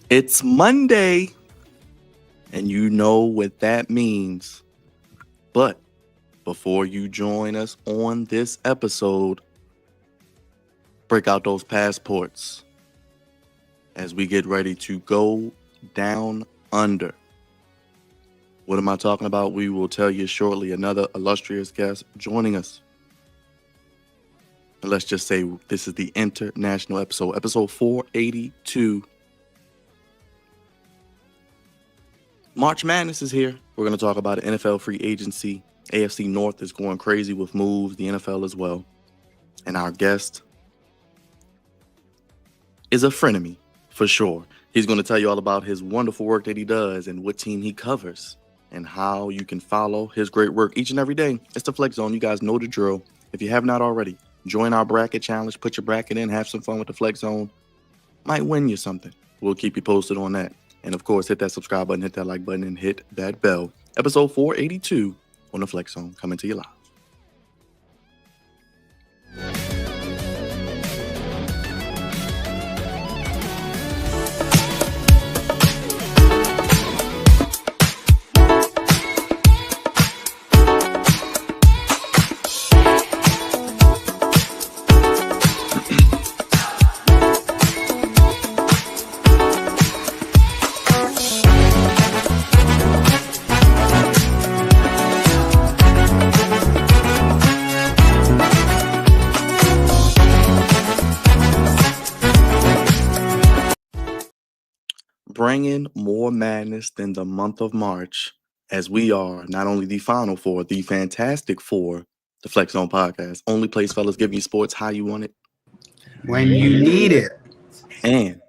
It's Monday, and you know what that means. But before you join us on this episode, break out those passports as we get ready to go down under. What am I talking about? We will tell you shortly. Another illustrious guest joining us. And let's just say this is the international episode 482. March Madness is here. We're going to talk about NFL free agency. AFC North is going crazy with moves, the NFL as well. And our guest is a frenemy, for sure. He's going to tell you all about his wonderful work that he does and what team he covers and how you can follow his great work each and every day. It's the Flex Zone. You guys know the drill. If you have not already, join our bracket challenge. Put your bracket in. Have some fun with the Flex Zone. Might win you something. We'll keep you posted on that. And, of course, hit that subscribe button, hit that like button, and hit that bell. Episode 482 on the Flex Zone, coming to you live. Bringing more madness than the month of March, as we are not only the Final Four, the Fantastic Four, the Flex Zone podcast. Only place, fellas, give you sports how you want it, when you need it. And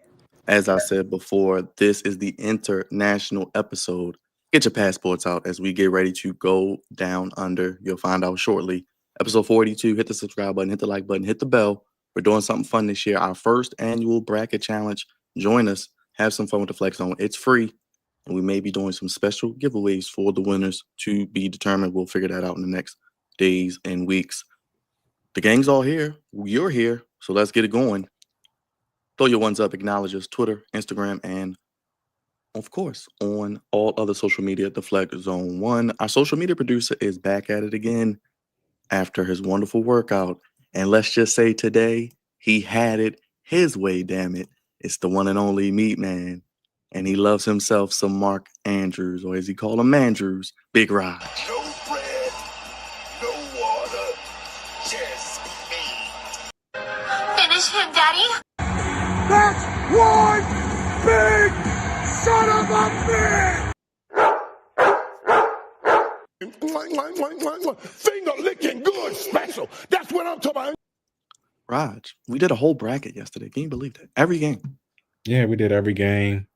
as I said before, this is the international episode. Get your passports out as we get ready to go down under. You'll find out shortly. Episode 42, hit the subscribe button, hit the like button, hit the bell. We're doing something fun this year. Our first annual bracket challenge. Join us. Have some fun with the Flex Zone. It's free, and we may be doing some special giveaways for the winners to be determined. We'll figure that out in the next days and weeks. The gang's all here. You're here, so let's get it going. Throw your ones up, acknowledge us, Twitter, Instagram, and, of course, on all other social media, the Flex Zone 1. Our social media producer is back at it again after his wonderful workout. And let's just say today, he had it his way, damn it. It's the one and only Meat Man, and he loves himself some Mark Andrews, or as he called him, Andrews, Big Raj. No bread, no water, just meat. Finish him, Daddy. That's one big son of a bitch! Finger licking good special. That's what I'm talking about. Raj, we did a whole bracket yesterday. Can you believe that? Every game. Yeah, we did every game.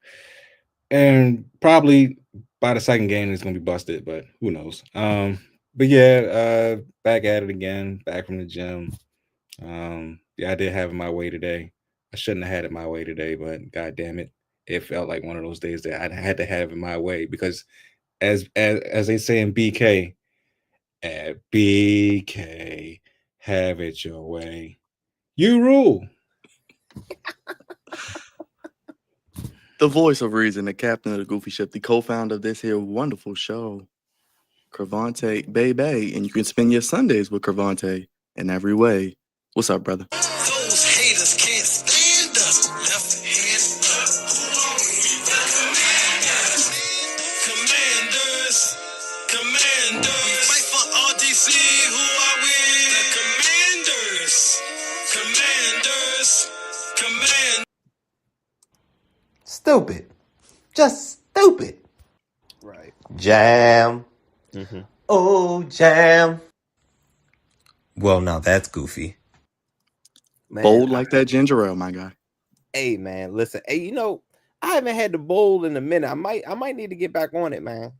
And probably by the second game, it's going to be busted, but who knows? But yeah, back at it again, back from the gym. Yeah, I did have it my way today. I shouldn't have had it my way today, but God damn it. It felt like one of those days that I had to have it my way because as they say in BK, at BK. Have it your way. You rule. The voice of reason, the captain of the Goofy Ship, the co-founder of this here wonderful show, Cravante Bebe, and you can spend your Sundays with Cravante in every way. What's up, brother? Those haters can't stand us. Left hand up. Commanders. We fight for RDC. Who are we? The Commanders. Stupid. Just stupid. Right. Jam. Mm-hmm. Oh, jam. Well, now that's goofy. Man, Bold like that ginger ale, my guy. Hey, man, listen. Hey, you know, I haven't had the bowl in a minute. I might need to get back on it, man.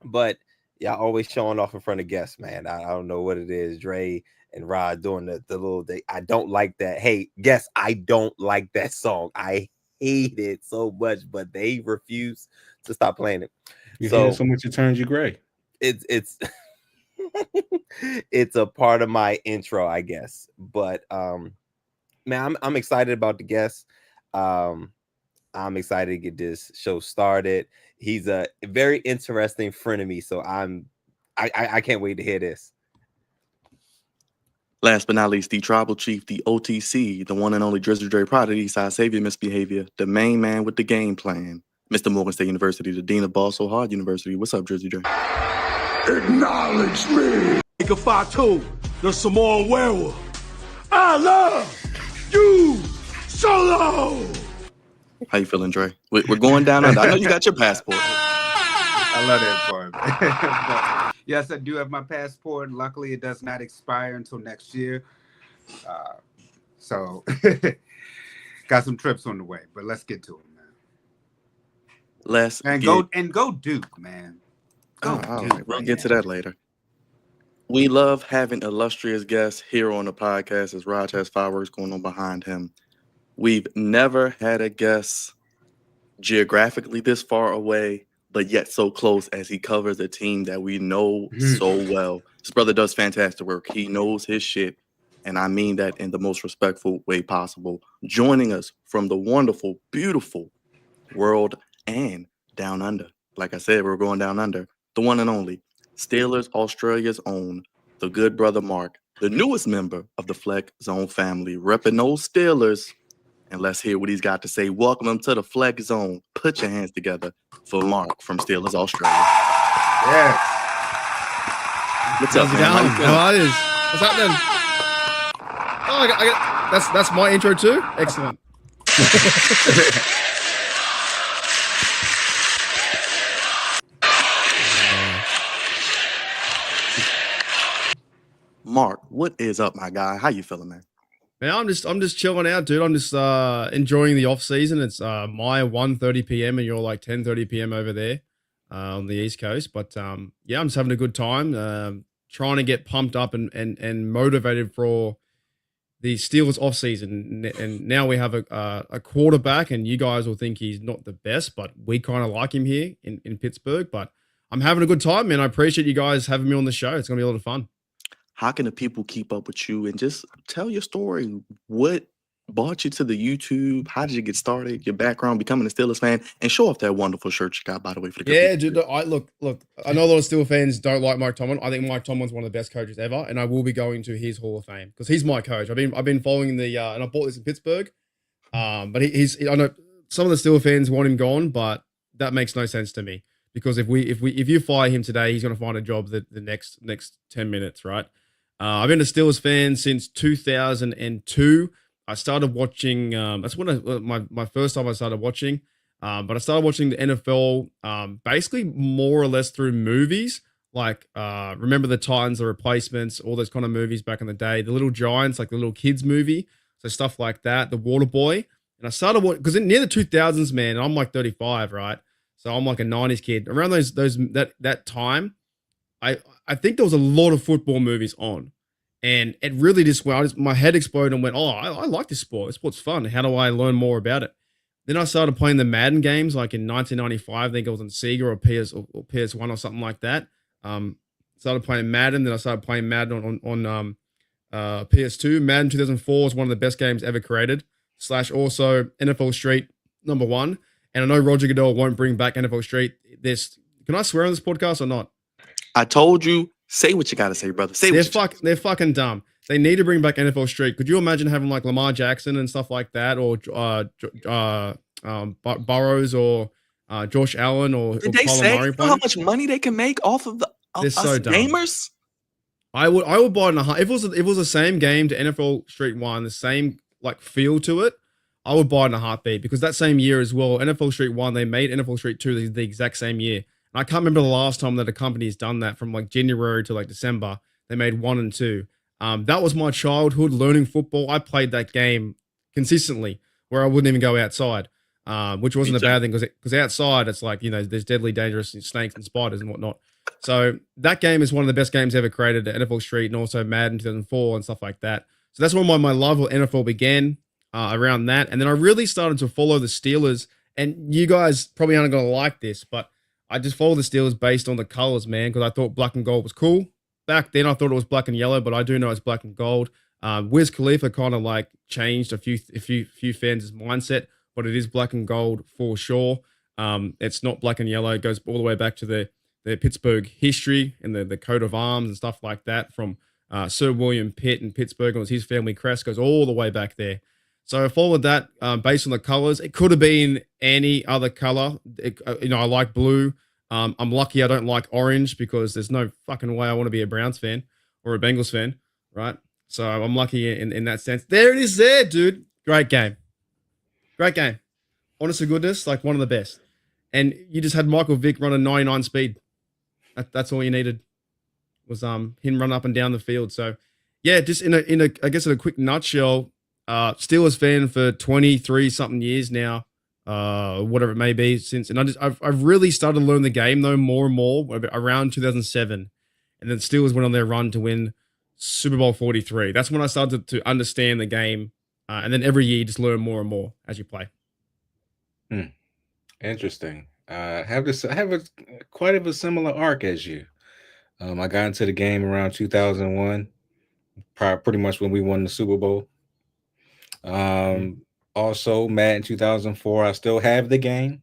But y'all always showing off in front of guests, man. I don't know what it is. Dre and Rod doing the little day. I don't like that. Hey, guess I don't like that song. I hate it so much, but they refuse to stop playing it. You hear it so much it turns you gray. It's it's a part of my intro, I guess. But man, I'm excited about the guest. I'm excited to get this show started. He's a very interesting friend of me, so I can't wait to hear this. Last but not least, the tribal chief, the OTC, the one and only Drizzy Dre Pride of the Eastside Savior Misbehavior, the main man with the game plan, Mr. Morgan State University, the dean of Ball So Hard University. What's up, Drizzy Dre? Acknowledge me. Take a 5-2, the Samoan werewolf. I love you solo. How you feeling, Dre? We're going down under. I know you got your passport. I love that part. But yes, I do have my passport. Luckily, it does not expire until next year. So got some trips on the way, but let's get to it, man. Go Duke, man. All right. We'll get to that later. We love having illustrious guests here on the podcast as Raj has fireworks going on behind him. We've never had a guest geographically this far away, but yet so close as he covers a team that we know so well. His brother does fantastic work. He knows his shit, and I mean that in the most respectful way possible. Joining us from the wonderful, beautiful world and down under. Like I said, we're going down under. The one and only Steelers Australia's own, the good brother Mark, the newest member of the Flex Zone family, repping those Steelers. And let's hear what he's got to say. Welcome him to the Flex Zone. Put your hands together for Mark from Steelers Australia. Yes. What's up, man? How are you? What's happening? Oh, that's my intro too. Excellent. Mark, what is up, my guy? How you feeling, man? Man, I'm just chilling out, dude. I'm just enjoying the off season. It's my 1:30 p.m. and you're like 10:30 p.m. over there on the East Coast. But yeah, I'm just having a good time. Trying to get pumped up and motivated for the Steelers off season. And now we have a quarterback, and you guys will think he's not the best, but we kind of like him here in Pittsburgh. But I'm having a good time, man. I appreciate you guys having me on the show. It's gonna be a lot of fun. How can the people keep up with you and just tell your story? What brought you to the YouTube? How did you get started? Your background, becoming a Steelers fan, and show off that wonderful shirt you got, by the way, for the yeah, dude. Look. I know a lot of Steelers fans don't like Mike Tomlin. I think Mike Tomlin's one of the best coaches ever, and I will be going to his Hall of Fame because he's my coach. I've been following the and I bought this in Pittsburgh. But he's I know some of the Steelers fans want him gone, but that makes no sense to me because if you fire him today, he's going to find a job the next 10 minutes, right? I've been a Steelers fan since 2002. I started watching. That's when my first time I started watching. But I started watching the NFL basically more or less through movies, like Remember the Titans, The Replacements, all those kind of movies back in the day. The Little Giants, like the little kids movie, so stuff like that. The Water Boy, and I started because near the 2000s, man. I'm like 35, right? So I'm like a 90s kid. Around that time. I think there was a lot of football movies on, and it really just my head exploded and went, oh, I like this sport. This sport's fun. How do I learn more about it? Then I started playing the Madden games, like in 1995. I think it was on Sega or PS1 or something like that. started playing Madden. Then I started playing Madden on PS2. Madden 2004 is one of the best games ever created. / also NFL Street #1. And I know Roger Goodell won't bring back NFL Street. Can I swear on this podcast or not? I told you, say what you got to say, brother. They're fucking dumb. They need to bring back NFL Street. Could you imagine having like Lamar Jackson and stuff like that, or Burrows or Josh Allen or Did they say how much money they can make off of us gamers? I would buy it in a if it was the same game to NFL Street 1, the same like feel to it, I would buy it in a heartbeat, because that same year as well, NFL Street 1, they made NFL Street 2 the exact same year. And I can't remember the last time that a company has done that, from like January to like December. They made 1 and 2. That was my childhood learning football. I played that game consistently where I wouldn't even go outside, which wasn't a bad thing, because outside it's like, there's deadly dangerous snakes and spiders and whatnot. So that game is one of the best games ever created, NFL Street, and also Madden 2004 and stuff like that. So that's when my love of NFL began, around that. And then I really started to follow the Steelers, and you guys probably aren't going to like this, but I just follow the Steelers based on the colors, man, because I thought black and gold was cool. Back then I thought it was black and yellow, but I do know it's black and gold. Wiz Khalifa kind of like changed a few fans' mindset, but it is black and gold for sure. It's not black and yellow. It goes all the way back to the Pittsburgh history and the coat of arms and stuff like that from Sir William Pitt in Pittsburgh. It was his family crest, goes all the way back there. So I followed that based on the colors. It could have been any other color. I like blue. I'm lucky I don't like orange, because there's no fucking way I want to be a Browns fan or a Bengals fan, right? So I'm lucky in that sense. There it is there, dude. Great game. Great game. Honest to goodness, like one of the best. And you just had Michael Vick run a 99 speed. That's all you needed, was him run up and down the field. So yeah, just in a quick nutshell, Steelers fan for 23 something years now, whatever it may be since. And I've really started to learn the game though more and more around 2007. And then Steelers went on their run to win Super Bowl 43. That's when I started to understand the game. And then every year you just learn more and more as you play. Interesting. I have quite of a similar arc as you. I got into the game around 2001, pretty much when we won the Super Bowl. Also Madden 2004. I still have the game,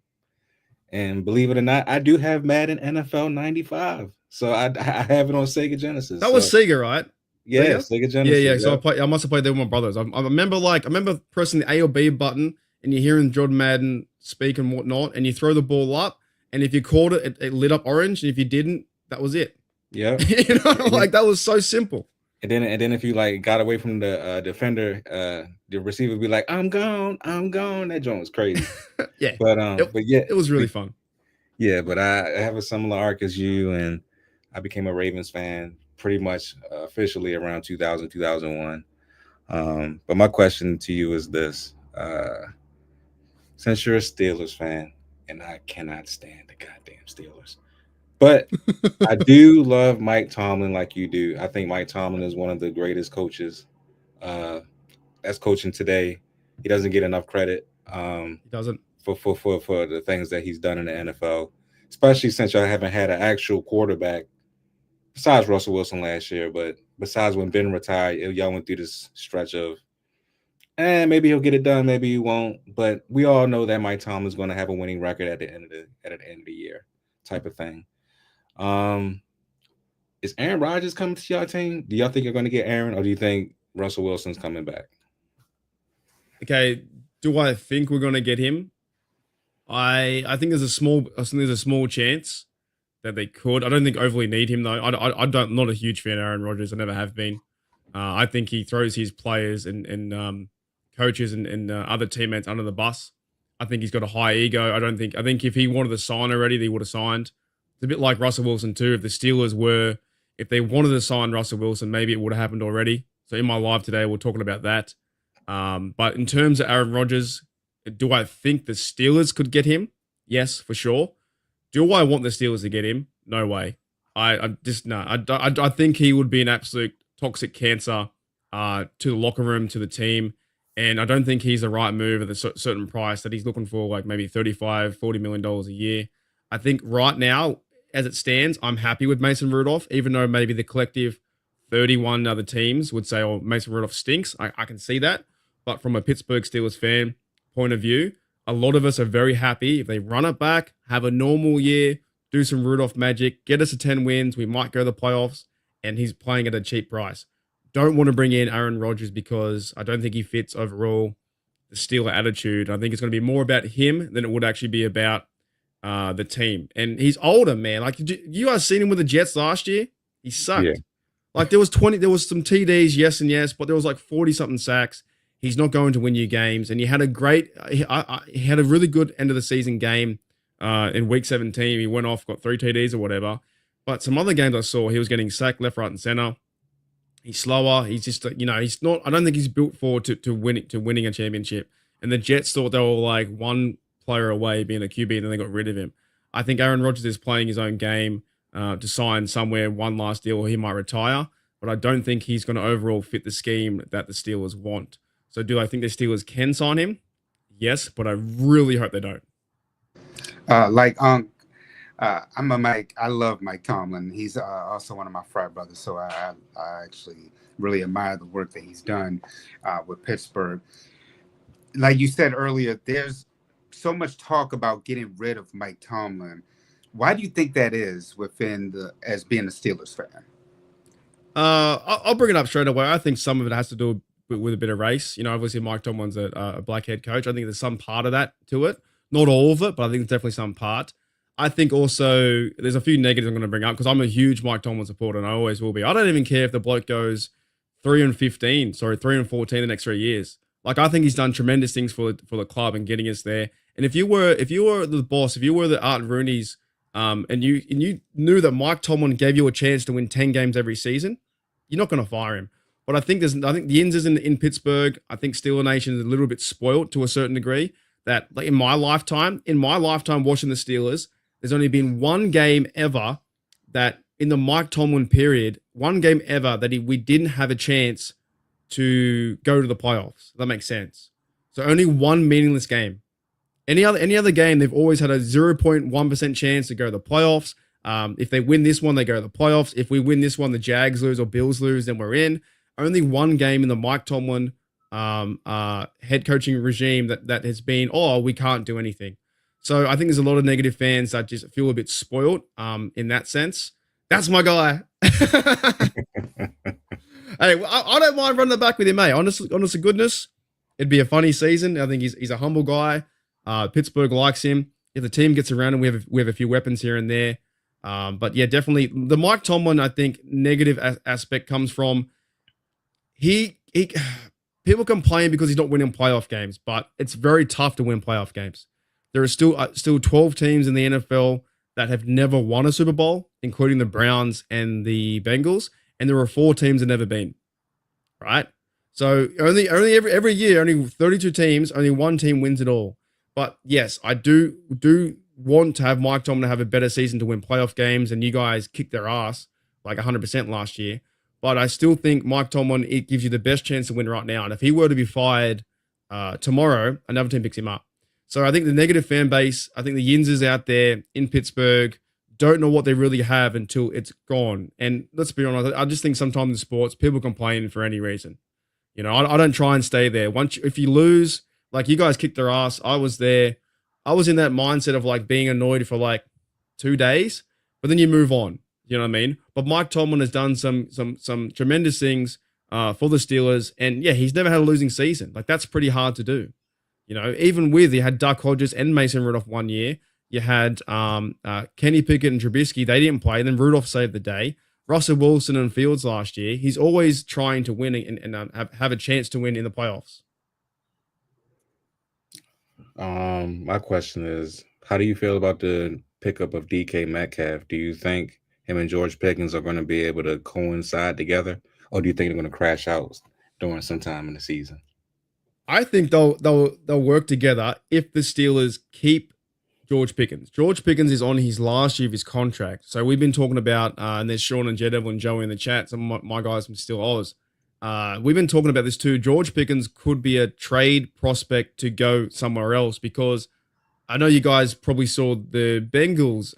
and believe it or not, I do have Madden NFL 95. So I have it on Sega Genesis. That was Sega, right? Yeah, Sega Genesis. Yeah. So I must have played there with my brothers. I remember pressing the A or B button, and you're hearing Jordan Madden speak and whatnot, and you throw the ball up, and if you caught it, it lit up orange, and if you didn't, that was it. Yeah. Like that was so simple. And then if you like got away from the defender, the receiver would be like, I'm gone. That joint was crazy. Yeah. But yeah, it was really fun. Yeah, but I have a similar arc as you, and I became a Ravens fan pretty much officially around 2000, 2001. But my question to you is this. Since you're a Steelers fan, and I cannot stand the goddamn Steelers, but I do love Mike Tomlin like you do. I think Mike Tomlin is one of the greatest coaches that's coaching today. He doesn't get enough credit. He doesn't. For the things that he's done in the NFL, especially since y'all haven't had an actual quarterback besides Russell Wilson last year. But besides when Ben retired, y'all went through this stretch of, maybe he'll get it done, maybe he won't. But we all know that Mike Tomlin's going to have a winning record at the end of the year, type of thing. Is Aaron Rodgers coming to y'all team? Do y'all think you're going to get Aaron, or do you think Russell Wilson's coming back? Okay, do I think we're going to get him? I think there's a small chance that they could. I don't think overly need him though. I'm not a huge fan of Aaron Rodgers. I never have been. I think he throws his players and coaches and other teammates under the bus. I think he's got a high ego. I think if he wanted to sign already, they would have signed. It's a bit like Russell Wilson too. If the Steelers if they wanted to sign Russell Wilson, maybe it would have happened already. So in my live today, we're talking about that. But in terms of Aaron Rodgers, do I think the Steelers could get him? Yes, for sure. Do I want the Steelers to get him? No way. I think he would be an absolute toxic cancer to the locker room, to the team. And I don't think he's the right move at a certain price that he's looking for, like maybe $35, $40 million a year. I think right now, as it stands, I'm happy with Mason Rudolph, even though maybe the collective 31 other teams would say, oh, Mason Rudolph stinks. I can see that. But from a Pittsburgh Steelers fan point of view, a lot of us are very happy if they run it back, have a normal year, do some Rudolph magic, get us to 10 wins. We might go to the playoffs, and he's playing at a cheap price. Don't want to bring in Aaron Rodgers because I don't think he fits overall the Steeler attitude. I think it's going to be more about him than it would actually be about the team. And he's older, man. Like, you guys seen him with the Jets last year? He sucked. Yeah. Like, there was some TDs, yes and yes, but there was like 40-something sacks. He's not going to win you games. And he had he had a really good end of the season game in week 17. He went off, got 3 TDs or whatever. But some other games I saw, he was getting sacked left, right, and center. He's slower. He's just, he's not. I don't think he's built for to winning a championship. And the Jets thought they were like one player away being a QB, and then they got rid of him. I think Aaron Rodgers is playing his own game to sign somewhere one last deal, or he might retire. But I don't think he's going to overall fit the scheme that the Steelers want. So do I think the Steelers can sign him? Yes, but I really hope they don't. I'm a Mike. I love Mike Tomlin. He's also one of my frat brothers, so I actually really admire the work that he's done with Pittsburgh. Like you said earlier, there's so much talk about getting rid of Mike Tomlin. Why do you think that is as being a Steelers fan? I'll bring it up straight away. I think some of it has to do with a bit of race. Obviously Mike Tomlin's a black head coach. I think there's some part of that to it. Not all of it, but I think there's definitely some part. I think also there's a few negatives I'm going to bring up because I'm a huge Mike Tomlin supporter and I always will be. I don't even care if the bloke goes 3-14 the next 3 years. Like, I think he's done tremendous things for the club and getting us there. And if you were the boss, if you were the Art Rooney's, and you knew that Mike Tomlin gave you a chance to win 10 games every season, you're not going to fire him. But I think the ins is in Pittsburgh. I think Steeler Nation is a little bit spoiled to a certain degree. That, like, in my lifetime watching the Steelers, there's only been one game ever that in the Mike Tomlin period, we didn't have a chance to go to the playoffs. That makes sense. So only one meaningless game. Any other game, they've always had a 0.1% chance to go to the playoffs. If they win this one, they go to the playoffs. If we win this one, the Jags lose or Bills lose, then we're in. Only one game in the Mike Tomlin head coaching regime that has been, we can't do anything. So I think there's a lot of negative fans that just feel a bit spoiled in that sense. That's my guy. Hey, I don't mind running it back with him, mate. Honest to goodness, it'd be a funny season. I think he's a humble guy. Pittsburgh likes him. If the team gets around him, we have a few weapons here and there. But yeah, definitely the Mike Tomlin, I think, negative aspect comes from people complain because he's not winning playoff games, but it's very tough to win playoff games. There are still 12 teams in the NFL that have never won a Super Bowl, including the Browns and the Bengals, and there are 4 teams that never been. Right? So only every year, only 32 teams, only one team wins it all. But yes, I do want to have Mike Tomlin have a better season to win playoff games, and you guys kicked their ass like 100% last year. But I still think Mike Tomlin, it gives you the best chance to win right now. And if he were to be fired tomorrow, another team picks him up. So I think the negative fan base, I think the Yinzers out there in Pittsburgh don't know what they really have until it's gone. And let's be honest, I just think sometimes in sports, people complain for any reason. I don't try and stay there. If you lose, like you guys kicked their ass, I was there. I was in that mindset of like being annoyed for like 2 days, but then you move on. You know what I mean? But Mike Tomlin has done some tremendous things for the Steelers. And yeah, he's never had a losing season. Like, that's pretty hard to do. Even you had Duck Hodges and Mason Rudolph 1 year. You had Kenny Pickett and Trubisky. They didn't play. Then Rudolph saved the day. Russell Wilson and Fields last year. He's always trying to win and have a chance to win in the playoffs. My question is, how do you feel about the pickup of DK Metcalf? Do you think him and George Pickens are going to be able to coincide together, or do you think they're going to crash out during some time in the season? I think they'll work together if the Steelers keep George Pickens. George Pickens is on his last year of his contract. So we've been talking about, and there's Sean and Jedevil and Joey in the chat, some of my guys from Steel Oz. We've been talking about this too. George Pickens could be a trade prospect to go somewhere else because I know you guys probably saw the Bengals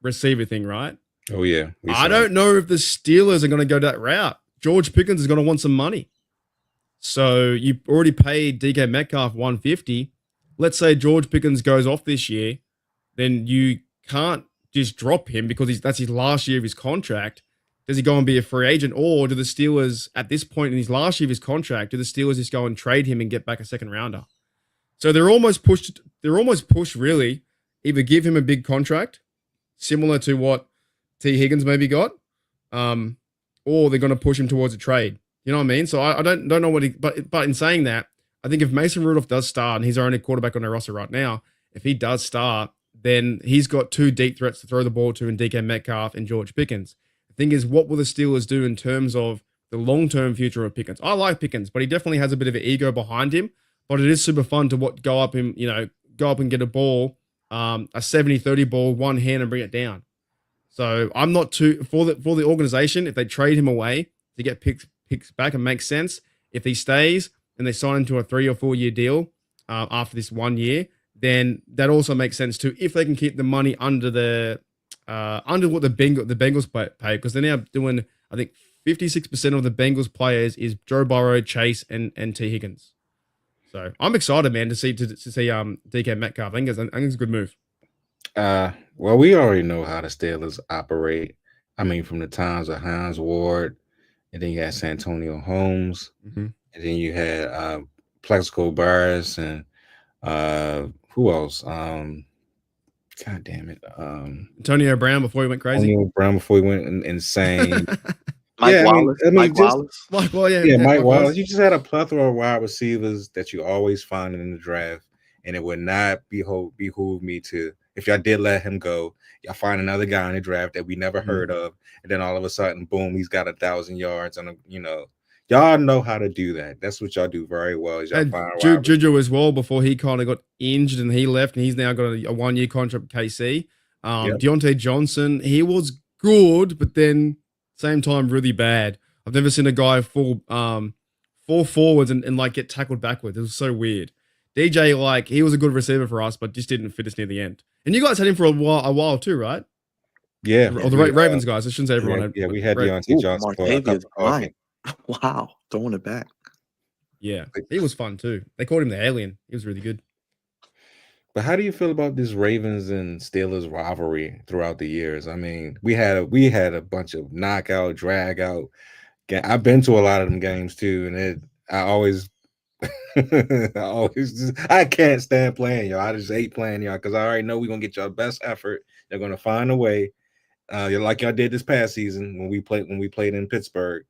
receiver thing, right? Oh yeah. I don't know if the Steelers are going to go that route. George Pickens is going to want some money. So you already paid DK Metcalf $150. Let's say George Pickens goes off this year, then you can't just drop him because that's his last year of his contract. Does he go and be a free agent, or do the Steelers at this point in his last year of his contract, do the Steelers just go and trade him and get back a second rounder? So they're almost pushed really, either give him a big contract, similar to what T. Higgins maybe got, or they're going to push him towards a trade. You know what I mean? So I don't know what but in saying that, I think if Mason Rudolph does start, and he's our only quarterback on their roster right now, if he does start, then he's got two deep threats to throw the ball to in DK Metcalf and George Pickens. The thing is, what will the Steelers do in terms of the long-term future of Pickens? I like Pickens, but he definitely has a bit of an ego behind him. But it is super fun to go up and get a ball, a 70-30 ball, one hand and bring it down. So I'm not too for the organization. If they trade him away to get picks back, and makes sense. If he stays and they sign him to a 3 or 4 year deal after this 1 year, then that also makes sense too. If they can keep the money under what the Bengals pay, because they're now doing, I think 56% of the Bengals players is Joe Burrow, Chase, and T. Higgins. So I'm excited, man, to see DK Metcalf. I think it's a good move. Well, we already know how the Steelers operate. I mean, from the times of Hines Ward, and then you had Santonio Holmes, and then you had Plexico Burris, and who else? God damn it. Antonio Brown before he went crazy. Antonio Brown before he went insane. Mike Wallace. Mike Wallace. Mike Wallace. You just had a plethora of wide receivers that you always find in the draft, and it would not behoove me to, if y'all did let him go, y'all find another guy in the draft that we never heard of, and then all of a sudden, boom, he's got 1,000 yards on y'all know how to do that. That's what y'all do very well. Is y'all find Juju as well before he kind of got injured and he left, and he's now got a 1 year contract with KC. Deontay Johnson, he was good, but then same time really bad. I've never seen a guy fall forwards and like get tackled backwards. It was so weird. DJ, he was a good receiver for us, but just didn't fit us near the end. And you guys had him for a while too, right? Yeah. Or the Ravens guys. I shouldn't say everyone. Yeah, we had Deontay Johnson. Wow, throwing it back. Yeah, he was fun too. They called him the alien. He was really good. But how do you feel about this Ravens and Steelers rivalry throughout the years? I mean, we had a bunch of knockout, drag out. I've been to a lot of them games too, and I can't stand playing y'all. I just hate playing y'all because I already know we're gonna get y'all best effort. They're gonna find a way, like y'all did this past season when we played in Pittsburgh.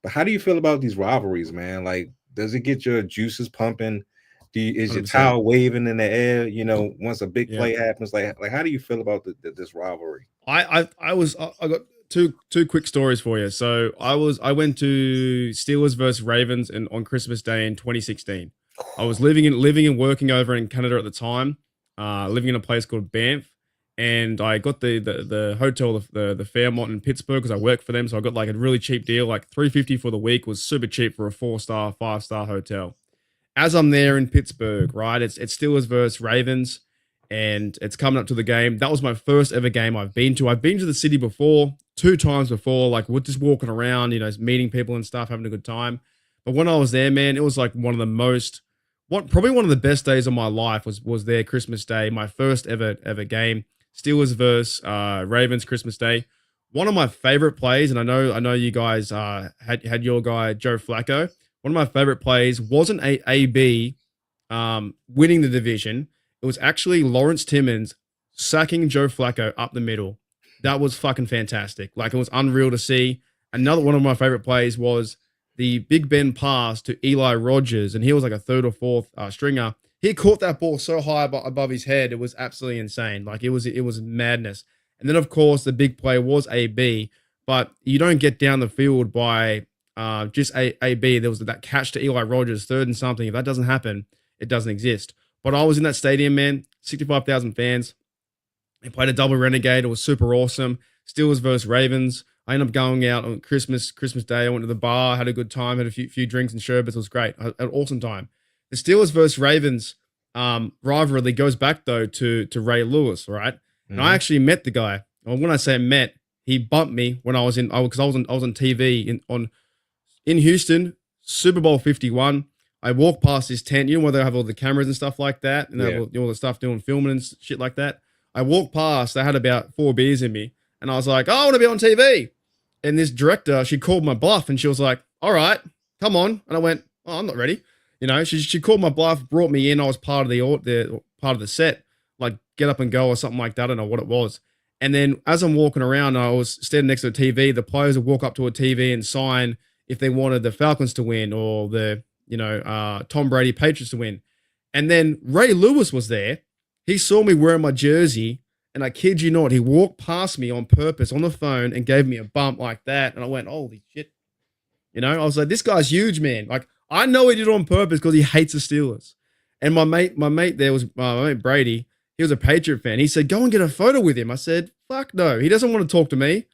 But how do you feel about these rivalries, man? Like, does it get your juices pumping? Is your towel waving in the air? Once a big play happens, like how do you feel about this rivalry? I got two quick stories for you. So I went to Steelers versus Ravens on Christmas Day in 2016. I was living and working over in Canada at the time, living in a place called Banff, and I got the hotel, the Fairmont in Pittsburgh, because I worked for them. So I got a really cheap deal, $350 for the week was super cheap for a 4-star, 5-star hotel. As I'm there in Pittsburgh, right, it's Steelers versus Ravens, and it's coming up to the game. That was my first ever game I've been to. I've been to the city before, 2 times before, we're just walking around, meeting people and stuff, having a good time. But when I was there, man, it was probably one of the best days of my life was there Christmas Day, my first ever game. Steelers versus Ravens Christmas Day. One of my favorite plays, and I know you guys had your guy Joe Flacco. One of my favorite plays wasn't AB winning the division. It was actually Lawrence Timmons sacking Joe Flacco up the middle. That was fucking fantastic. It was unreal to see. Another one of my favorite plays was the Big Ben pass to Eli Rogers, and he was a 3rd or 4th stringer. He caught that ball so high above his head, it was absolutely insane. It was madness. And then, of course, the big play was AB, but you don't get down the field by just AB. There was that catch to Eli Rogers, 3rd and something. If that doesn't happen, it doesn't exist. But I was in that stadium, man, 65,000 fans. They played a double renegade. It was super awesome. Steelers versus Ravens. I ended up going out on Christmas Day. I went to the bar, had a good time, had a few drinks and sherbets. It was great. I had an awesome time. The Steelers versus Ravens rivalry goes back, though, to Ray Lewis, right? And I actually met the guy. Well, when I say met, he bumped me when I was because I was on TV in Houston, Super Bowl 51. I walked past his tent, you know, where they have all the cameras and stuff like that, and they have all the stuff doing filming and shit like that. I walked past, they had about 4 beers in me, and I was like, oh, I want to be on TV. And this director, she called my bluff, and she was like, all right, come on. And I went, oh, I'm not ready. You know, she called my bluff, brought me in. I was part of the set, like Get Up and Go or something like that. I don't know what it was. And then as I'm walking around, I was standing next to a TV. The players would walk up to a TV and sign if they wanted the Falcons to win or the, Tom Brady Patriots to win. And then Ray Lewis was there. He saw me wearing my jersey, and I kid you not, he walked past me on purpose on the phone and gave me a bump like that. And I went, holy shit. I was like, this guy's huge, man. Like, I know he did it on purpose because he hates the Steelers. And my mate there was my mate Brady. He was a Patriot fan. He said, go and get a photo with him. I said, fuck no. He doesn't want to talk to me.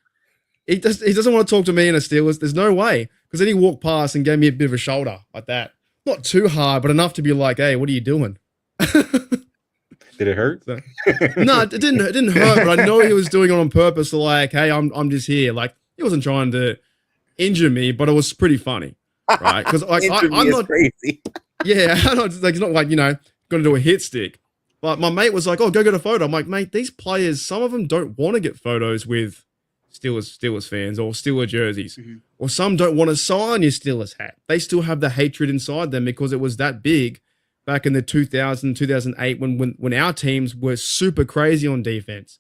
He doesn't want to talk to me in a Steelers. There's no way. Because then he walked past and gave me a bit of a shoulder like that. Not too hard, but enough to be like, hey, what are you doing? Did it hurt? So, no, it didn't hurt, but I know he was doing it on purpose. So like, hey, I'm just here. Like, he wasn't trying to injure me, but it was pretty funny, right? Because like I'm not crazy. Yeah, I know, like, it's not like going to do a hit stick. But my mate was like, oh, go get a photo. I'm like, mate, these players, some of them don't want to get photos with Steelers fans or Steelers jerseys, or some don't want to sign your Steelers hat. They still have the hatred inside them because it was that big back in the 2008 when our teams were super crazy on defense.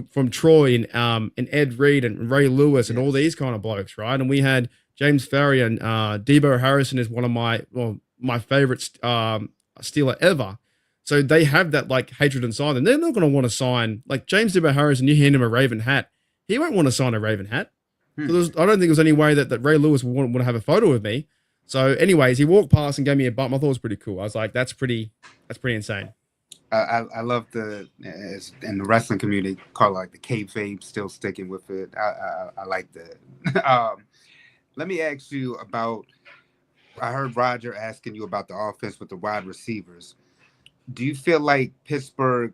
From Troy and Ed Reed and Ray Lewis and all these kind of blokes, right? And we had James Farrier and Debo Harrison is one of my favorite Steeler ever. So they have that like hatred inside them. They're not going to want to sign like James Debo Harrison. You hand him a Raven hat, he won't want to sign a Raven hat. So I don't think there's any way that Ray Lewis would want to have a photo with me. So, anyways, he walked past and gave me a bump. I thought it was pretty cool. I was like, that's pretty insane. I love in the wrestling community call it like the kayfabe, still sticking with it. I like that. Let me ask you about. I heard Roger asking you about the offense with the wide receivers. Do you feel like Pittsburgh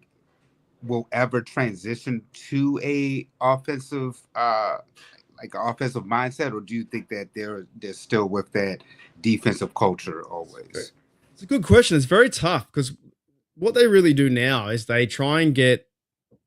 will ever transition to a offensive offensive mindset, or do you think that they're still with that defensive culture always? It's a good question. It's very tough because what they really do now is they try and get,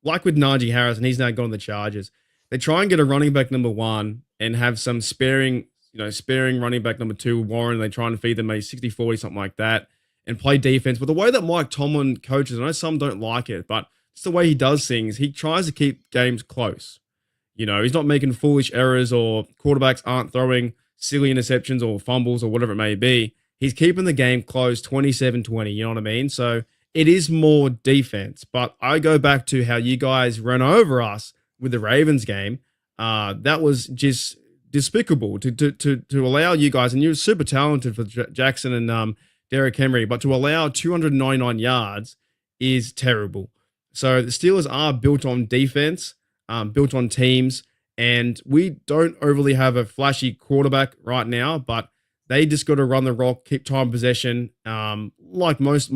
like with Najee Harris, and he's now gone to the Chargers, they try and get a running back number 1 and have some sparing running back number 2, Warren. They try and feed them a 60-40, something like that, and play defense. But the way that Mike Tomlin coaches, I know some don't like it, but it's the way he does things. He tries to keep games close. He's not making foolish errors or quarterbacks aren't throwing silly interceptions or fumbles or whatever it may be. He's keeping the game close, 27-20, you know what I mean? So it is more defense. But I go back to how you guys ran over us with the Ravens game. That was just despicable to allow you guys, and you're super talented for Jackson and Derrick Henry, but to allow 299 yards is terrible. So the Steelers are built on defense, built on teams, and we don't overly have a flashy quarterback right now, but they just got to run the rock, keep time possession, like most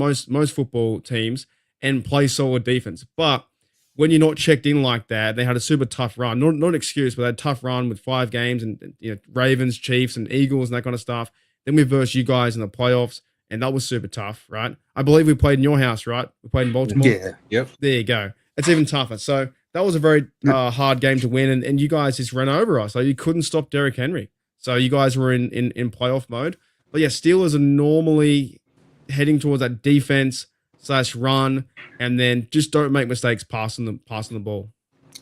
football teams, and play solid defense. But when you're not checked in like that, they had a super tough run. Not an excuse, but they had a tough run with 5 games and Ravens, Chiefs, and Eagles and that kind of stuff. Then we versed you guys in the playoffs, and that was super tough, right? I believe we played in your house, right? We played in Baltimore. Yeah. Yep. There you go. It's even tougher. So that was a very hard game to win, and you guys just ran over us. So you couldn't stop Derrick Henry. So you guys were in playoff mode. But yeah, Steelers are normally heading towards that defense/run, and then just don't make mistakes passing the ball.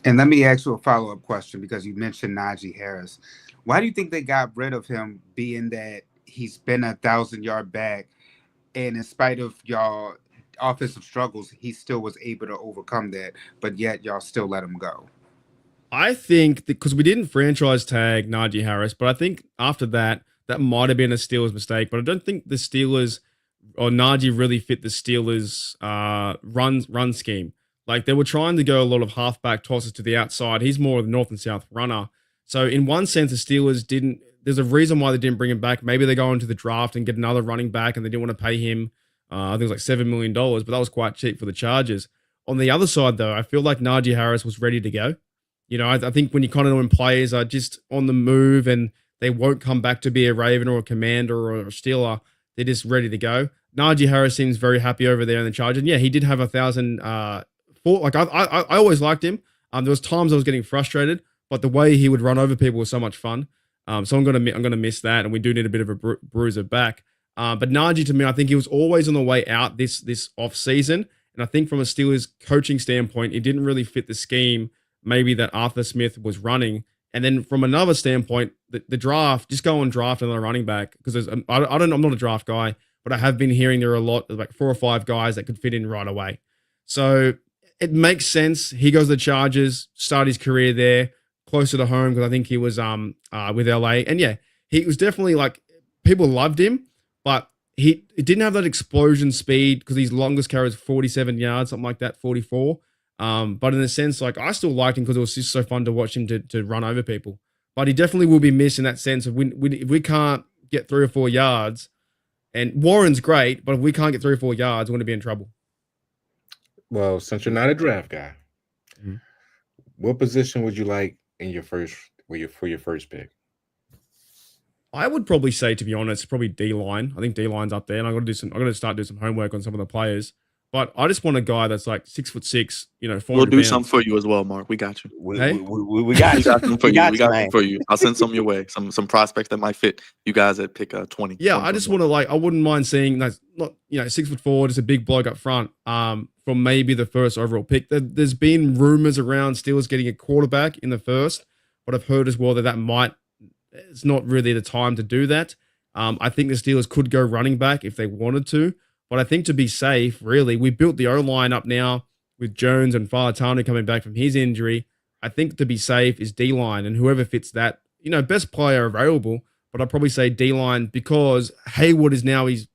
And let me ask you a follow-up question, because you mentioned Najee Harris. Why do you think they got rid of him, being that he's been 1,000-yard back, and in spite of y'all offensive struggles, he still was able to overcome that, but yet y'all still let him go? I think because we didn't franchise tag Najee Harris, but I think after that might have been a Steelers mistake. But I don't think the Steelers or Najee really fit the Steelers run scheme. Like, they were trying to go a lot of halfback tosses to the outside. He's more of the north and south runner. So in one sense, the Steelers didn't. There's a reason why they didn't bring him back. Maybe they go into the draft and get another running back, and they didn't want to pay him. I think it was like $7 million, but that was quite cheap for the Chargers. On the other side, though, I feel like Najee Harris was ready to go. You know, I think when you kind of know when players are just on the move and they won't come back to be a Raven or a Commander or a Steeler, they're just ready to go. Najee Harris seems very happy over there in the Chargers. And yeah, he did have 1,000. Like I always liked him. There was times I was getting frustrated, but the way he would run over people was so much fun. So I'm gonna miss that, and we do need a bit of a bruiser back. But Najee, to me, I think he was always on the way out this off season, and I think from a Steelers coaching standpoint, it didn't really fit the scheme maybe that Arthur Smith was running. And then from another standpoint, the draft, just go and draft another running back because I'm not a draft guy, but I have been hearing there are a lot of like 4 or 5 guys that could fit in right away. So it makes sense. He goes to the Chargers, start his career there, closer to home because I think he was with LA. And yeah, he was definitely like people loved him, but he didn't have that explosion speed because his longest carry was 47 yards, something like that, 44. But in a sense, like I still liked him because it was just so fun to watch him to run over people. But he definitely will be missed in that sense of if we can't get 3 or 4 yards, and Warren's great, but if we can't get 3 or 4 yards, we're going to be in trouble. Well, since you're not a draft guy, what position would you like in your first for your first pick? I would probably say, to be honest, probably D-line. I think D-line's up there, and I'm going to start doing some homework on some of the players. But I just want a guy that's like 6'6", 400 We'll do pounds. something for you as well, Mark. We got you. We Hey? got you. something for you. We got man. some for you. I'll send some your way. Some prospects that might fit you guys at pick 20. Yeah, I just want to I wouldn't mind seeing that, not 6'4", just a big bloke up front. From maybe the first overall pick. There's been rumors around Steelers getting a quarterback in the first, but I've heard as well that it's not really the time to do that. I think the Steelers could go running back if they wanted to. But I think to be safe, really, we built the O-line up now with Jones and Falatanu coming back from his injury. I think to be safe is D-line, and whoever fits that, best player available. But I'd probably say D-line because Hayward is now his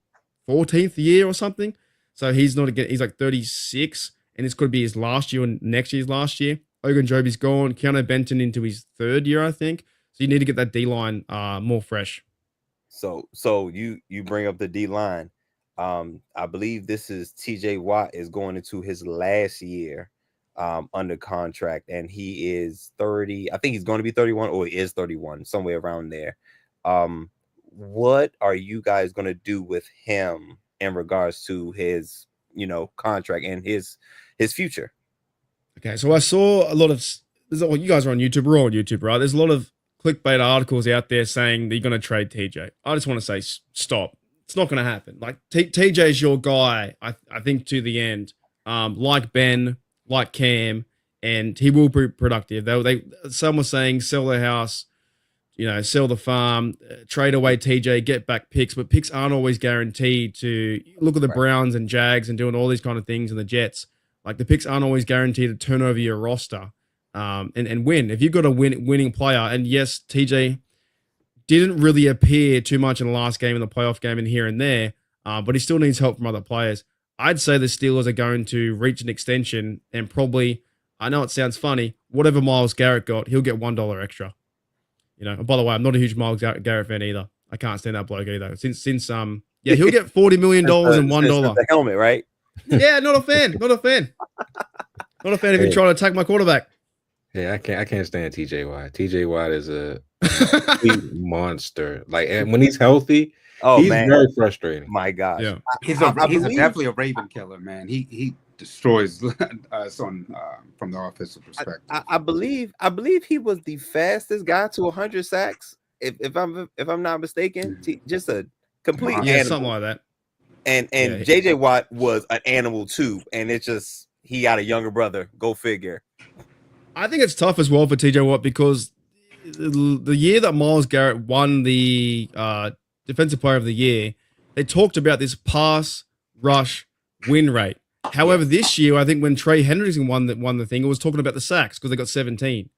14th year or something. So he's like 36, and this could be his last year and next year's last year. Ogunjobi's gone. Keanu Benton into his 3rd year, I think. So you need to get that D-line more fresh. So you bring up the D-line. I believe this is TJ Watt is going into his last year under contract, and he is 30. I think he's going to be 31, or he is 31, somewhere around there. What are you guys going to do with him in regards to his, contract and his future? Okay, so I saw a lot of you guys are on YouTube. We're all on YouTube, right? There's a lot of clickbait articles out there saying that you're going to trade TJ. I just want to say stop. It's not going to happen. Like TJ is your guy, I think, to the end. Like Ben, like Cam, and he will be productive. Some were saying sell their house, sell the farm, trade away TJ, get back picks, but picks aren't always guaranteed. To look at the Browns and Jags and doing all these kind of things, and the Jets. Like the picks aren't always guaranteed to turn over your roster and win. If you've got a winning player, and yes, TJ didn't really appear too much in the last game, in the playoff game, and here and there, but he still needs help from other players. I'd say the Steelers are going to reach an extension and probably, I know it sounds funny, whatever Myles Garrett got, he'll get $1 extra. And by the way, I'm not a huge Myles Garrett fan either. I can't stand that bloke either. Since he'll get $40 million and $1. The helmet, right? Yeah, not a fan. Not a fan of him trying to attack my quarterback. Yeah, I can't stand TJ Watt. TJ Watt is a monster. Like, and when he's healthy, he's very frustrating. My gosh. Yeah. He's definitely a Raven killer, man. He destroys us from the offensive perspective. I believe he was the fastest guy to 100 sacks. If I'm not mistaken, just a complete animal. Something like that. And JJ Watt was an animal too, and it's just he got a younger brother. Go figure. I think it's tough as well for TJ Watt because the year that Myles Garrett won the Defensive Player of the Year, they talked about this pass rush win rate. However, this year, I think when Trey Hendrickson won the thing, it was talking about the sacks because they got 17.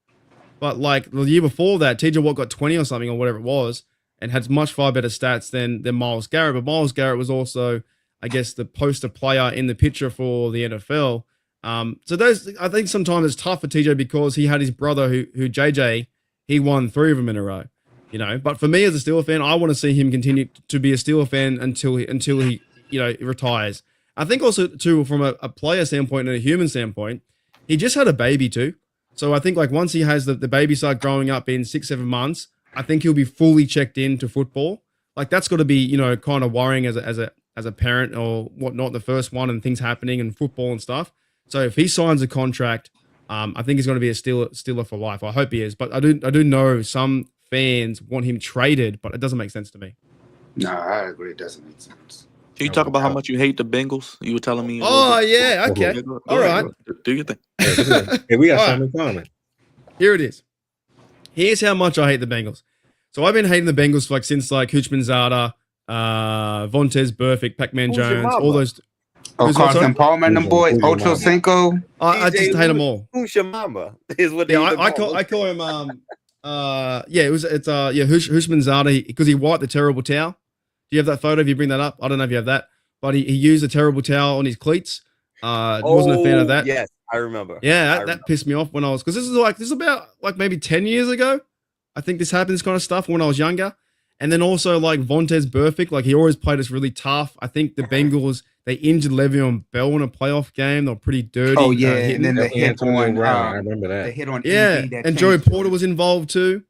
But like the year before that, TJ Watt got 20 or something or whatever it was, and had much far better stats than Myles Garrett. But Myles Garrett was also, I guess, the poster player in the picture for the NFL. So I think sometimes it's tough for TJ because he had his brother who JJ, he won 3 of them in a row, But for me as a Steelers fan, I want to see him continue to be a Steelers fan until he retires. I think also too from a player standpoint and a human standpoint, he just had a baby too. So I think like once he has the baby start growing up in 6-7 months, I think he'll be fully checked into football. Like that's got to be kind of worrying as a parent or whatnot. The first one and things happening in football and stuff. So if he signs a contract, I think he's going to be a Steeler for life. I hope he is, but I do know some fans want him traded, but it doesn't make sense to me. No, I agree. It doesn't make sense. Can you talk about how much you hate the Bengals? You were telling me. Oh yeah, okay, all right. Do your thing. Hey, we got something in common. Here it is. Here's how much I hate the Bengals. So I've been hating the Bengals since Hutchinson, Vontaze Burfict, Pac-Man Jones, all those. Carson Palmer and them boys, Ocho Cinco. I just hate them all. Who's your mama? Is what I call him. Hutchinson Zada because he wiped the terrible towel. Do you have that photo? If you bring that up, I don't know if you have that, but he used a terrible towel on his cleats. Wasn't a fan of that. Yes, I remember. Yeah, that pissed me off when I was because this is about maybe 10 years ago. I think this happened, this kind of stuff when I was younger. And then also Vontaze Burfict, he always played us really tough. I think the Bengals, they injured Le'Veon Bell in a playoff game. They were pretty dirty. Oh yeah, and then the hit on I remember that. The hit on and Joey Porter was involved too.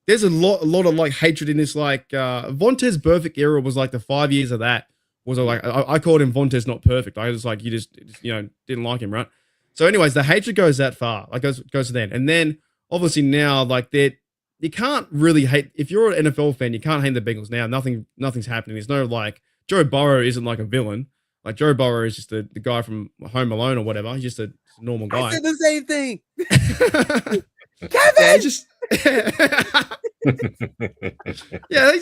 There's a lot of hatred in this. Vontaze Burfict era was the 5 years of that. I called him Vontaze not perfect. I was you just didn't like him, right? So anyways, the hatred goes that far. Goes to then. And then obviously now you can't really hate if you're an NFL fan, you can't hate the Bengals now. Nothing's happening. There's no Joe Burrow isn't a villain. Joe Burrow is just the guy from Home Alone or whatever. He's just a normal guy. I said the same thing. Yeah,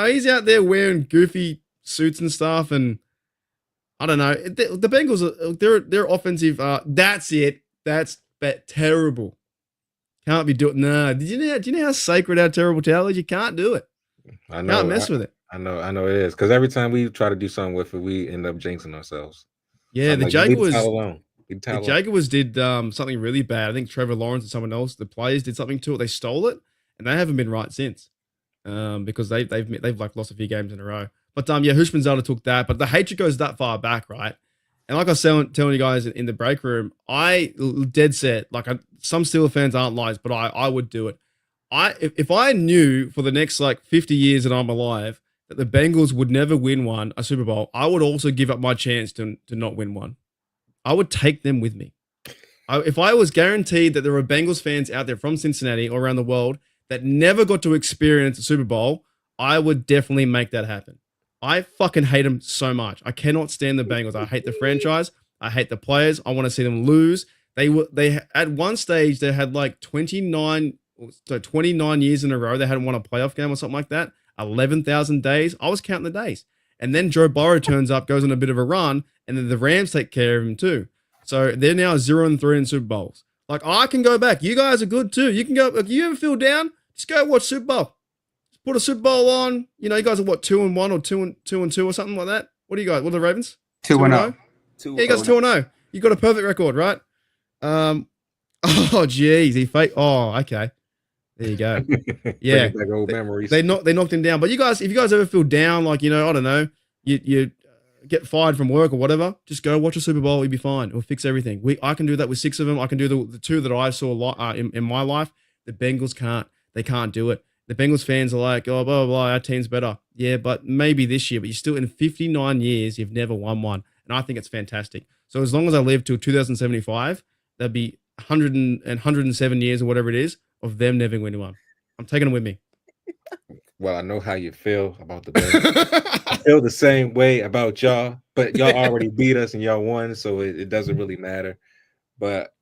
he's out there wearing goofy suits and stuff, and I don't know. The Bengals their offensive. That's it. That's terrible. Can't be doing. No. Do you know how sacred our terrible towel is? You can't do it. I know. Can't mess with it. I know it is because every time we try to do something with it, we end up jinxing ourselves. Yeah, the Jaguars. The Jaguars did something really bad. I think Trevor Lawrence and someone else, the players did something to it. They stole it, and they haven't been right since. Because they've lost a few games in a row. But Hutchinson took that. But the hatred goes that far back, right? And like I was telling you guys in the break room, I dead set some Steelers fans aren't liars, but I would do it. If I knew for the next 50 years that I'm alive that the Bengals would never win a Super Bowl, I would also give up my chance to not win one. I would take them with me. If I was guaranteed that there were Bengals fans out there from Cincinnati or around the world that never got to experience a Super Bowl, I would definitely make that happen. I fucking hate them so much. I cannot stand the Bengals. I hate the franchise. I hate the players. I want to see them lose. They at one stage they had 29 years in a row they hadn't won a playoff game or something like that. 11,000 days. I was counting the days. And then Joe Burrow turns up, goes on a bit of a run, and then the Rams take care of him too. So they're now 0-3 in Super Bowls. I can go back. You guys are good too. You can go. If you ever feel down, just go watch Super Bowl. Just put a Super Bowl on. You guys are 2-1 or 2-2 or something like that. What are you guys? What are the Ravens? 2-0. Yeah, you guys 2-0. You got a perfect record, right? Oh geez, he fake. Oh, okay. There you go. Yeah, old memories. They knocked him down. But you guys, if you guys ever feel down, I don't know, you get fired from work or whatever, just go watch a Super Bowl. You'll be fine. It'll fix everything. I can do that with 6 of them. I can do the 2 that I saw in my life. The Bengals can't. They can't do it. The Bengals fans are like, oh, blah, blah, blah, our team's better. Yeah, but maybe this year. But you're still in 59 years, you've never won one. And I think it's fantastic. So as long as I live till 2075, that'd be 107 years or whatever it is of them never winning one. I'm taking them with me. Well, I know how you feel about the Bengals. I feel the same way about y'all, but y'all already beat us and y'all won, so it doesn't really matter. But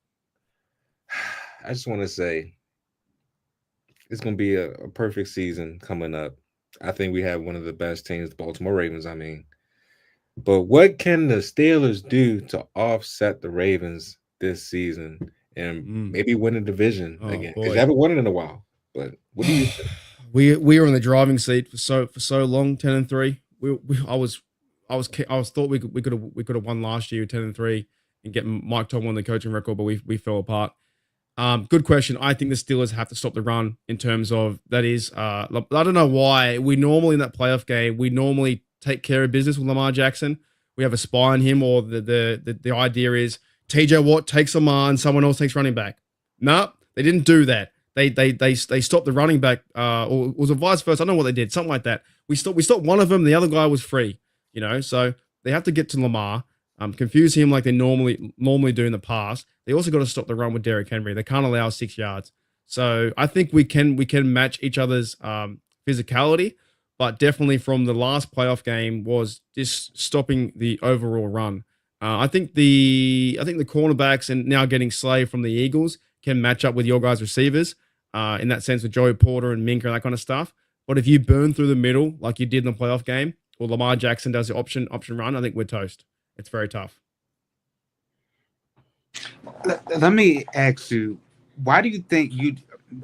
I just want to say it's going to be a perfect season coming up. I think we have one of the best teams, the Baltimore Ravens, I mean. But what can the Steelers do to offset the Ravens this season and maybe win a division again? Because they haven't won it in a while. But what do you think? We were in the driving seat for so long, 10-3. I thought we could have won last year 10-3 and get Mike Tomlin on the coaching record, but we fell apart. Good question. I think the Steelers have to stop the run in terms of that is I don't know why we normally in that playoff game we normally take care of business with Lamar Jackson. we have a spy on him, or the idea is TJ Watt takes Lamar and someone else takes running back. No, they didn't do that. They stopped the running back, or was it vice versa? I don't know what they did, something like that. We stopped one of them, the other guy was free, so they have to get to Lamar, confuse him like they normally do in the past. They also got to stop the run with Derrick Henry. They can't allow 6 yards. So I think we can match each other's physicality, but definitely from the last playoff game was just stopping the overall run. I think the cornerbacks and now getting Slay from the Eagles can match up with your guys' receivers in that sense with Joey Porter and Minka and that kind of stuff. But if you burn through the middle like you did in the playoff game, or Lamar Jackson does the option run, I think we're toast. It's very tough. Let me ask you, why do you think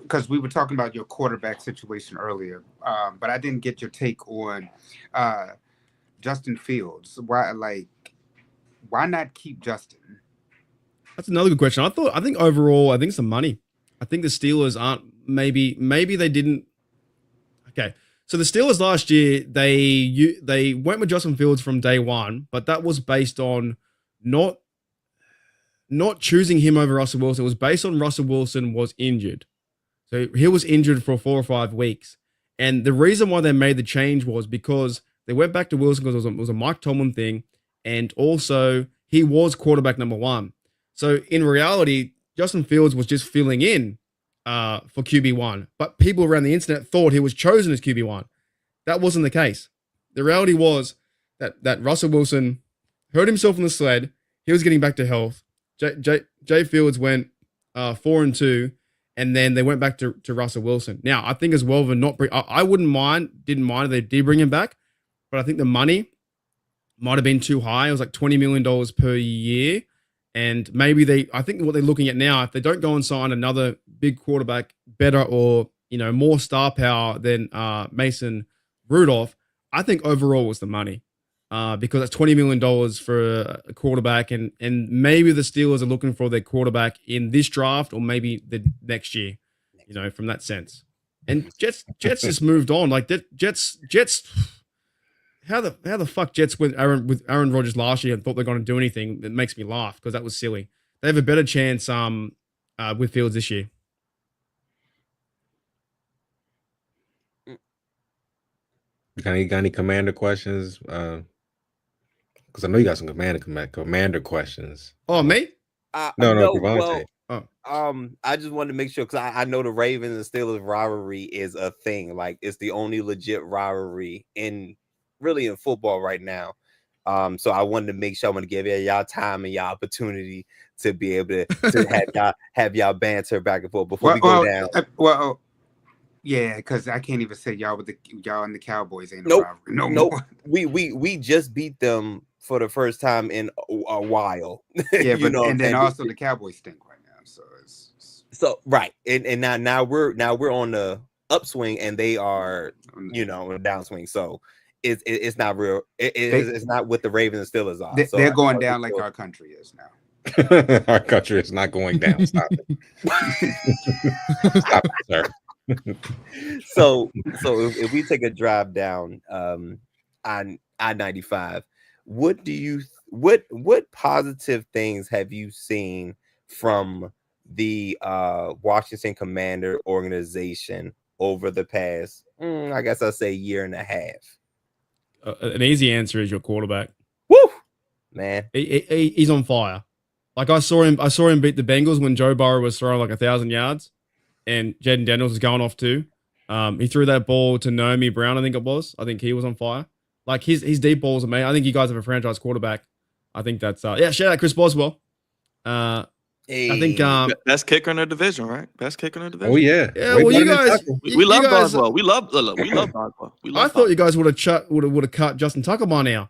because we were talking about your quarterback situation earlier, but I didn't get your take on Justin Fields. Why not keep Justin? That's another good question. I think overall, I think it's the money. I think the Steelers aren't maybe they didn't. Okay. So the Steelers last year, they went with Justin Fields from day one, but that was based on not choosing him over Russell Wilson. It was based on Russell Wilson was injured. So he was injured for 4 or 5 weeks. And the reason why they made the change was because they went back to Wilson because it was a Mike Tomlin thing. And also he was quarterback number 1. So in reality, Justin Fields was just filling in for QB1. But people around the internet thought he was chosen as QB1. That wasn't the case. The reality was that Russell Wilson hurt himself on the sled. He was getting back to health. Jay Fields went 4-2, and then they went back to Russell Wilson. Now, I think as well, I didn't mind if they did bring him back, but I think the money might have been too high. It was like $20 million per year. And maybe I think what they're looking at now, if they don't go and sign another big quarterback, better or, more star power than Mason Rudolph, I think overall was the money. Because that's $20 million for a quarterback, and maybe the Steelers are looking for their quarterback in this draft or maybe the next year, from that sense. And Jets just moved on. Like that, Jets. How the fuck Jets with Aaron Rodgers last year and thought they're going to do anything? It makes me laugh because that was silly. They have a better chance with Fields this year. Got any Commander questions? Because I know you got some Commander questions. Oh, me? No, Devontae. I just wanted to make sure because I know the Ravens and Steelers rivalry is a thing. Like it's the only legit rivalry in football right now. So I wanted to make sure I'm going to give y'all time and y'all opportunity to be able to have y'all banter back and forth before we go down. Yeah, because I can't even say y'all and the Cowboys ain't no rivalry. Nope. We just beat them for the first time in a while. Yeah, but and then also the Cowboys stink right now. So right, and now we're on the upswing and they are on the downswing. So it's not real. It's not what the Ravens and Steelers are. They're going down like our country is now. Our country is not going down. Stop it. Stop it, sir. So if we take a drive down on I-95, what positive things have you seen from the Washington Commander organization over the past, I guess I'll say year and a half? An easy answer is your quarterback. Woo, man, he's on fire. Like I saw him beat the Bengals when Joe Burrow was throwing like 1,000 yards, and Jaden Daniels was going off too. He threw that ball to Naomi Brown, I think it was. I think he was on fire. Like his deep balls are amazing. I think you guys have a franchise quarterback. I think that's shout out Chris Boswell. Hey. I think best kicker in the division, right? Best kicker in the division. Oh yeah. Well, you guys, we love Boswell. We love Boswell. I thought you guys would have cut Justin Tucker by now.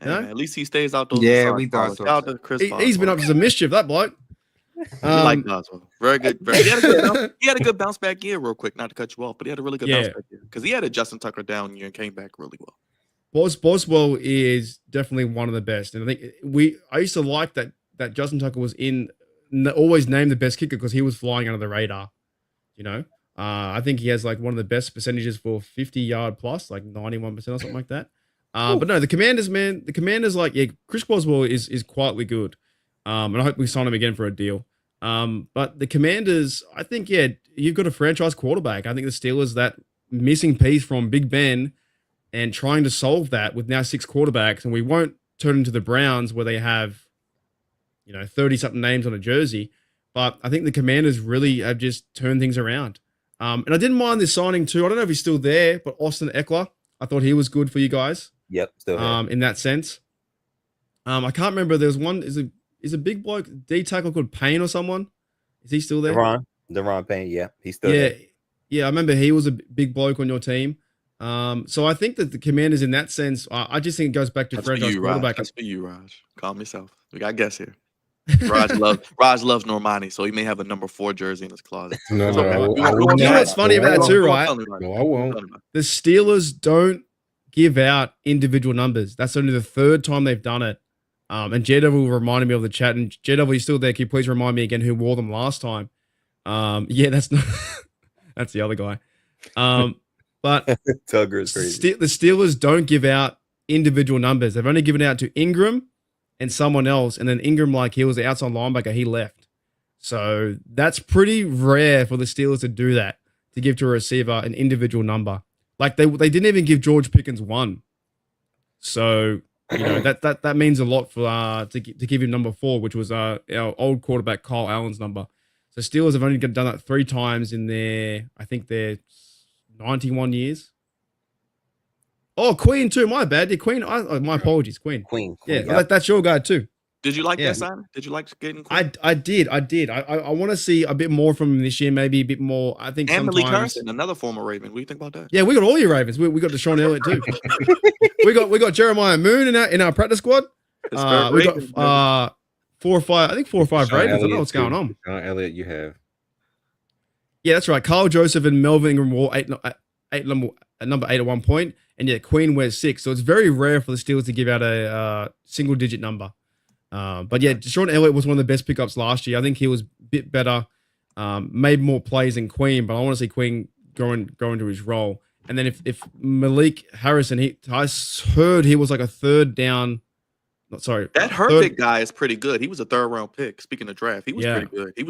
Hey, man, at least he stays out those. Yeah, we thought so. Shout out to Chris. He's been up to some mischief, that bloke. We like Boswell. Very good. He had a good bounce back year, real quick. Not to cut you off, but he had a really good bounce back year because he had a Justin Tucker down year and came back really well. Boswell is definitely one of the best, and I think I used to like that Justin Tucker was always named the best kicker because he was flying under the radar. I think he has like one of the best percentages for 50-yard plus, like 91% or something like that. But no, the Commanders, man, like, yeah, Chris Boswell is quietly good. And I hope we sign him again for a deal. But the Commanders, I think, yeah, you've got a franchise quarterback. I think the Steelers, that missing piece from Big Ben, and trying to solve that with now 6 quarterbacks, and we won't turn into the Browns where they have, 30-something names on a jersey. But I think the Commanders really have just turned things around. And I didn't mind this signing too. I don't know if he's still there, but Austin Eckler, I thought he was good for you guys. Yep, still here. In that sense. I can't remember. There's one, is a big bloke, D tackle called Payne or someone. Is he still there? Deron Payne, yeah. He's still Yeah. there. Yeah, I remember he was a big bloke on your team. So I think that the Commanders in that sense, I just think it goes back to franchise quarterback. That's for you, Raj. Calm yourself. We got guess here. Raj loves Normani, so he may have a number 4 jersey in his closet. No, You know what's funny about that too, right? No, I won't. The Steelers don't give out individual numbers. That's only the 3rd time they've done it. And J-Devil reminded me of the chat. And J-Devil, you still there? Can you please remind me again who wore them last time? Yeah, that's not that's the other guy. But Tugger is crazy. The Steelers don't give out individual numbers. They've only given out to Ingram and someone else. And then Ingram, like, he was the outside linebacker, he left. So that's pretty rare for the Steelers to do that, to give to a receiver an individual number. Like, they didn't even give George Pickens 1. So, that means a lot for to give him number 4, which was our old quarterback Kyle Allen's number. So Steelers have only done that 3 times in their 91 years. Oh, Queen too. My bad. Yeah, Queen. My apologies, Queen. Queen. Yeah, yep. That's your guy too. Did you like that sign? Did you like getting Queen? I did. I want to see a bit more from him this year. Maybe a bit more. I think and sometimes. Malik Harrison, another former Raven. What do you think about that? Yeah, we got all your Ravens. We got Deshaun Elliott too. we got Jeremiah Moon in our practice squad. We got 4 or 5. I think 4 or 5 Ravens. I don't know what's going on. Deshaun Elliott, you have. Yeah, that's right. Carl Joseph and Melvin Ingram wore number 8 at one point, and yeah, Queen wears 6. So it's very rare for the Steelers to give out a single-digit number. But yeah, Deshaun Elliott was one of the best pickups last year. I think he was a bit better, made more plays than Queen, but I want to see Queen go into his role. And then if Malik Harrison, I heard he was like a 3rd down. That Herbig guy is pretty good. He was a 3rd round pick. Speaking of draft, he was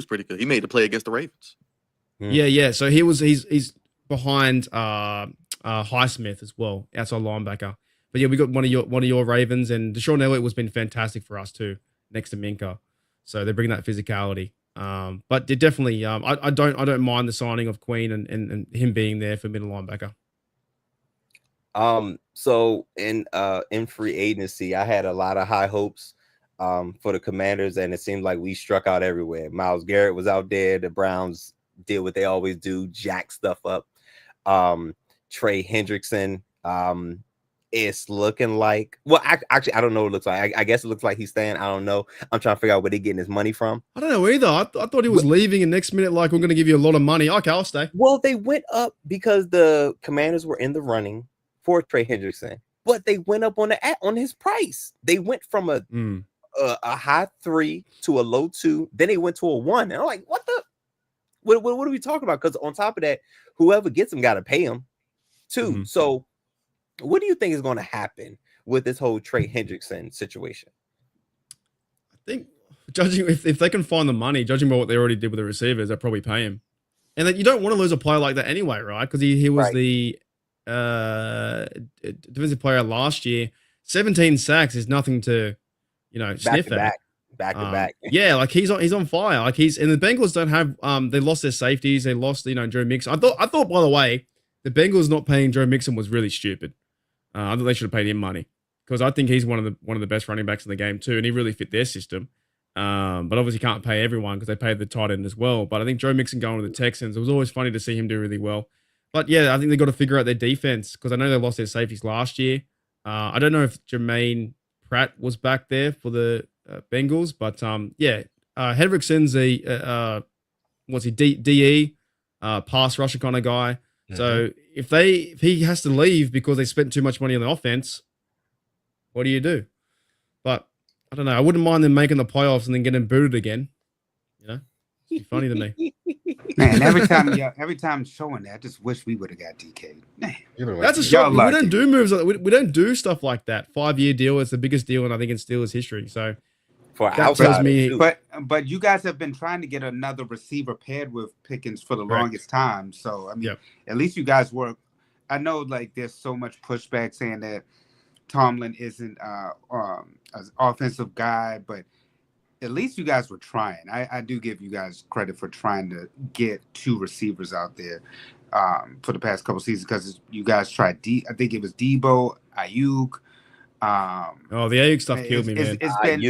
pretty good. He made the play against the Ravens. Yeah. So he's behind Highsmith as well, outside linebacker. But yeah, we got one of your Ravens, and Deshaun Elliott has been fantastic for us too, next to Minka. So they're bringing that physicality. But they definitely, I don't mind the signing of Queen and him being there for middle linebacker. So in free agency, I had a lot of high hopes for the Commanders, and it seemed like we struck out everywhere. Myles Garrett was out there. The Browns did what they always do, jack stuff up. Trey Hendrickson, it's looking like, well, actually, I don't know what it looks like. I guess it looks like he's staying. I don't know. I'm trying to figure out where they're getting his money from. I don't know either. I thought he was leaving, and next minute, like, we're going to give you a lot of money. Okay, I'll stay. Well, they went up because the Commanders were in the running for Trey Hendrickson, but they went up on his price. They went from a high 3 to a low 2. Then they went to a 1. And I'm like, what are we talking about? Because on top of that, whoever gets him got to pay him too. Mm-hmm. So what do you think is going to happen with this whole Trey Hendrickson situation? I think, judging if they can find the money, judging by what they already did with the receivers, they'll probably pay him. And then you don't want to lose a player like that anyway, right? Because he was the defensive player last year. 17 sacks is nothing to, sniff at. Back to back. Yeah, like he's on fire. Like and the Bengals don't have they lost their safeties. They lost, Joe Mixon. I thought, by the way, the Bengals not paying Joe Mixon was really stupid. I thought they should have paid him money, because I think he's one of the best running backs in the game too, and he really fit their system. But obviously can't pay everyone because they paid the tight end as well. But I think Joe Mixon going to the Texans, it was always funny to see him do really well. But yeah, I think they got to figure out their defense, because I know they lost their safeties last year. I don't know if Jermaine Pratt was back there for the Bengals, but Hendrickson's DE pass rusher kind of guy. Mm-hmm. So if he has to leave because they spent too much money on the offense, what do you do? But I don't know. I wouldn't mind them making the playoffs and then getting booted again. It'd be funny to me. Man, every time showing that, I just wish we would have got DK. Man, That's a shock. We don't do moves. We don't do stuff like that. 5-year deal. It's the biggest deal, and I think in Steelers history. So for that tells me. But you guys have been trying to get another receiver paired with Pickens for the longest time. So I mean, at least you guys were. I know, like, there's so much pushback saying that Tomlin isn't an offensive guy, but at least you guys were trying. I do give you guys credit for trying to get 2 receivers out there for the past couple seasons, because you guys tried. I think it was Debo, Ayuk. The Ayuk stuff killed me, man. It's been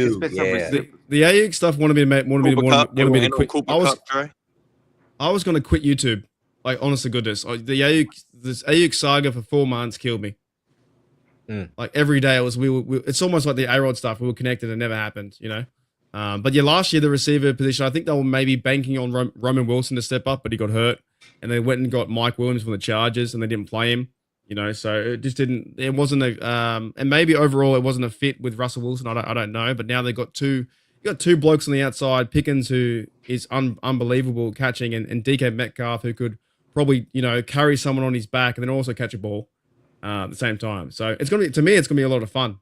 the Ayuk stuff wanted me to quit. I was going to quit YouTube. Like, honest to goodness, this Ayuk saga for 4 months killed me. Like, every day it was it's almost like the A-Rod stuff. We were connected and it never happened, you know. But yeah, last year the receiver position, I think they were maybe banking on Roman Wilson to step up, but he got hurt, and they went and got Mike Williams from the Chargers, and they didn't play him, you know. So it just didn't. It wasn't a. And maybe overall it wasn't a fit with Russell Wilson. I don't know. But now they got two. You got 2 blokes on the outside, Pickens, who is unbelievable catching, and DK Metcalf, who could probably, you know, carry someone on his back and then also catch a ball at the same time. So it's gonna be, to me, it's gonna be a lot of fun.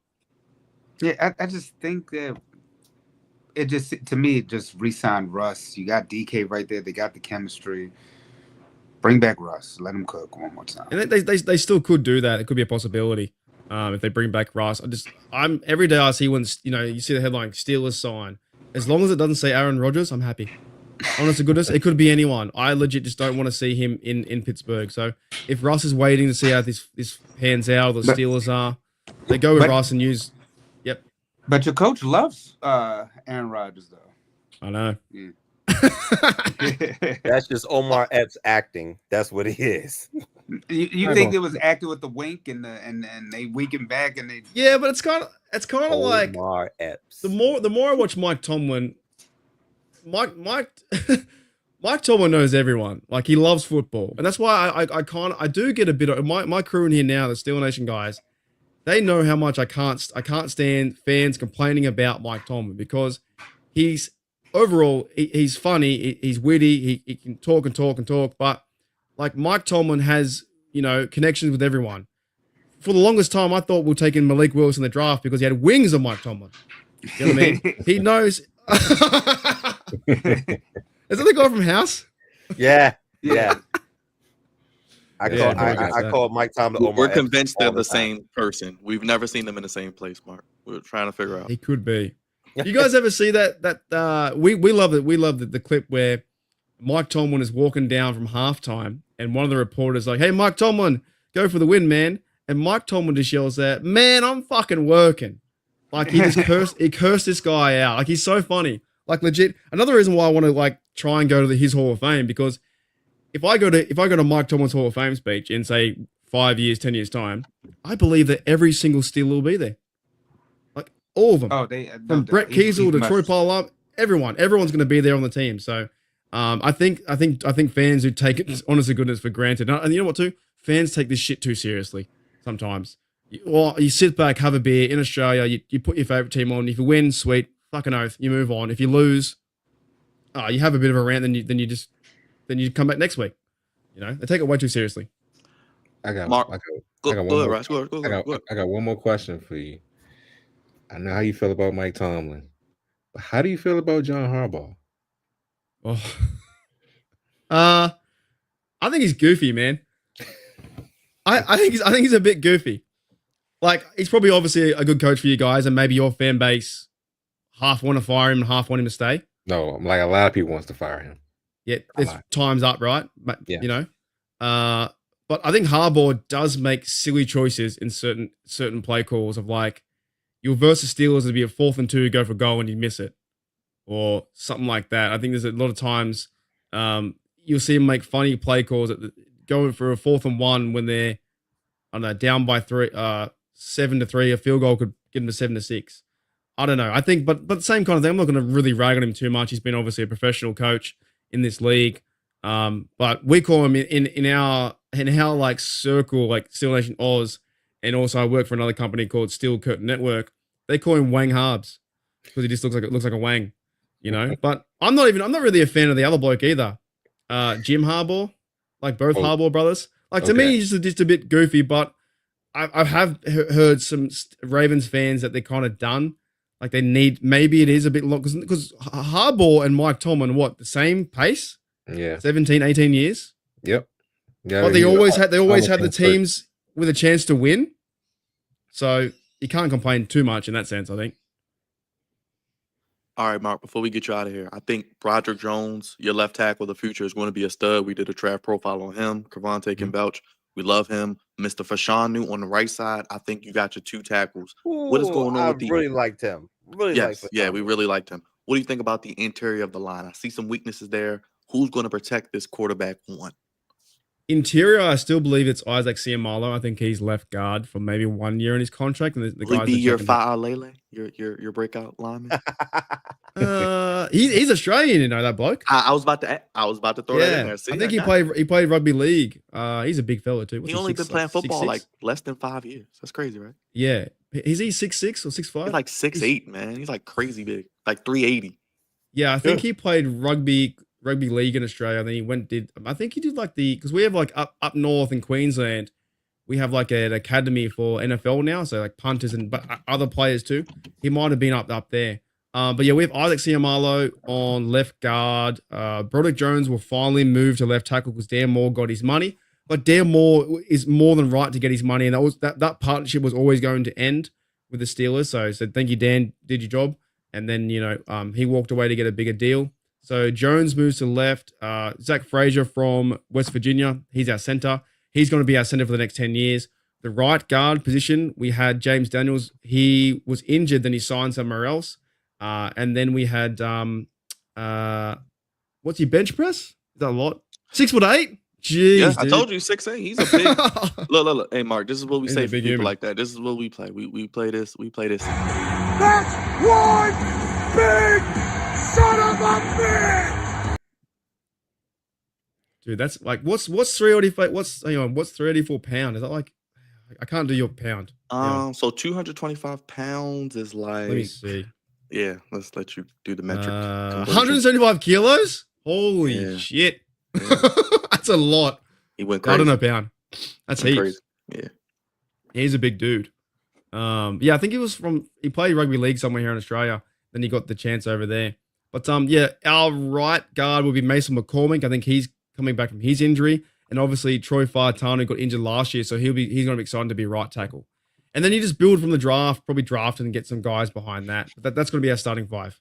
Yeah, I just think that. It just re-signed Russ. You got DK right there. They got the chemistry. Bring back Russ. Let him cook one more time. And they still could do that. It could be a possibility if they bring back Russ. I'm every day I see when, you know, you see the headline Steelers sign. As long as it doesn't say Aaron Rodgers, I'm happy. Honest to goodness, it could be anyone. I legit just don't want to see him in Pittsburgh. So if Russ is waiting to see how this pans out, or the Steelers are, they go with Russ and use. But your coach loves Aaron Rodgers, though. I know. Yeah. That's just Omar Epps acting. That's what it is. You think it was acting with the wink and they winking back and they? Yeah, but it's kind of like Omar Epps. The more I watch Mike Tomlin, Mike Tomlin knows everyone. Like, he loves football, and that's why I do get a bit of my crew in here now, the Steel Nation guys. They know how much I can't stand fans complaining about Mike Tomlin, because he's overall he's funny, he's witty, he can talk and talk and talk, but like, Mike Tomlin has, you know, connections with everyone. For the longest time, I thought we were taking Malik Willis in the draft because he had wings of Mike Tomlin. You know what I mean? He knows. Is that the guy from House? Yeah. I call Mike Tomlin. We're convinced they're the same person. We've never seen them in the same place, Mark. We're trying to figure out. He could be. You guys ever see that? We love it. We love the clip where Mike Tomlin is walking down from halftime, and one of the reporters like, "Hey, Mike Tomlin, go for the win, man!" And Mike Tomlin just yells out, "Man, I'm fucking working!" Like, he just cursed this guy out. Like, he's so funny. Like, legit. Another reason why I want to, like, try and go to his Hall of Fame, because if I go to Mike Tomlin's Hall of Fame speech in, say, 5 years, 10 years time, I believe that every single Steeler will be there. Like, all of them. Oh, from Brett Kiesel to Troy Polamalu, everyone's going to be there on the team. So, I think fans who take it, honest to goodness, for granted, and you know what too, fans take this shit too seriously sometimes. You sit back, have a beer in Australia, you put your favorite team on. If you win, sweet, fucking oath, you move on. If you lose, you have a bit of a rant, then you come back next week. You know, they take it way too seriously. I got Mark, one more question for you. I know how you feel about Mike Tomlin, but how do you feel about John Harbaugh? I think he's goofy, man. I think he's a bit goofy. Like, he's probably obviously a good coach for you guys, and maybe your fan base half want to fire him and half want him to stay. No, like, a lot of people wants to fire him. Yeah, it's time's up, right? Yeah. You know, but I think Harbaugh does make silly choices in certain play calls of, like, you'll versus Steelers, it'd be a 4th and 2, go for goal and you miss it, or something like that. I think there's a lot of times you'll see him make funny play calls going for a 4th and 1 when they're, I don't know, down by 7-3. A field goal could get them to 7-6. I don't know. I think, but the same kind of thing. I'm not going to really rag on him too much. He's been obviously a professional coach in this league. But we call him in our like circle, like Steel Nation Oz, and also I work for another company called Steel Curtain Network. They call him Wang Harbs because he just looks like a Wang, you know. But I'm not really a fan of the other bloke either. Jim Harbaugh, like both Oh, Harbaugh brothers. Like to okay. me, he's just a bit goofy, but I have heard some Ravens fans that they're kind of done. Like they need, maybe it is a bit long because Harbaugh and Mike Tomlin, what, the same pace? Yeah. 17, 18 years. Yep. Yeah. But they always had the almost teams with a chance to win. So you can't complain too much in that sense, I think. All right, Mark, before we get you out of here, I think Broderick Jones, your left tackle of the future, is going to be a stud. We did a draft profile on him. Cavante can vouch. We love him. Mr. Fashanu on the right side. I think you got your two tackles. What is going on I with the really liked him. Really Yes, liked yeah, Fashanu. we really liked him. What do you think about the interior of the line? I see some weaknesses there. Who's going to protect this quarterback one? Interior, I still believe it's Isaac Siamalo. I think he's left guard for maybe 1 year in his contract. And the Will he guys be are your checking Fa'alele, your breakout lineman? he's Australian, you know, that bloke. I was about to throw that in there. See, I think got he played rugby league. He's a big fella too. What's he only been playing football 6'6"? like less than 5 years. That's crazy, right? Yeah. Is he 6'6" or 6'5"? He's like 6'8", man. He's like crazy big, like 380. Yeah, I think he played rugby league in Australia. And then I think he did like because we have like up north in Queensland, we have like an academy for NFL now. So like punters and but other players too. He might have been up there. But yeah, we have Isaac Siamalo on left guard. Broderick Jones will finally move to left tackle because Dan Moore got his money. But Dan Moore is more than right to get his money, and that partnership was always going to end with the Steelers. So thank you, Dan, did your job. And then he walked away to get a bigger deal. So Jones moves to left. Zach Frazier from West Virginia, he's our center. He's going to be our center for the next 10 years. The right guard position, we had James Daniels. He was injured, then he signed somewhere else. And then we had what's he bench press? Is that a lot? 6'8". Jeez, Yeah, dude. I told you 6'8". He's a big look. Hey, Mark, this is what we say for big people human. like that. This is what we play. We play this. That's one big son of a bitch! Dude, that's like what's 385? What's 384 pound? Is that like I can't do your pound. So 225 pounds is like. Let me see. Yeah, let's let you do the metric. 175 kilos? Holy shit. Yeah. That's a lot. He went I crazy. don't know pound. That's Went heaps. crazy. Yeah. He's a big dude. Yeah, I think he played rugby league somewhere here in Australia. Then he got the chance over there. But yeah, our right guard will be Mason McCormick. I think he's coming back from his injury. And obviously Troy Faitanu got injured last year, so he's going to be excited to be right tackle. And then you just build from the draft, probably draft and get some guys behind that. But that's going to be our starting five.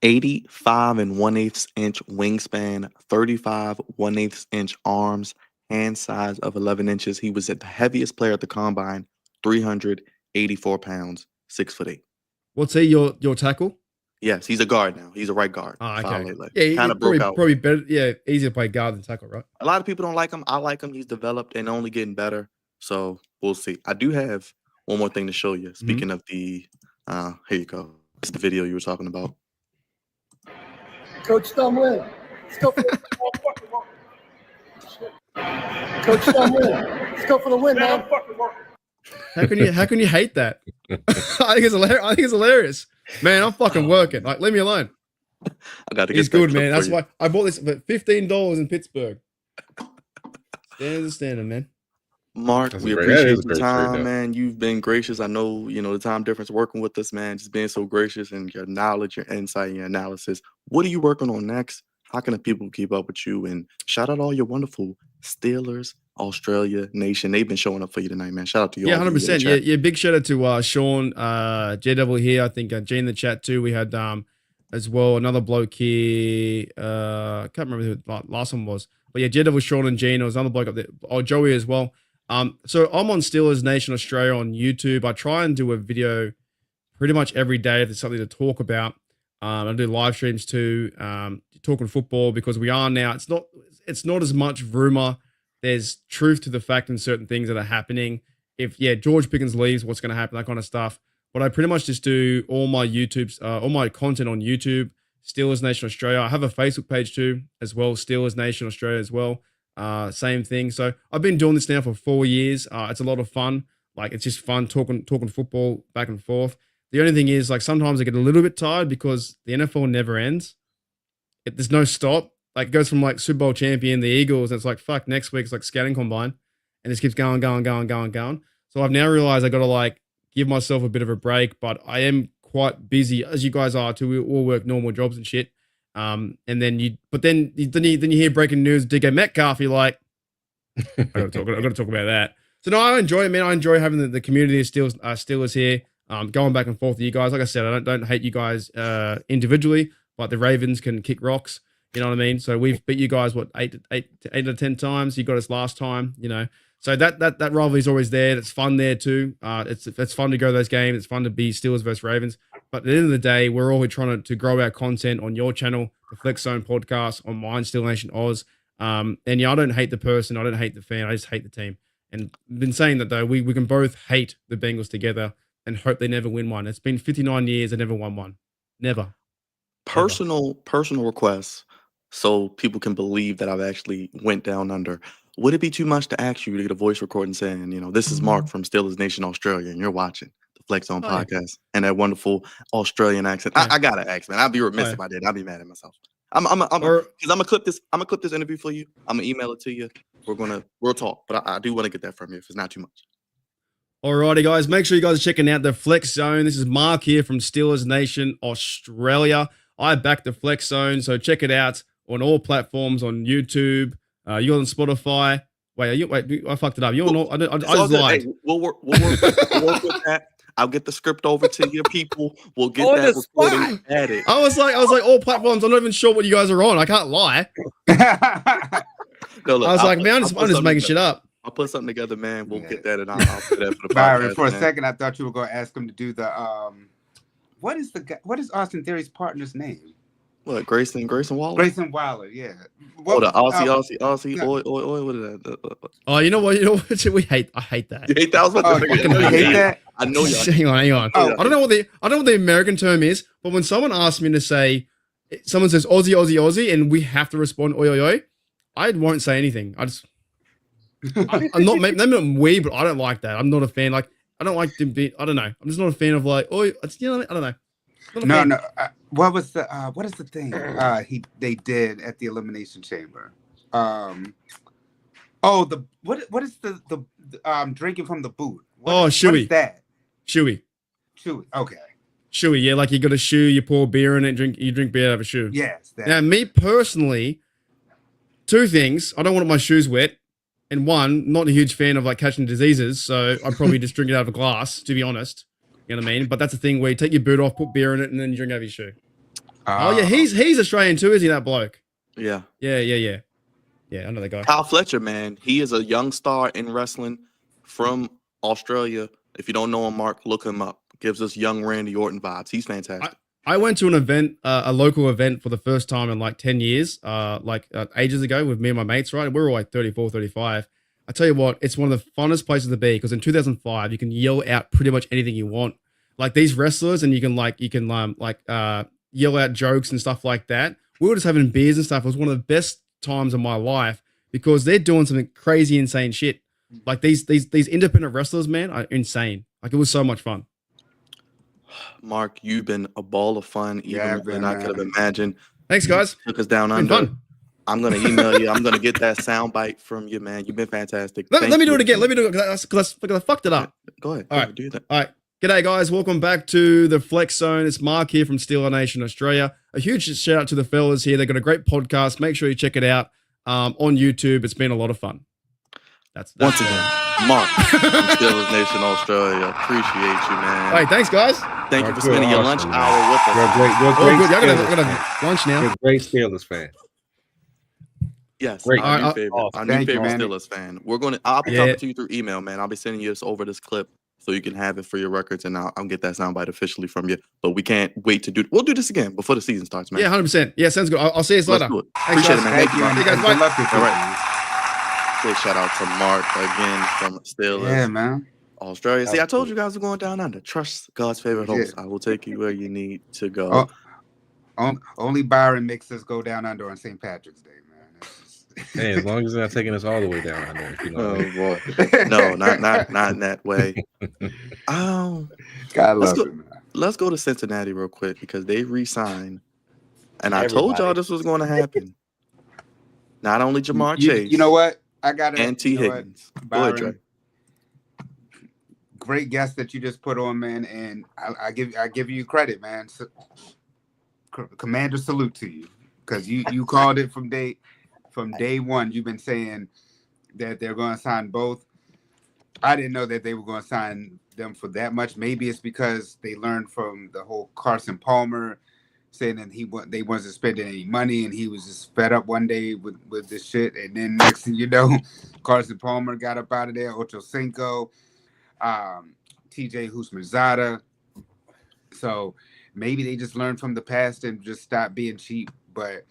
85 1/8 inch wingspan, 35 1/8 inch arms, hand size of 11 inches. He was the heaviest player at the combine, 384 pounds, 6'8". What's he, your tackle? Yes, he's a guard now. He's a right guard. Oh, okay. Fa'alele. Yeah, Kind of broke out. Probably better. Yeah, easier to play guard than tackle, right? A lot of people don't like him. I like him. He's developed and only getting better. So we'll see. I do have one more thing to show you. Speaking of the, here you go. It's the video you were talking about. Coach Tomlin, let's go for Coach Tomlin, let's go for the win, man. How can you hate that? I think it's hilarious. Man, I'm fucking working. Like, leave me alone. I got to get He's that good, clip man. for That's you. why I bought this for $15 in Pittsburgh. Standard, man. Mark, That's we great. appreciate That is a the great trade, time, though. man. You've been gracious. I know, the time difference working with us, man. Just being so gracious and your knowledge, your insight, your analysis. What are you working on next? How can the people keep up with you? And shout out all your wonderful Steelers, Australia Nation. They've been showing up for you tonight, man. Shout out to you. Yeah, all 100%. Yeah, big shout out to Sean, JW here. I think G in the chat too. We had as well another bloke here. I can't remember who the last one was. But yeah, JW, Sean, and Gene. There was another bloke up there. Oh, Joey as well. So I'm on Steelers Nation Australia on YouTube. I try and do a video pretty much every day if there's something to talk about. I do live streams too, talking football because we are now. It's not as much rumor. There's truth to the fact in certain things that are happening. If George Pickens leaves, what's going to happen? That kind of stuff. But I pretty much just do all my all my content on YouTube. Steelers Nation Australia. I have a Facebook page too, as well. Steelers Nation Australia as well. Same thing. So I've been doing this now for 4 years. It's a lot of fun. Like it's just fun talking football back and forth. The only thing is, like sometimes I get a little bit tired because the NFL never ends. There's no stop. like goes from like Super Bowl champion, the Eagles, and it's like fuck. Next week's like scouting combine, and this keeps going. So I've now realized I got to like give myself a bit of a break, but I am quite busy as you guys are too. We all work normal jobs and shit. And then you hear breaking news, DK Metcalf. You're like, I got to talk about that. So no, I enjoy it, man. I enjoy having the community of Steelers here. Going back and forth with you guys. Like I said, I don't hate you guys individually, but the Ravens can kick rocks. You know what I mean? So we've beat you guys eight out of 10 times. You got us last time. You know, so that rivalry is always there. It's fun there too. It's fun to go to those games. It's fun to be Steelers versus Ravens. But at the end of the day, we're all trying to grow our content on your channel, the Flex Zone podcast, on mine, Steel Nation Oz. And yeah, I don't hate the person. I don't hate the fan. I just hate the team. And I've been saying that though, we can both hate the Bengals together and hope they never win one. It's been 59 years. They never won one. Never. Personal requests, so people can believe that I've actually went down under. Would it be too much to ask you to get a voice recording saying, you know, this is Mark from Steelers Nation Australia, and you're watching the Flex Zone podcast, and that wonderful Australian accent? I gotta ask, man. I'd be remiss if I did. I'd be mad at myself. I'm gonna clip this interview for you. I'm gonna email it to you. We'll talk, but I do want to get that from you if it's not too much. Alrighty, guys. Make sure you guys are checking out the Flex Zone. This is Mark here from Steelers Nation Australia. I back the Flex Zone, so check it out on all platforms, on YouTube. You're on Spotify. Wait, I fucked it up. You're on. I just lied. Hey, we'll work with that. I'll get the script over to your people. We'll get that recording added. I was like, all platforms. I'm not even sure what you guys are on. I can't lie. No, look, I was like, man, I'm just making shit up. I'll put something together, man. We'll get that, and I'll put that for the Byron, podcast. for a second, I thought you were going to ask him to do the what is Austin Theory's partner's name? What, Grayson Waller? Grayson Waller, yeah. The Aussie, oi, what is that? Oh, you know what? I hate that. You hate that? I was about to you hate that? I know you. Hang on. Oh. I don't know what the American term is, but when someone asks me to say, someone says Aussie, and we have to respond oi, I won't say anything. I'm not, maybe I'm weird, but I don't like that. I'm not a fan. Like, I don't like to be, I don't know. I'm just not a fan of like, oi, you know, I don't know. No. What is the thing they did at the Elimination Chamber? What is the drinking from the boot? Shoey. What is that? Shoey. Okay. Shoey, yeah, like you got a shoe, you pour beer in it, you drink beer out of a shoe. Yes. Now, me personally, two things. I don't want my shoes wet. And one, not a huge fan of like catching diseases, so I'd probably just drink it out of a glass, to be honest. You know what I mean? But that's the thing where you take your boot off, put beer in it, and then you drink out of your shoe. Oh yeah, he's Australian too, is he? That bloke? Yeah. Yeah. I know that guy. Kyle Fletcher, man, he is a young star in wrestling from Australia. If you don't know him, Mark, look him up. Gives us young Randy Orton vibes. He's fantastic. I went to an event, a local event for the first time in like 10 years, ages ago with me and my mates, right? We were like 34, 35. I tell you what, it's one of the funnest places to be because in 2005, you can yell out pretty much anything you want. Like these wrestlers, and you can yell out jokes and stuff like that. We were just having beers and stuff. It was one of the best times of my life because they're doing some crazy, insane shit. Like these independent wrestlers, man, are insane. Like it was so much fun. Mark, you've been a ball of fun, even than I could have imagined. Thanks, guys. You took us down under. Fun. I'm gonna email you. I'm gonna get that sound bite from you, man. You've been fantastic. Let me do it again. Let me do it because I fucked it up. Go ahead. All right. Do that. All right. G'day, guys. Welcome back to the Flex Zone. It's Mark here from Steeler Nation Australia. A huge shout out to the fellas here. They've got a great podcast. Make sure you check it out on YouTube. It's been a lot of fun. That's once again, Mark from Steelers Nation Australia. Appreciate you, man. All right, thanks, guys. Thank you for spending your lunch hour with us. You're great. I'm gonna lunch now. You're a great Steelers fan. Yes, great. Our new favorite Steelers fan. I'll be talking to you through email, man. I'll be sending you this clip so you can have it for your records, and I'll get that soundbite officially from you. But we can't wait to do. We'll do this again before the season starts, man. Yeah, 100%. Yeah, sounds good. I'll see you later. Appreciate it, man. Thank you. Hey, guys, bye. All right. Big shout out to Mark again from Steelers. Yeah, man. Australia. See, I told you guys we're going down under. Trust God's favorite host. I will take you where you need to go. Only Byron makes us go down under on St. Patrick's Day, man. Hey, as long as they're not taking us all the way down under. You know boy. No, not in that way. God love it, man. Let's go to Cincinnati real quick because they re-signed. And I told y'all this was going to happen. Not only Jamar Chase. You know what? I got and T. Higgins. Go ahead, Dre. Byron, great guest that you just put on, man, and I give you credit, man. So, Commander, salute to you, because you called it from day one. You've been saying that they're going to sign both. I didn't know that they were going to sign them for that much. Maybe it's because they learned from the whole Carson Palmer saying that they wasn't spending any money, and he was just fed up one day with this shit. And then next thing you know, Carson Palmer got up out of there. Ocho Cinco, TJ Husmanzada. So maybe they just learned from the past and just stopped being cheap. But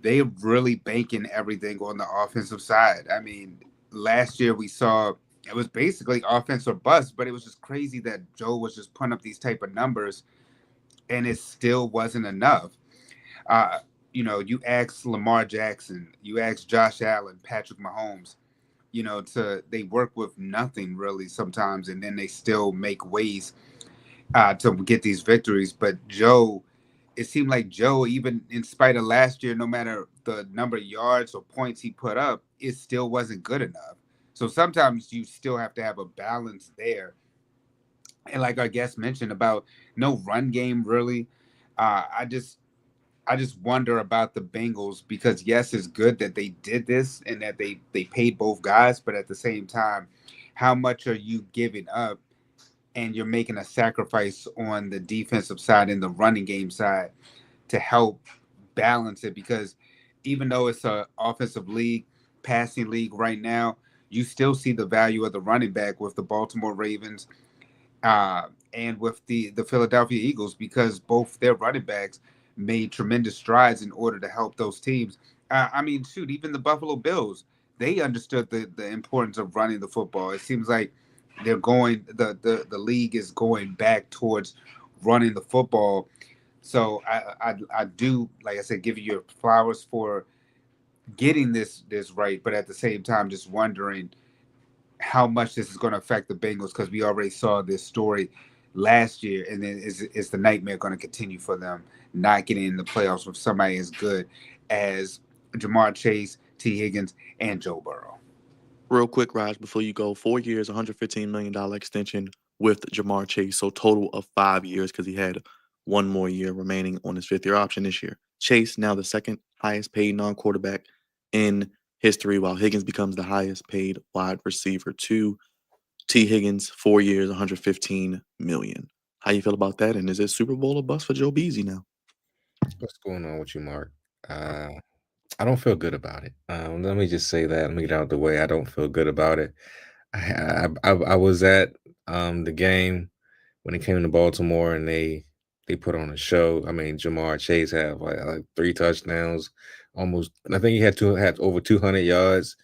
they're really banking everything on the offensive side. I mean, last year we saw it was basically offense or bust, but it was just crazy that Joe was just putting up these type of numbers, and it still wasn't enough. You ask Lamar Jackson, you ask Josh Allen, Patrick Mahomes, they work with nothing really sometimes, and then they still make ways to get these victories. But Joe, it seemed like Joe, even in spite of last year, no matter the number of yards or points he put up, it still wasn't good enough. So sometimes you still have to have a balance there. And like our guest mentioned about no run game, really, I just wonder about the Bengals, because yes, it's good that they did this and that they paid both guys, but at the same time, how much are you giving up? And you're making a sacrifice on the defensive side and the running game side to help balance it, because even though it's an offensive league, passing league right now, you still see the value of the running back with the Baltimore Ravens and with the Philadelphia Eagles, because both their running backs made tremendous strides in order to help those teams. Shoot, even the Buffalo Bills, they understood the importance of running the football. It seems like the league is going back towards running the football. So I do, like I said, give you your flowers for getting this right, but at the same time, just wondering how much this is going to affect the Bengals, because we already saw this story last year, and then is the nightmare going to continue for them not getting in the playoffs with somebody as good as Jamar Chase, T. Higgins, and Joe Burrow? Real quick, Raj, before you go, 4 years, $115 million extension with Jamar Chase. So total of 5 years, because he had one more year remaining on his 5th-year option this year. Chase now the second highest paid non-quarterback in history, while Higgins becomes the highest paid wide receiver too. T. Higgins, 4 years, $115 million. How you feel about that? And is it Super Bowl or bust for Joe Beasy now? What's going on with you, Mark? I don't feel good about it. Let me just say that. Let me get out of the way. I don't feel good about it. I was at the game when it came to Baltimore, and they put on a show. I mean, Jamar Chase had like 3 touchdowns, almost. I think he had over 200 yards.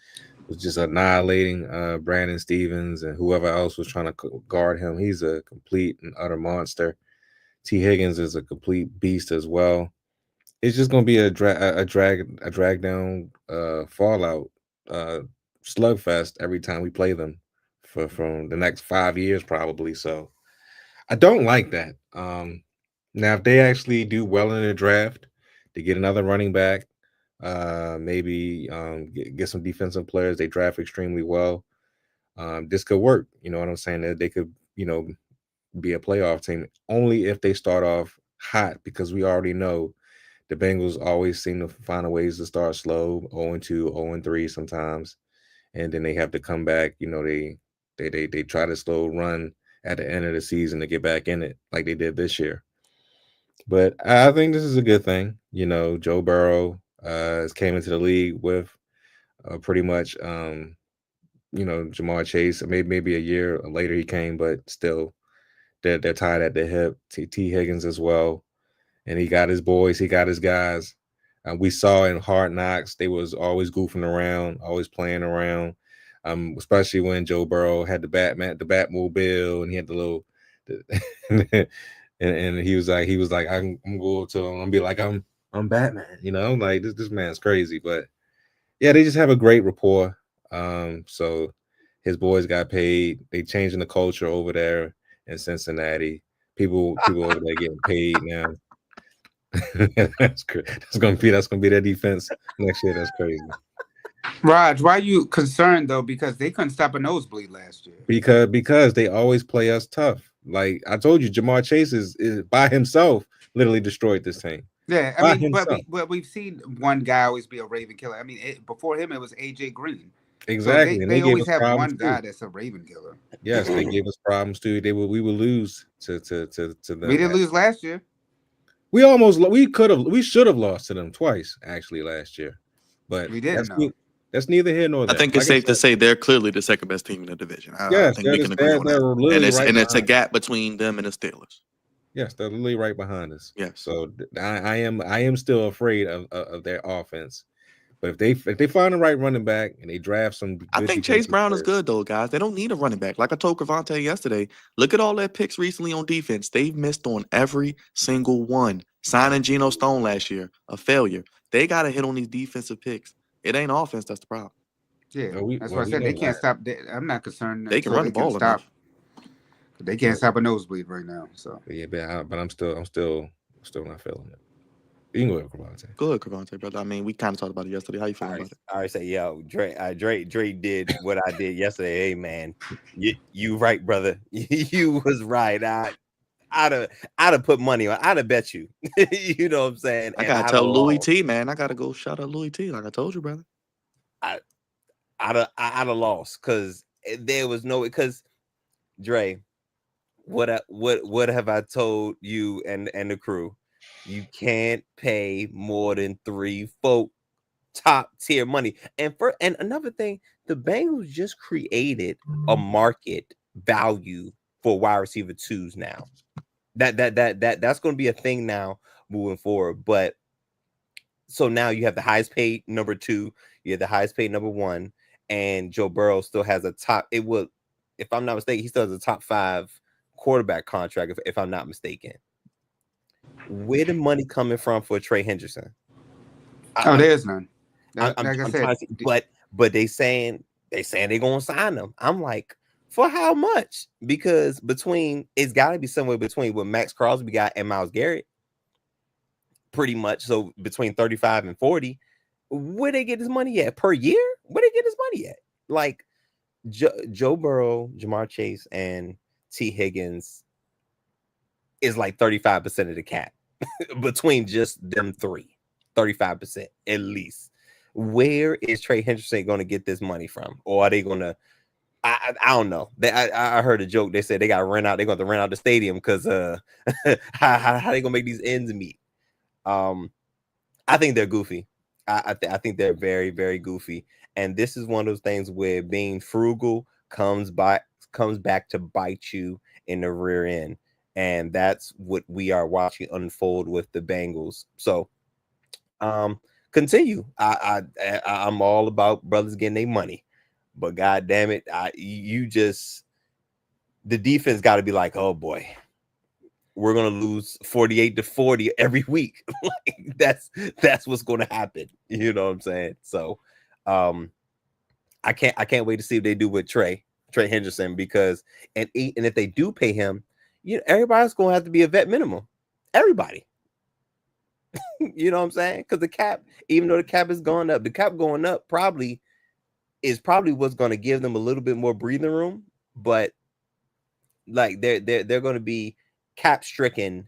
Was just annihilating Brandon Stevens and whoever else was trying to guard him. He's a complete and utter monster. T. Higgins is a complete beast as well. It's just going to be a drag down fallout slugfest every time we play them from the next 5 years probably. So I don't like that. Now, if they actually do well in the draft, to get another running back, maybe get some defensive players, they draft extremely well. This could work. You know what I'm saying? That they could, be a playoff team only if they start off hot, because we already know the Bengals always seem to find ways to start slow, 0-2, 0-3 sometimes, and then they have to come back. They try to slow run at the end of the season to get back in it, like they did this year. But I think this is a good thing. Joe Burrow came into the league with pretty much, Jamar Chase. Maybe a year later he came, but still, they're tied at the hip. T. Higgins as well. And he got his boys, he got his guys. We saw in Hard Knocks, they was always goofing around, always playing around. Especially when Joe Burrow had the Batmobile, and he had the little, and he was like, I'm gonna go to him and be like, I'm Batman, like this man's crazy. But yeah, they just have a great rapport. So his boys got paid. They changing the culture over there in Cincinnati. People over there getting paid now. That's crazy. That's gonna be their defense next year. That's crazy. Raj, why are you concerned though? Because they couldn't stop a nosebleed last year. Because they always play us tough. Like I told you, Jamar Chase is by himself literally destroyed this team. Yeah, I By mean, himself. we've seen one guy always be a Raven killer. I mean, before him it was AJ Green. Exactly, So and they gave always us have problems one too. guy that's a Raven killer. Yes, they gave us problems too. We would lose to them. We didn't lose last year. We should have lost to them twice actually last year, but We didn't know. That's neither here nor I there. think it's safe to say they're clearly the second best team in the division. I Yes, think we can agree on they're that. literally And it's a gap between them and the Steelers. Yes, they're literally right behind us. Yes. So I am still afraid of their offense. But if they find the right running back and they draft some, I think Chase Brown is good though, guys. They don't need a running back. Like I told Cravante yesterday, look at all their picks recently on defense. They've missed on every single one. Signing Geno Stone last year, a failure. They got to hit on these defensive picks. It ain't offense that's the problem. Yeah, that's why I said they can't stop. I'm not concerned. They can run the ball stop. enough. They can't stop a nosebleed right now. So yeah, but I'm still not feeling it. You can go ahead, Cravante. Go ahead, Cravante, brother. I mean, we kind of talked about it yesterday. How you feeling about it? I already say, yo, Drake did what I did yesterday. Hey, man, you right, brother. You was right. I'd have put money on. I'd have bet you. You know what I'm saying? I gotta tell Louis T, man. I gotta go shout out Louis T, like I told you, brother. I'd have lost because there was no because Dre, what have I told you and the crew? You can't pay more than 3 folk top tier money. And another thing, the Bengals just created a market value for wide receiver 2s now. That's going to be a thing now moving forward. But so now you have the highest paid number 2, you have the highest paid number 1, and Joe Burrow still has a top. It will, if I'm not mistaken, he still has a top 5 quarterback contract. If I'm not mistaken. Where the money coming from for Trey Henderson? There's none. Like I said, but they saying they're gonna sign him. I'm like, for how much? Because it's got to be somewhere between what Max Crosby got and Myles Garrett, pretty much. So between 35 and 40, where they get his money at per year? Where they get his money at? Like Joe Burrow, Jamar Chase, and T. Higgins is like 35% of the cap between just them 3, 35% at least. Where is Trey Henderson going to get this money from? Or are they going to, I don't know. I heard a joke. They said they got to rent out. They're going to rent out the stadium because how they going to make these ends meet? I think they're goofy. I think they're very, very goofy. And this is one of those things where being frugal comes back to bite you in the rear end. And that's what we are watching unfold with the Bengals. So continue. I'm all about brothers getting their money. But God damn it, the defense got to be like, oh boy, we're gonna lose 48-40 every week. Like that's what's gonna happen. You know what I'm saying? So I can't wait to see what they do with Trey Henderson, because and if they do pay him, everybody's gonna have to be a vet minimum. Everybody. You know what I'm saying? Because the cap, even though the cap is going up, the cap going up probably what's going to give them a little bit more breathing room. But like they're going to be cap stricken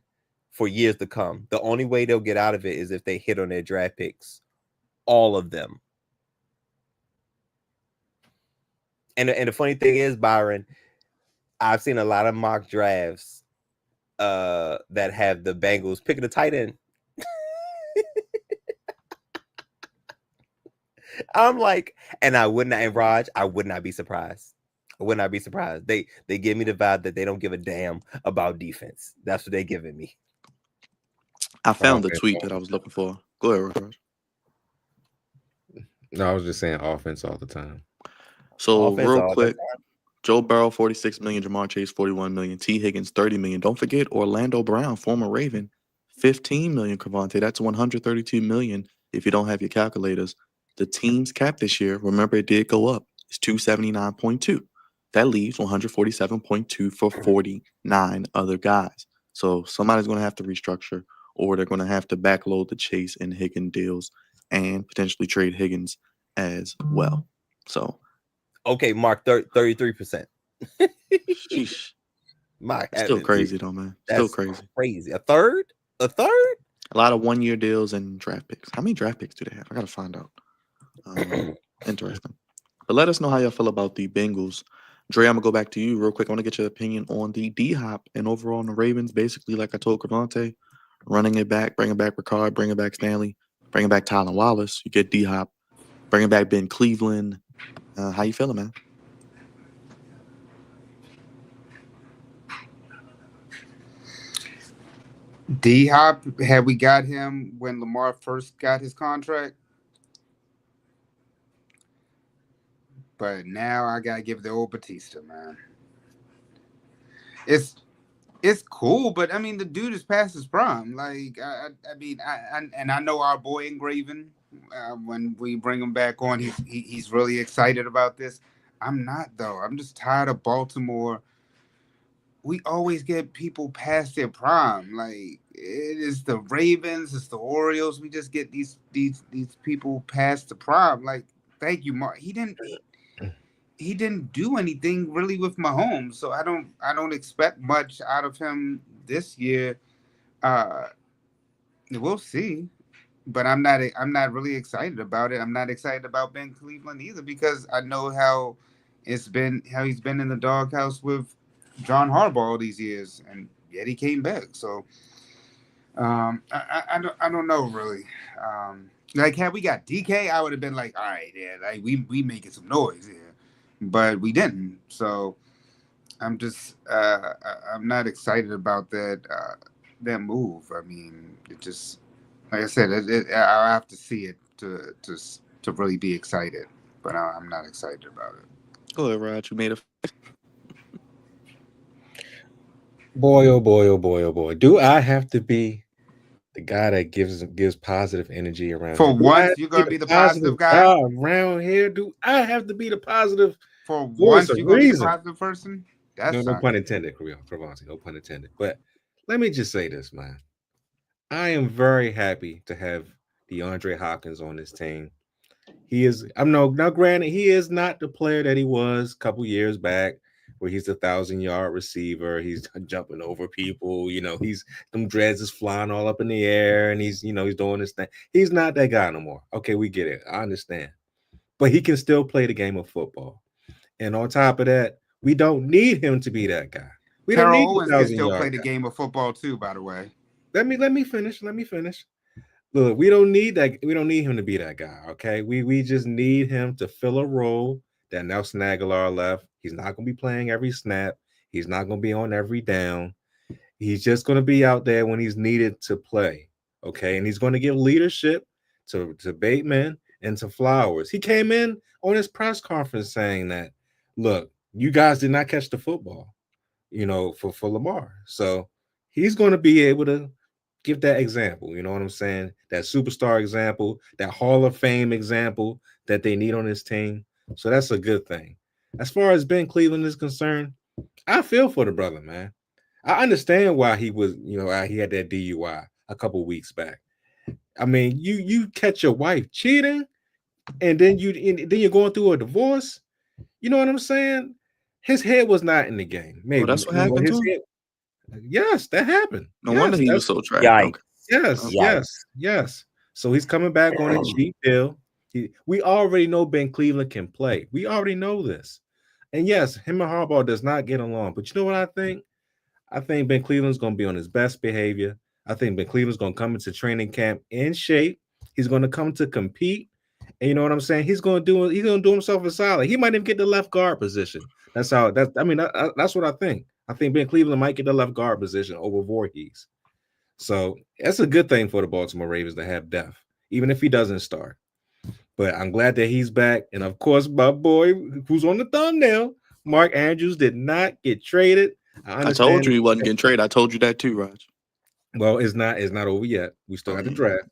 for years to come. The only way they'll get out of it is if they hit on their draft picks, all of them. And the funny thing is, Byron, I've seen a lot of mock drafts that have the Bengals picking a tight end. I'm like, and I would not be surprised. I would not be surprised. They give me the vibe that they don't give a damn about defense. That's what they're giving me. I found the tweet that I was looking for. Go ahead, Raj. No, I was just saying offense all the time. So real quick, Joe Burrow, 46 million, Jamar Chase, 41 million, T. Higgins, 30 million. Don't forget Orlando Brown, former Raven, 15 million, Cravante. That's 132 million if you don't have your calculators. The team's cap this year, remember, it did go up. It's 279.2. That leaves 147.2 for 49 other guys. So somebody's going to have to restructure, or they're going to have to backload the Chase and Higgins deals and potentially trade Higgins as well. So, okay, Mark, 33%. sheesh. My Still heavens, crazy though, man. Still that's crazy. crazy. A third? A A lot of 1-year deals and draft picks. How many draft picks do they have? I gotta find out. Interesting. But let us know how y'all feel about the Bengals. Dre, I'm gonna go back to you real quick. I want to get your opinion on the D-Hop and overall on the Ravens. Basically, like I told Cavante, running it back, bringing back Ricard, bringing back Stanley, bringing back Tylen Wallace. You get D-Hop, bringing back Ben Cleveland. How you feeling, man? D-Hop, had we got him when Lamar first got his contract? But now I gotta give the old Batista, man. It's cool, but I mean the dude is past his prime. Like I know our boy Engraven. When we bring him back on, he's really excited about this. I'm not though. I'm just tired of Baltimore. We always get people past their prime. Like it is the Ravens, it's the Orioles. We just get these people past the prime. Like, thank you, Mark. He didn't do anything really with Mahomes, so I don't expect much out of him this year. We'll see, but I'm not really excited about it. I'm not excited about Ben Cleveland either because I know how he's been in the doghouse with John Harbaugh all these years, and yet he came back. So I don't know really. Like had we got DK, I would have been like, all right, yeah, like we making some noise here. But we didn't, so I'm just I'm not excited about that move. I mean, it just like I said, I'll have to see it to really be excited. But I'm not excited about it. Go ahead, Raj. You made a Boy, oh boy, oh boy, oh boy. Do I have to be the guy that gives positive energy around for here? once? You're gonna be the positive guy around here. Do I have to be the positive? For voice once, of you're gonna be the reason? positive person. That's No pun intended, Cravante. No pun intended. But let me just say this, man. I am very happy to have DeAndre Hopkins on this team. He is. Now granted, he is not the player that he was a couple years back, where he's a 1,000-yard receiver. He's jumping over people. He's them dreads is flying all up in the air, and he's doing this thing. He's not that guy no more. Okay, we get it. I understand, but he can still play the game of football. And on top of that, we don't need him to be that guy. We don't Terrell need Owens can still play the game of football too. By the way, let me finish. Look, we don't need that. We don't need him to be that guy. Okay, we just need him to fill a role that Nelson Aguilar left. He's not going to be playing every snap. He's not going to be on every down. He's just going to be out there when he's needed to play. Okay, and he's going to give leadership to Bateman and to Flowers. He came in on his press conference saying that, look, you guys did not catch the football, for Lamar. So he's going to be able to give that example. You know what I'm saying? That superstar example, that Hall of Fame example that they need on this team. So that's a good thing. As far as Ben Cleveland is concerned, I feel for the brother, man. I understand why he was, he had that DUI a couple weeks back. I mean, you catch your wife cheating, and then you're going through a divorce. You know what I'm saying? His head was not in the game. Maybe that's what happened too. Yes, that happened. No wonder he was so trash. Yes. So he's coming back on a cheap deal. We already know Ben Cleveland can play. We already know this. And yes, him and Harbaugh does not get along. But you know what I think? I think Ben Cleveland's going to be on his best behavior. I think Ben Cleveland's going to come into training camp in shape. He's going to come to compete. And you know what I'm saying? He's going to do himself a solid. He might even get the left guard position. That's what I think. I think Ben Cleveland might get the left guard position over Voorhees. So that's a good thing for the Baltimore Ravens to have depth, even if he doesn't start. But I'm glad that he's back. And of course, my boy who's on the thumbnail, Mark Andrews, did not get traded. I told you he wasn't getting traded. I told you that too, Raj. Well, it's not over yet. We still got the draft.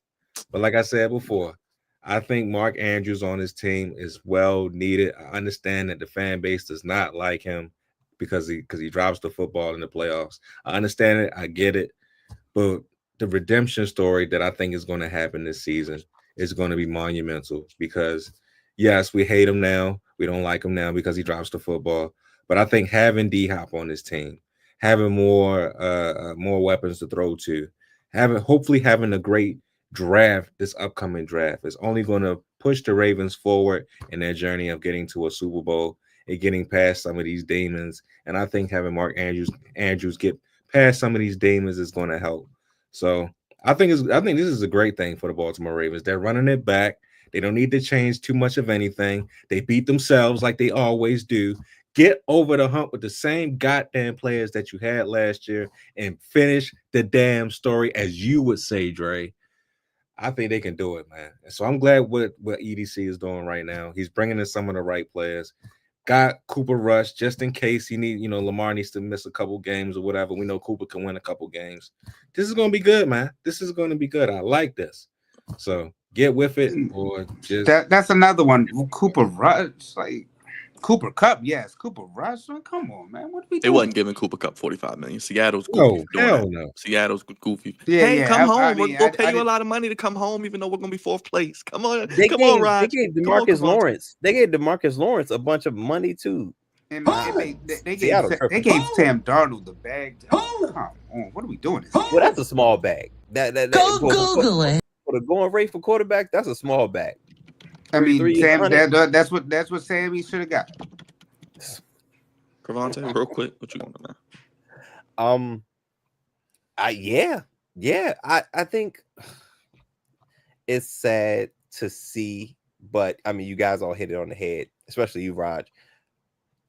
But like I said before, I think Mark Andrews on his team is well needed. I understand that the fan base does not like him because he drops the football in the playoffs. I understand it. I get it. But the redemption story that I think is going to happen this season is going to be monumental because, yes, we hate him now. We don't like him now because he drops the football. But I think having D-Hop on this team, having more weapons to throw to, hopefully having a great draft, this upcoming draft, is only going to push the Ravens forward in their journey of getting to a Super Bowl and getting past some of these demons. And I think having Mark Andrews get past some of these demons is going to help. So I think this is a great thing for the Baltimore Ravens. They're running it back. They don't need to change too much of anything. They beat themselves like they always do. Get over the hump with the same goddamn players that you had last year and finish the damn story, as you would say, Dre. I think they can do it, man. And so I'm glad what EDC is doing right now. He's bringing in some of the right players. Got Cooper Rush just in case Lamar needs to miss a couple games or whatever. We know Cooper can win a couple games. This is going to be good, man. This is going to be good. I like this. So get with it or just. That's another one. Cooper Rush, like Cooper Cup, yes. Cooper Rush, come on, man. What are we doing? They wasn't giving Cooper Cup $45 million. Seattle's goofy. No, doing hell that. no. Seattle's goofy. Yeah, hey, yeah. come home. We'll pay you a a lot of money to come home, even though we're gonna be fourth place. Come on, They come gave, on, Rod. They gave DeMarcus Lawrence. They gave DeMarcus Lawrence a bunch of money too. And they gave Sam Darnold the bag. Come on, what are we doing? Well, that's a small bag. Go Google it. For the going rate for quarterback, that's a small bag. I mean, Sam, that's what Sammy should have got. Cravante, real quick, what you want to know? I think it's sad to see, but I mean, you guys all hit it on the head, especially you, Raj.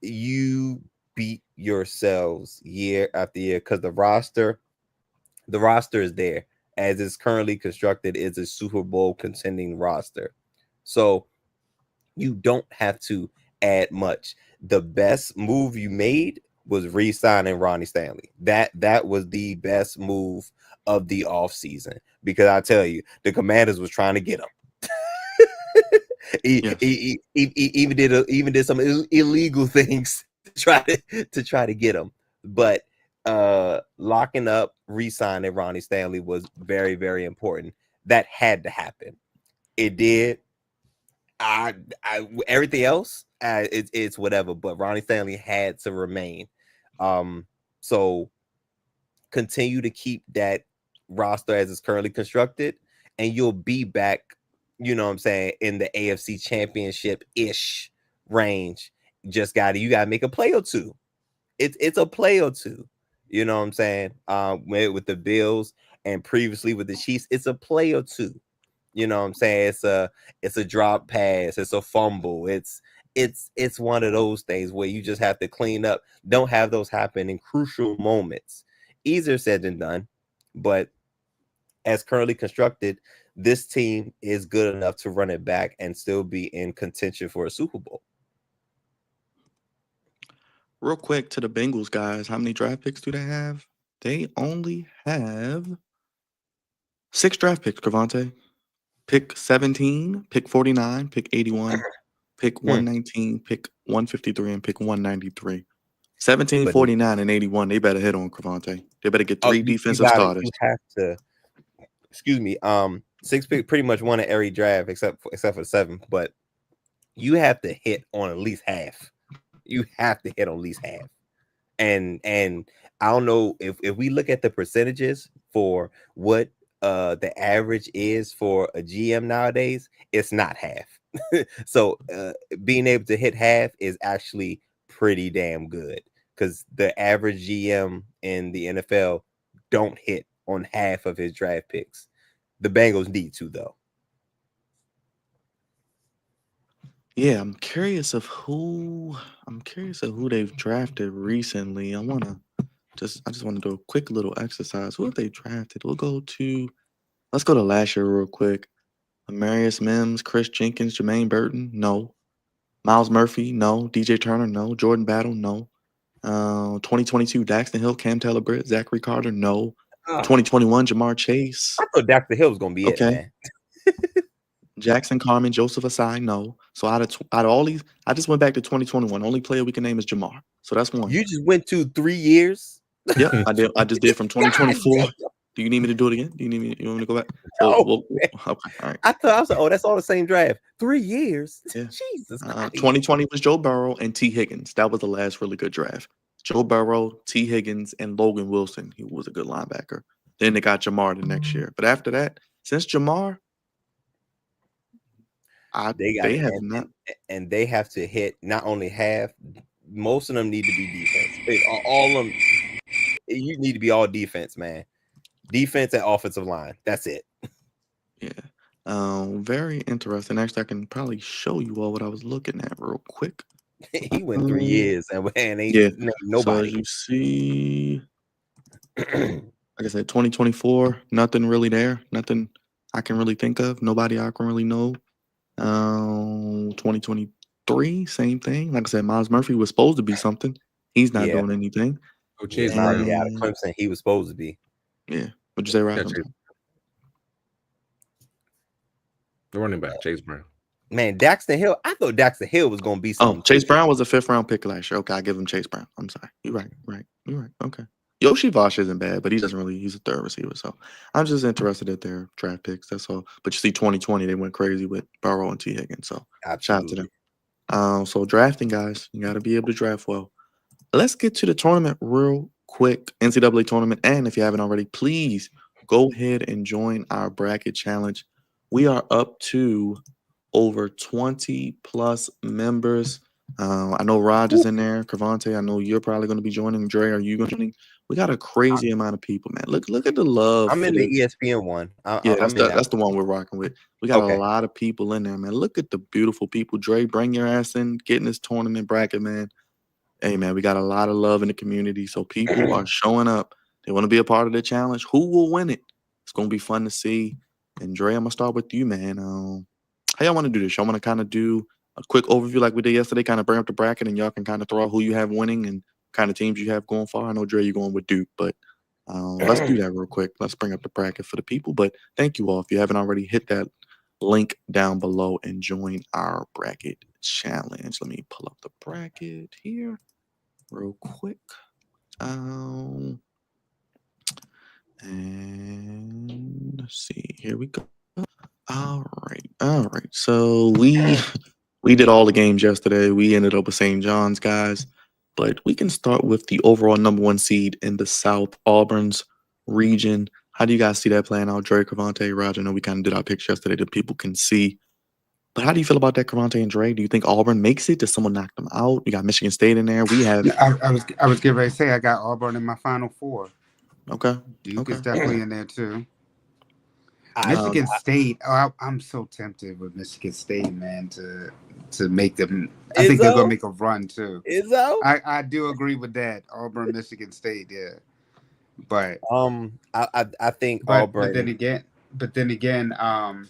You beat yourselves year after year because the roster is there. As it's currently constructed, it's a Super Bowl contending roster. So you don't have to add much. The best move you made was re-signing Ronnie Stanley. That was the best move of the offseason because I tell you, the Commanders was trying to get him. He even did some illegal things to try to get him. But locking up, re-signing Ronnie Stanley was very, very important. That had to happen. It did. Everything else, it's whatever. But Ronnie Stanley had to remain. So continue to keep that roster as it's currently constructed, and you'll be back. You know what I'm saying, in the AFC Championship-ish range. You gotta make a play or two. It's a play or two. You know what I'm saying? With the Bills and previously with the Chiefs, it's a play or two. You know what I'm saying? It's a drop pass, it's a fumble, it's one of those things where you just have to clean up. Don't have those happen in crucial moments. Easier said than done, but as currently constructed, this team is good enough to run it back and still be in contention for a Super Bowl. Real quick to the Bengals guys, how many draft picks do they have? They only have 6 draft picks, Cravante. Pick 17, pick 49, pick 81, pick 119, pick 153, and pick 193. 17, 49, and 81. They better hit on Cravante. They better get 3 defensive starters. You have to, 6 pick pretty much won at every draft except for 7, but you have to hit on at least half. You have to hit on at least half. And I don't know if we look at the percentages for what the average is for a GM nowadays, it's not half. So being able to hit half is actually pretty damn good because the average GM in the NFL don't hit on half of his draft picks. The Bengals need to, though. Yeah, I'm curious of who they've drafted recently. I just want to do a quick little exercise. Who have they drafted? Let's go to last year real quick. Amarius Mims, Chris Jenkins, Jermaine Burton, no. Miles Murphy, no. DJ Turner, no. Jordan Battle, no. 2022 Daxton Hill, Cam Taylor-Britt, Zachary Carter, no. 2021 Jamar Chase. I thought Daxton Hill was gonna be it, man. Jackson Carmen, Joseph Asai, no. So out of all these, I just went back to 2021. Only player we can name is Jamar. So that's one. You just went to 3 years. Yep, I did. I just did from 2024. Do you need me to do it again? Do you need me? You want me to go back? No, okay, all right. I thought I was like, oh, that's all the same draft. 3 years. Yeah. Jesus Christ. 2020 was Joe Burrow and T. Higgins. That was the last really good draft. Joe Burrow, T. Higgins, and Logan Wilson. He was a good linebacker. Then they got Jamar the next year. But after that, since Jamar, they have not. And they have to hit not only half, most of them need to be defense. All of them, you need to be all defense, man. Defense and offensive line. That's it. Yeah. Very interesting. Actually, I can probably show you all what I was looking at real quick. He went 3 years and ain't nobody. So as you see, like I said, 2024, nothing really there. Nothing I can really think of. Nobody I can really know. 2023, same thing. Like I said, Miles Murphy was supposed to be something. He's not doing anything. Oh, Chase Brown. Brown. Yeah, out of Clemson, he was supposed to be. Yeah. What'd you say, Ryan? The running back, Chase Brown. Man, Daxton Hill. I thought Daxton Hill was going to be something. Oh, Chase Brown was a 5th round pick last year. Okay, I give him Chase Brown. I'm sorry. You're right. You're right. Okay. Yoshi Vosh isn't bad, but he's a 3rd receiver. So I'm just interested at their draft picks. That's all. But you see, 2020, they went crazy with Burrow and T. Higgins. So shout out to them. So drafting, guys, you got to be able to draft well. Let's get to the tournament real quick. NCAA tournament. And if you haven't already, please go ahead and join our bracket challenge. We are up to over 20 plus members. I know Raj is in there. Cravante, I know you're probably going to be joining. Dre, are you going to be joining? We got a crazy amount of people, man. Look at the love. I'm in the ESPN one. That's the one we're rocking with. We got a lot of people in there, man. Look at the beautiful people. Dre, bring your ass in. Get in this tournament bracket, man. Hey, man, we got a lot of love in the community. So people are showing up. They want to be a part of the challenge. Who will win it? It's going to be fun to see. And Dre, I'm going to start with you, man. How y'all want to do this? Y'all want to kind of do a quick overview like we did yesterday, kind of bring up the bracket, and y'all can kind of throw out who you have winning and kind of teams you have going far. I know, Dre, you're going with Duke, but let's do that real quick. Let's bring up the bracket for the people. But thank you all. If you haven't already, hit that link down below and join our bracket challenge. Let me pull up the bracket here real quick. And let's see. Here we go. All right. So we did all the games yesterday. We ended up with St. John's, guys. But we can start with the overall number 1 seed in the South, Auburn's region. How do you guys see that playing out? Dre, Cravante, Roger, I know we kind of did our picks yesterday that people can see. But how do you feel about that, Cravante and Dre? Do you think Auburn makes it? Does someone knock them out? You got Michigan State in there. We have. I was getting ready to say I got Auburn in my Final Four. Okay. Duke is definitely in there too. Michigan State. Oh, I'm so tempted with Michigan State, man, to make them. I think they're gonna make a run too. Izzo? I do agree with that. Auburn, Michigan State, yeah. But I think Auburn. But then again, I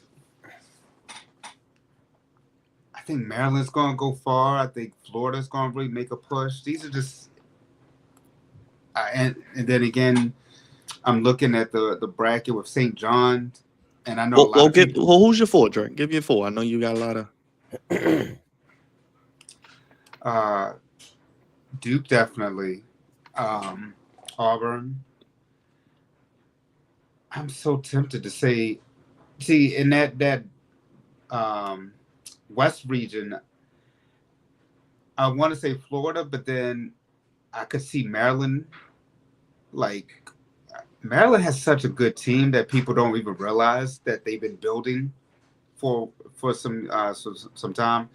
think Maryland's gonna go far. I think Florida's gonna really make a push. These are just, and then again, I'm looking at the bracket with St. John's, and I know who's your 4, Dre? Give you a 4. I know you got a lot of. Duke definitely, Auburn. I'm so tempted to say, in that West region, I want to say Florida, but then I could see Maryland. Like, Maryland has such a good team that people don't even realize that they've been building for some time.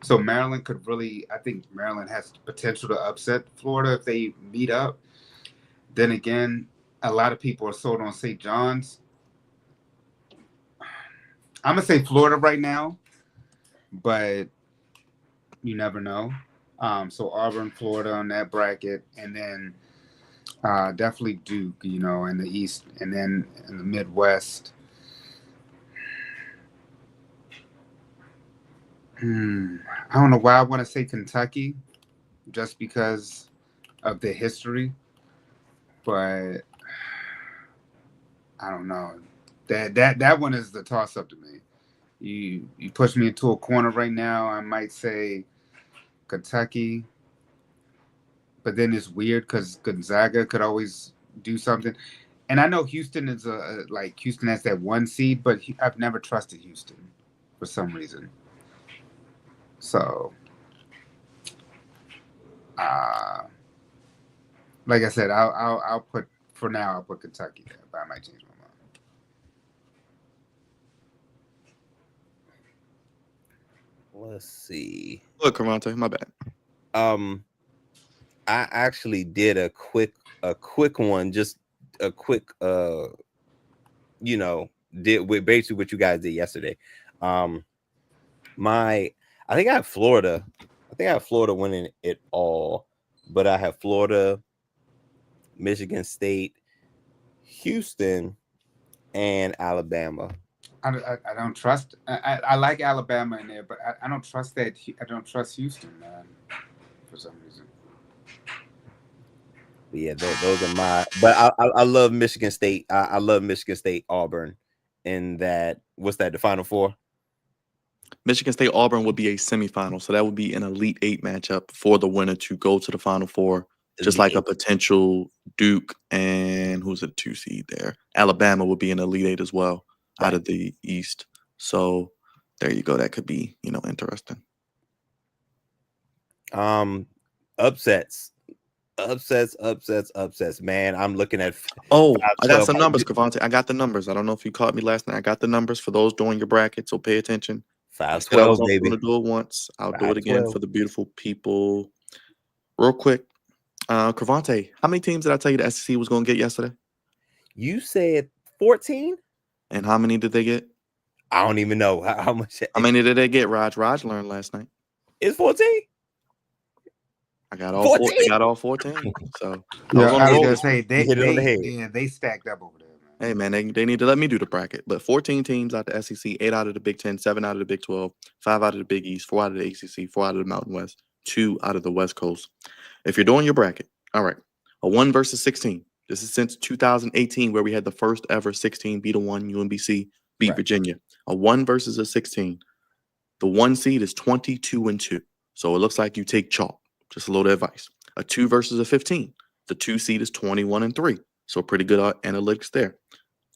So Maryland could really, I think Maryland has the potential to upset Florida if they meet up. Then again, a lot of people are sold on St. John's. I'm gonna say Florida right now, but you never know. So Auburn, Florida on that bracket, and then definitely Duke, in the East, and then in the Midwest. I don't know why I want to say Kentucky, just because of the history, but I don't know. That one is the toss up to me. You push me into a corner right now. I might say Kentucky, but then it's weird because Gonzaga could always do something. And I know Houston is like Houston has that 1 seed, but I've never trusted Houston for some reason. So, like I said, I'll put for now. I'll put Kentucky there, but I might change my mind. Let's see. Look, Cavante, my bad. I actually did a quick one, just a quick did with basically what you guys did yesterday. I think I have Florida. I think I have Florida winning it all, but I have Florida, Michigan State, Houston, and Alabama. I don't trust. I like Alabama in there, but I don't trust that. I don't trust Houston, man, for some reason. But yeah, those are my. But I love Michigan State. I love Michigan State, Auburn, and that. What's that? The Final Four. Michigan State Auburn would be a semifinal, so that would be an Elite Eight matchup for the winner to go to the Final Four, just like a potential Duke and who's a 2 seed there. Alabama would be an Elite Eight as well out of the East. So there you go. That could be interesting. Upsets. Man, I'm looking at. Oh, I got some numbers, Cavante. I got the numbers. I don't know if you caught me last night. I got the numbers for those doing your bracket, so pay attention. 5-12, I'm baby. going to do it once. I'll do it again for the beautiful people. Real quick, Cavante, how many teams did I tell you the SEC was going to get yesterday? You said 14. And how many did they get? I don't even know how much. How many did they get, Raj? Raj learned last night. It's 14. I got all 14. They got all 14. So I was gonna say they stacked up over there. Hey man, they need to let me do the bracket. But 14 teams out the SEC, 8 out of the Big 10, 7 out of the Big 12, 5 out of the Big East, 4 out of the ACC, 4 out of the Mountain West, 2 out of the West Coast. If you're doing your bracket, all right, a 1 versus 16. This is since 2018 where we had the first ever 16 beat a 1. UMBC beat Virginia. A 1 versus a 16. The 1 seed is 22-2. So it looks like you take chalk. Just a little advice. A 2 versus a 15. The 2 seed is 21-3. So pretty good analytics there.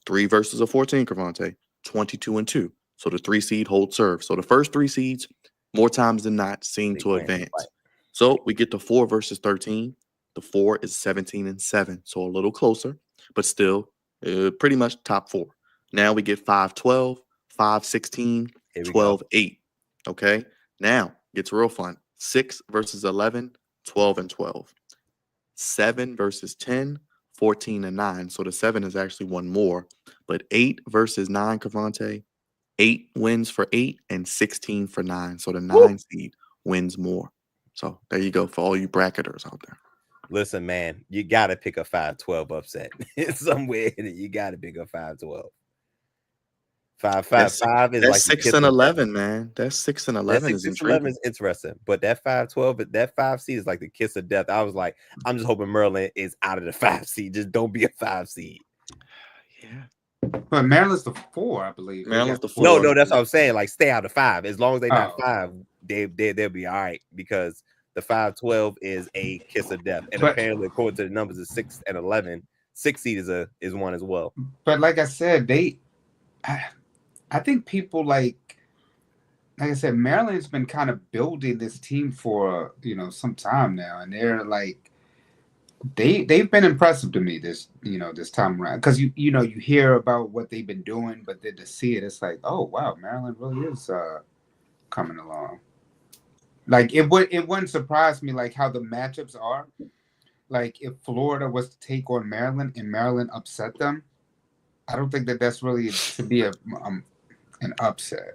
3 versus a 14, Cavante, 22-2. So the 3 seed holds serve. So the first 3 seeds, more times than not, seem to advance. So we get to 4 versus 13. The 4 is 17-7. So a little closer, but still pretty much top 4. Now we get 5-12, 5-16, 12-8. Okay. Now gets real fun. 6 versus 11, 12-12. 7 versus 10, 14-9. So the 7 is actually one more. But 8 versus 9, Cavante, 8 wins for 8 and 16 for 9. So the 9 seed wins more. So there you go for all you bracketers out there. Listen, man, you got to pick a 5-12 upset. Somewhere you got to pick a 5-12. 5 is that's like 6 and 11, man. That's 6 and 11 is intriguing. 11 is interesting, but that 5-12, that 5 seed is like the kiss of death. I was like, I'm just hoping Maryland is out of the 5 seed. Just don't be a 5 seed. Yeah, but Maryland's the 4, I believe. Maryland's the 4. No, that's what I'm saying. Like, stay out of 5. As long as they're not 5, they'll be all right because the 5-12 is a kiss of death, and apparently, according to the numbers, is 6 and 11. 6 seed is one as well. But like I said, I think people like I said, Maryland's been kind of building this team for some time now, and they're like they've been impressive to me this time around because you hear about what they've been doing, but then to see it, it's like, oh wow, Maryland really is coming along. Like it wouldn't surprise me like how the matchups are. Like if Florida was to take on Maryland and Maryland upset them, I don't think that's really to be an upset.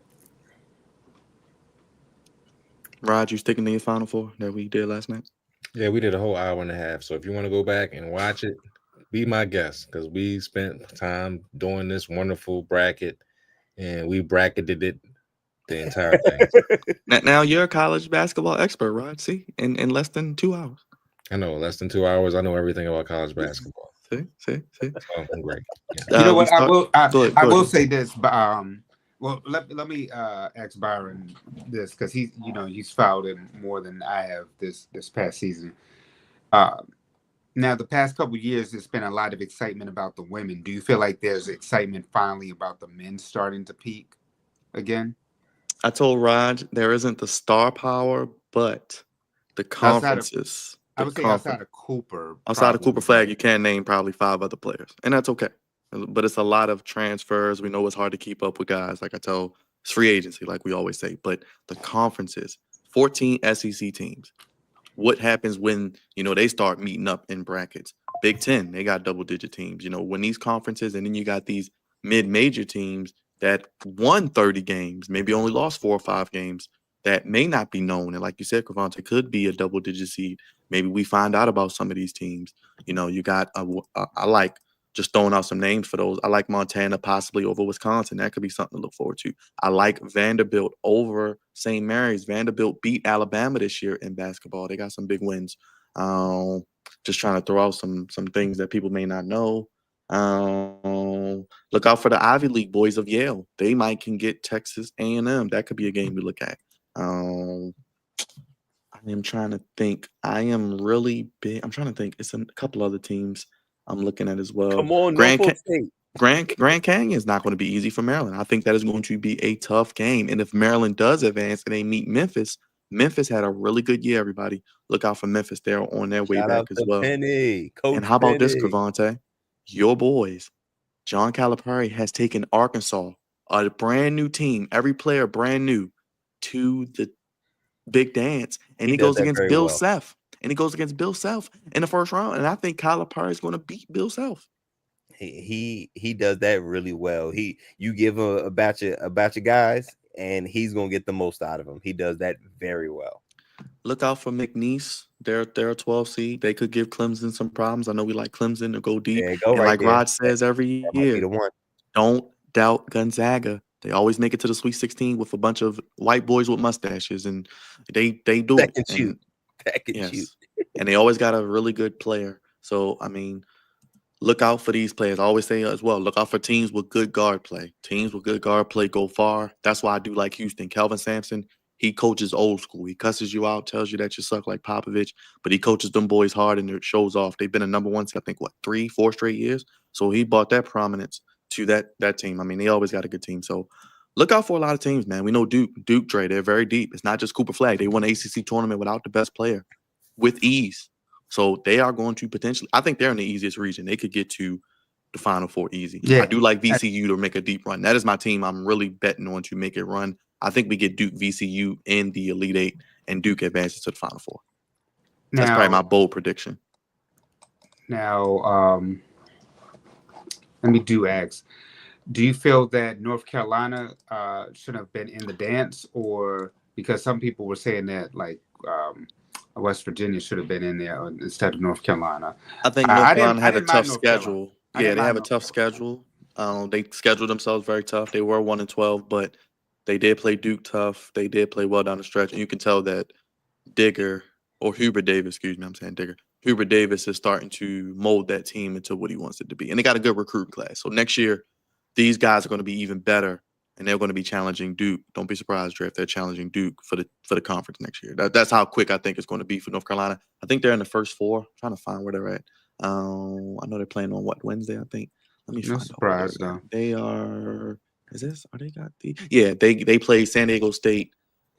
Rod, you sticking to your Final Four that we did last night? Yeah, we did a whole hour and a half. So if you want to go back and watch it, be my guest because we spent time doing this wonderful bracket and we bracketed it the entire thing. Now you're a college basketball expert, Rod. See, in less than 2 hours. I know, less than 2 hours. I know everything about college basketball. See. Oh, I'm great. Yeah. You know what? I will say this, but well, let me ask Byron this because he's fouled in more than I have this past season. Now, the past couple of years, there's been a lot of excitement about the women. Do you feel like there's excitement finally about the men starting to peak again? I told Raj there isn't the star power, but the Outside of, conferences, I the would say conference. outside of Cooper, Outside of Cooper probably. Flag, you can't name probably 5 other players, and that's okay. But it's a lot of transfers. We know it's hard to keep up with guys. Like I tell, it's free agency, like we always say. But the conferences, 14 SEC teams. What happens when they start meeting up in brackets? Big Ten, they got double-digit teams. When these conferences, and then you got these mid-major teams that won 30 games, maybe only lost 4 or 5 games, that may not be known. And like you said, Cravante could be a double-digit seed. Maybe we find out about some of these teams. You got I like just throwing out some names for those. I like Montana possibly over Wisconsin. That could be something to look forward to. I like Vanderbilt over St. Mary's. Vanderbilt beat Alabama this year in basketball. They got some big wins. Just trying to throw out some things that people may not know. Look out for the Ivy League boys of Yale. They can get Texas A&M. That could be a game we look at. I am trying to think. I am really big. I'm trying to think. It's a couple other teams I'm looking at as well. Come on, Norfolk State. Grand Canyon is not going to be easy for Maryland. I think that is going to be a tough game. And if Maryland does advance and they meet Memphis, Memphis had a really good year, everybody. Look out for Memphis. They're on their way Shout back out as to well. Penny, Coach And how about this, Penny. Cravante? Your boys, John Calipari has taken Arkansas, a brand new team, every player brand new, to the big dance. And he does goes that against very Bill well. Self. And he goes against Bill Self in the first round. And I think Calipari is going to beat Bill Self. He does that really well. You give him a batch of guys, and he's gonna get the most out of them. He does that very well. Look out for McNeese. They're a 12 seed. They could give Clemson some problems. I know we like Clemson to go deep. There you go, And right like there. Rod says every That might be year, the one. don't doubt Gonzaga. They always make it to the Sweet 16 with a bunch of white boys with mustaches, and they do That it. can shoot. And That can yes, shoot. and they always got a really good player. So I mean, look out for these players. I always say as well, look out for teams with good guard play. Teams with good guard play go far. That's why I do like Houston. Kelvin Sampson, he coaches old school. He cusses you out, tells you that you suck like Popovich, but he coaches them boys hard and it shows off. They've been a number one, I think, 3, 4 straight years. So he brought that prominence to that team. I mean, they always got a good team. So look out for a lot of teams, man. We know Duke, Dre, they're very deep. It's not just Cooper Flag. They won an ACC tournament without the best player with ease. So they are going to potentially, I think they're in the easiest region. They could get to the Final Four easy. Yeah. I do like VCU to make a deep run. That is my team I'm really betting on to make it run. I think we get Duke, VCU in the Elite Eight, and Duke advances to the Final Four. That's probably my bold prediction. Now, let me ask. Do you feel that North Carolina should have been in the dance, or because some people were saying that West Virginia should have been in there instead of North Carolina? I think North Carolina had a tough schedule. Yeah, they have a tough schedule. They scheduled themselves very tough. They were 1-12, but they did play Duke tough. They did play well down the stretch, and you can tell that Hubert Davis, Hubert Davis is starting to mold that team into what he wants it to be. And they got a good recruit class. So next year, these guys are going to be even better, and they're going to be challenging Duke. Don't be surprised, Dre, if they're challenging Duke for the conference next year. That's how quick I think it's going to be for North Carolina. I think they're in the first 4. I'm trying to find where they're at. I know they're playing on Wednesday, I think. Let me find out. Surprise, though. They are. They play San Diego State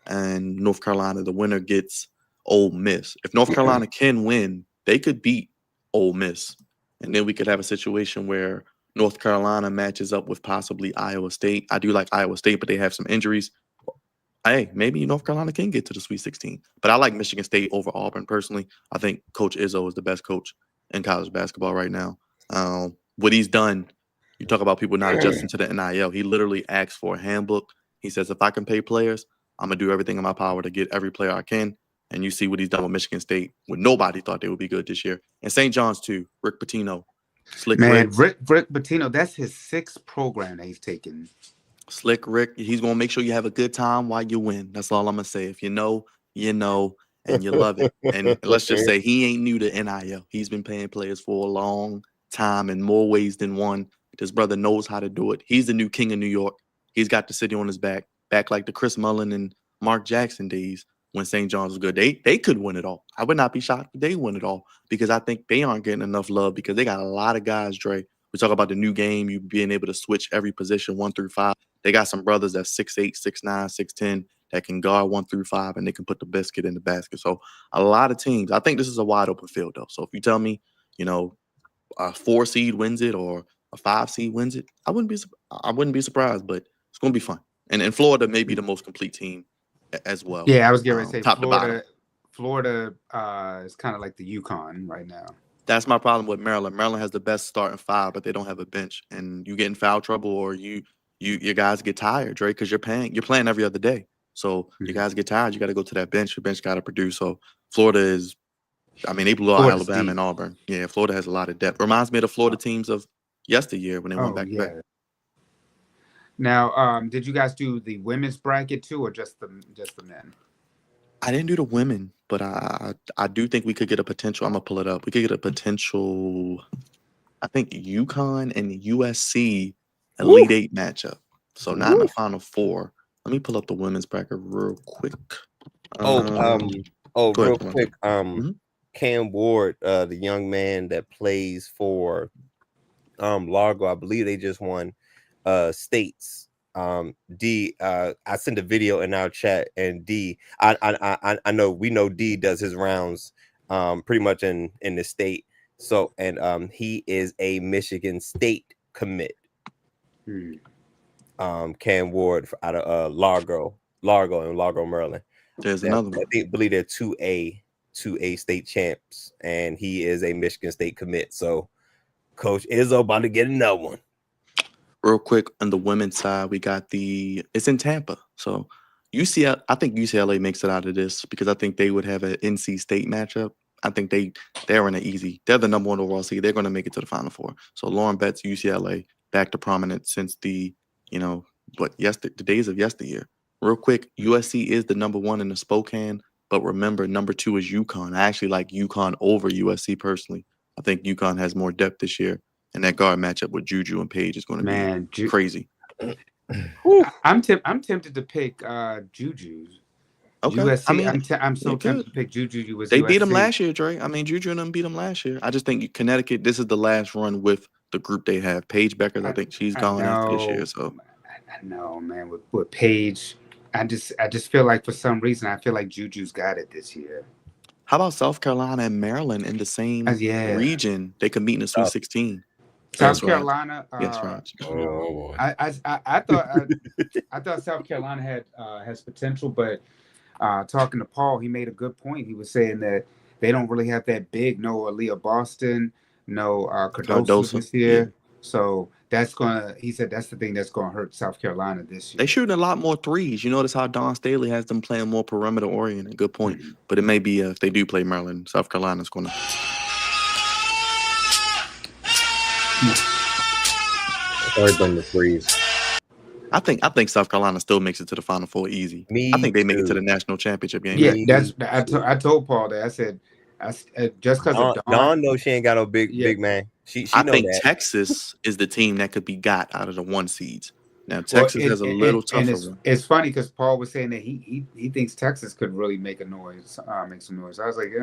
and North Carolina. The winner gets Ole Miss. If North Carolina can win, they could beat Ole Miss, and then we could have a situation where North Carolina matches up with possibly Iowa State. I do like Iowa State, but they have some injuries. Hey, maybe North Carolina can get to the Sweet 16. But I like Michigan State over Auburn personally. I think Coach Izzo is the best coach in college basketball right now. What he's done, you talk about people not adjusting to the NIL. He literally asks for a handbook. He says, if I can pay players, I'm going to do everything in my power to get every player I can. And you see what he's done with Michigan State when nobody thought they would be good this year. And St. John's too. Rick Pitino. Rick Pitino, that's his 6th program that he's taken. Slick Rick, he's going to make sure you have a good time while you win. That's all I'm going to say. If you know, and you love it. And let's just say he ain't new to NIL. He's been paying players for a long time in more ways than one. This brother knows how to do it. He's the new king of New York. He's got the city on his back like the Chris Mullin and Mark Jackson days. when St. John's was good. They could win it all. I would not be shocked if they win it all because I think they aren't getting enough love because they got a lot of guys, Dre. We talk about the new game, you being able to switch every position 1 through 5. They got some brothers that's 6'8", 6'9", 6'10", that can guard 1 through 5, and they can put the biscuit in the basket. So a lot of teams. I think this is a wide open field, though. So if you tell me, a 4 seed wins it or a 5 seed wins it, I wouldn't be surprised. But it's going to be fun. And Florida may be the most complete team as well. Yeah, I was getting ready to say top to bottom. Florida is kind of like the UConn right now. That's my problem with Maryland. Maryland has the best starting 5, but they don't have a bench, and you get in foul trouble or your guys get tired, Dre, because you're playing every other day. So your guys get tired. You got to go to that bench. Your bench got to produce. So Florida is, they blew out Florida's Alabama deep. and Auburn. Yeah, Florida has a lot of depth. Reminds me of the Florida teams of yesteryear when they went back to back. Now, did you guys do the women's bracket too, or just the men? I didn't do the women, but I do think we could get a potential. I'm gonna pull it up. We could get a potential. I think UConn and USC Elite Eight matchup. So not in the Final Four. Let me pull up the women's bracket real quick. Real quick. Cam Ward, the young man that plays for Largo, I believe they just won states. D, I sent a video in our chat, and D, I know we know D does his rounds pretty much in the state. So and he is a Michigan State commit. Cam Ward out of Largo, Maryland. There's another one. I believe they're 2A state champs, and he is a Michigan State commit. So Coach Izzo about to get another one. Real quick, on the women's side, we got it's in Tampa. So UCLA, I think UCLA makes it out of this because I think they would have an NC State matchup. I think they're in an easy. They're the number 1 overall seed. They're going to make it to the Final Four. So Lauren Betts, UCLA, back to prominence since the days of yesteryear. Real quick, USC is the number 1 in the Spokane, but remember, number 2 is UConn. I actually like UConn over USC personally. I think UConn has more depth this year, and that guard matchup with Juju and Paige is going to be crazy. I'm tempted to pick Juju. Okay. USC, I'm so tempted to pick Juju. They beat them last year, Dre. Juju and them beat them last year. I just think Connecticut, this is the last run with the group they have. Paige Beckers, I think she's gone after this year. So I know, man. With Paige, I just feel like for some reason I feel like Juju's got it this year. How about South Carolina and Maryland in the same region? They could meet in the Sweet 16. South Carolina. Yes, right. Oh boy. I thought South Carolina has potential, but talking to Paul, he made a good point. He was saying that they don't really have that big. No Aaliyah Boston, no Cardoso this year. Yeah. So he said that's the thing that's gonna hurt South Carolina this year. They shooting a lot more threes. You notice how Don Staley has them playing more perimeter oriented. Good point. But it may be if they do play Maryland, South Carolina's gonna. Sorry, done the freeze. I think South Carolina still makes it to the Final Four easy. I think they make it to the national championship game. Yeah, I told Paul that. I said just because of Dawn knows she ain't got no big man. I think Texas is the team that could be got out of the 1 seeds. Now Texas has a little tougher. It's funny because Paul was saying that he thinks Texas could really make some noise. I was like,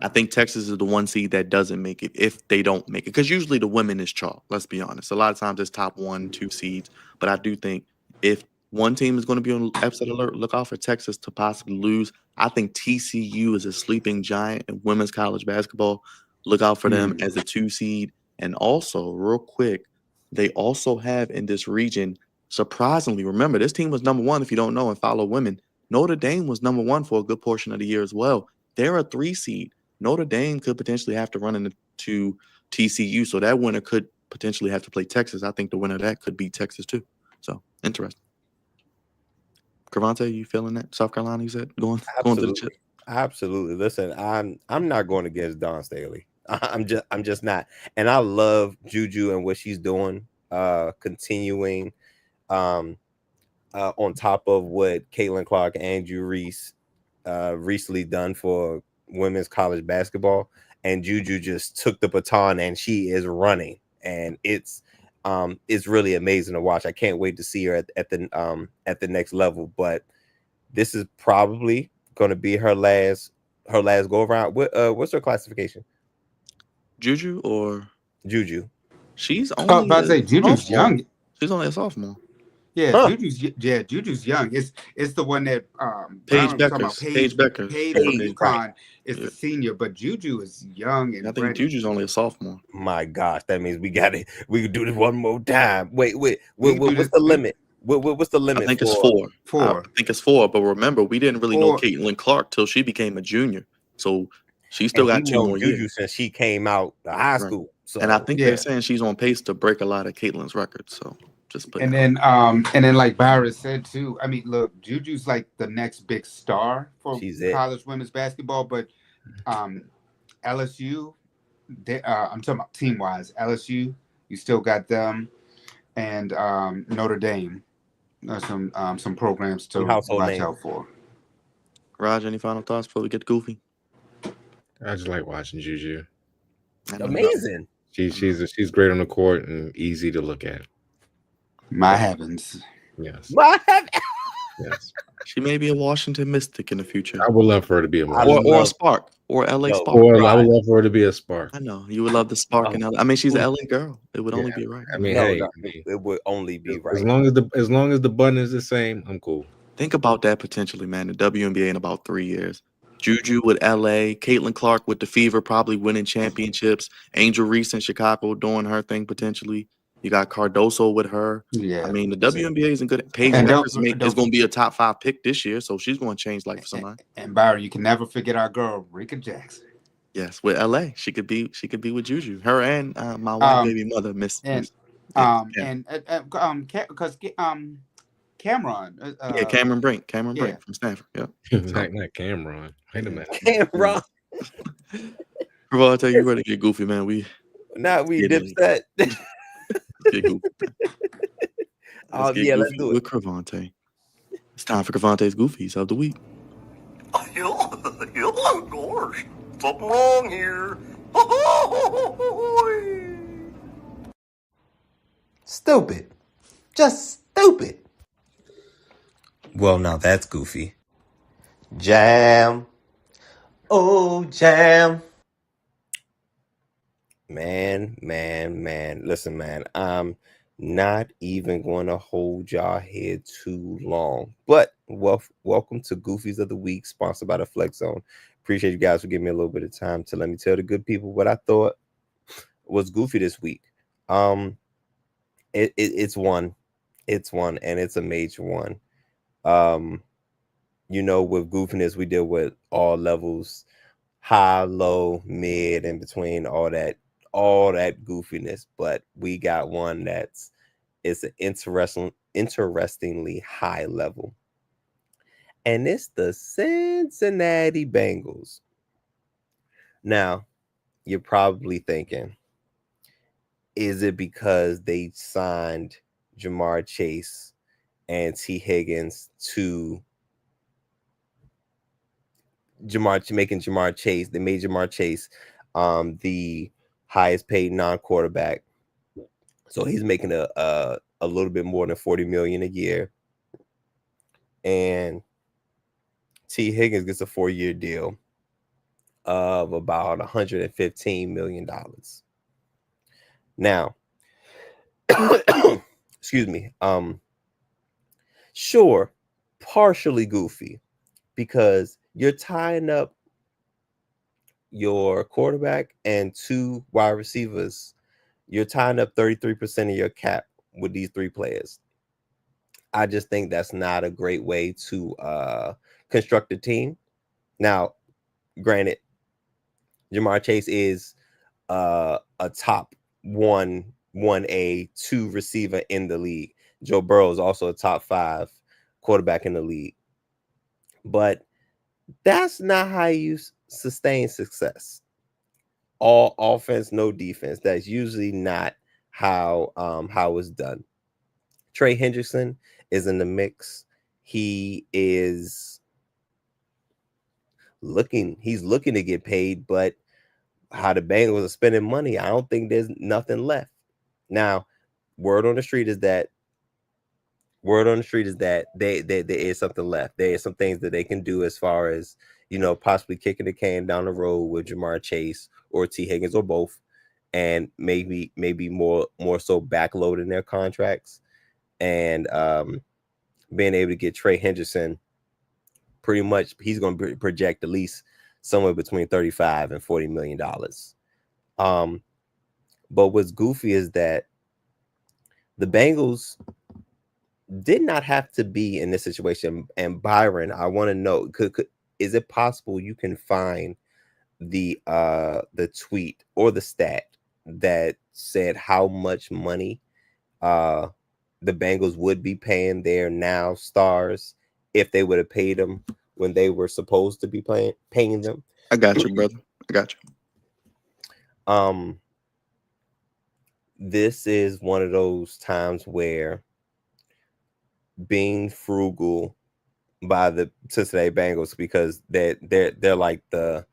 I think Texas is the 1 seed that doesn't make it if they don't make it, because usually the women is chalk. Let's be honest. A lot of times it's top 1, 2 seeds, but I do think if one team is going to be on upset alert, look out for Texas to possibly lose. I think TCU is a sleeping giant in women's college basketball. Look out for them as a 2 seed, and also real quick. They also have in this region, surprisingly, remember, this team was number 1, if you don't know and follow women. Notre Dame was number 1 for a good portion of the year as well. They're a 3 seed. Notre Dame could potentially have to run into TCU, so that winner could potentially have to play Texas. I think the winner of that could beat Texas too. So, interesting. Cravante, you feeling that? South Carolina, you said? Going to the chip? Absolutely. Listen, I'm not going against Dawn Staley. I'm just not. And I love Juju and what she's doing, continuing on top of what Caitlin Clark and Andrew Reese recently done for women's college basketball. And Juju just took the baton and she is running. And it's really amazing to watch. I can't wait to see her at the next level. But this is probably gonna be her last go around. What's her classification? Juju or Juju? She's I was only about to say a Juju's sophomore. young. She's only a sophomore. Yeah, Huh. Juju's young. It's the one that Paige Byron was talking about. Beckers. Paige Beckers. Paige Yeah, from Paige. UConn is Yeah. the senior, but Juju is young and I think ready. Juju's only a sophomore. My gosh, that means we got it. We could do this one more time. Wait. We can do What's this- the limit? What's the limit? I think it's for 4. I think it's 4. But remember, we didn't really know Caitlin Clark till she became a junior. So she still And got we 2 know more Juju years. since she came out of high Right. school. So And I think Yeah. they're saying she's on pace to break a lot of Caitlin's records. So just put And then like Byron said too. I mean, look, Juju's like the next big star for She's it. college women's basketball, but LSU, I'm talking about team wise. LSU, you still got them, and Notre Dame. There's some programs to household watch names. out for. Raj, any final thoughts before we get goofy? I just like watching Juju. Amazing. She's great on the court and easy to look at. My heavens. Yes. Yes. She may be a Washington Mystic in the future. I would love for her to be a or a Spark or LA Spark. Or I would love for her to be a Spark. I know you would love the Spark in LA. I mean, she's an LA girl. It would only be right. I mean, it would only be right. As long as the button is the same, I'm cool. Think about that potentially, man. The WNBA in about 3 years. Juju with LA, Caitlin Clark with the Fever, probably winning championships. Angel Reese in Chicago doing her thing potentially. You got Cardoso with her. Yeah. I mean, the WNBA isn't good. Paige And Beckers is going to be a top 5 pick this year, so she's going to change life for somebody. And Byron, you can never forget our girl, Rika Jackson. Yes, with LA, she could be with Juju. Her and my white baby mother, Miss. Cameron. Cameron Brink from Stanford. Yeah, not Cameron. Wait a minute, Cameron. Bro, I tell you, ready to get goofy, man. We Dipset. Get goofy. Let's do it with Cravante. It's time for Cravante's Goofies of the week. Gosh, something wrong here. Stupid. Just stupid. Well, now that's goofy. Jam. Oh, jam. Man. Listen, man. I'm not even going to hold y'all here too long. But welcome to Goofies of the Week, sponsored by the Flex Zone. Appreciate you guys for giving me a little bit of time to let me tell the good people what I thought was goofy this week. It's one, and it's a major one. With goofiness, we deal with all levels, high, low, mid, in between, all that goofiness. But we got one it's an interestingly high level. And it's the Cincinnati Bengals. Now, you're probably thinking, is it because they signed Jamar Chase and T. Higgins to making Jamar Chase? They made Jamar Chase the highest paid non-quarterback. So he's making a little bit more than $40 million a year. And T. Higgins gets a 4-year deal of about $115 million. Now, excuse me. Sure, partially goofy because you're tying up your quarterback and 2 wide receivers. You're tying up 33% of your cap with these 3 players. I just think that's not a great way to construct a team. Now, granted, Jamar Chase is a top 1A 2 receiver in the league. Joe Burrow is also a top 5 quarterback in the league. But that's not how you sustain success. All offense, no defense. That's usually not how it's done. Trey Hendrickson is in the mix. He is looking to get paid, but how the Bengals are spending money, I don't think there's nothing left. Now, word on the street is that Word on the street is that there is something left. There is some things that they can do as far as, possibly kicking the can down the road with Jamar Chase or T. Higgins or both, and maybe more so backloading their contracts, and being able to get Trey Henderson. Pretty much, he's going to project at least somewhere between $35 and $40 million. But what's goofy is that the Bengals did not have to be in this situation. And Byron, I want to know, is it possible you can find the tweet or the stat that said how much money the Bengals would be paying their now stars if they would have paid them when they were supposed to be paying them? I got you, brother. I got you. This is one of those times where being frugal by the Cincinnati Bengals, because they're like the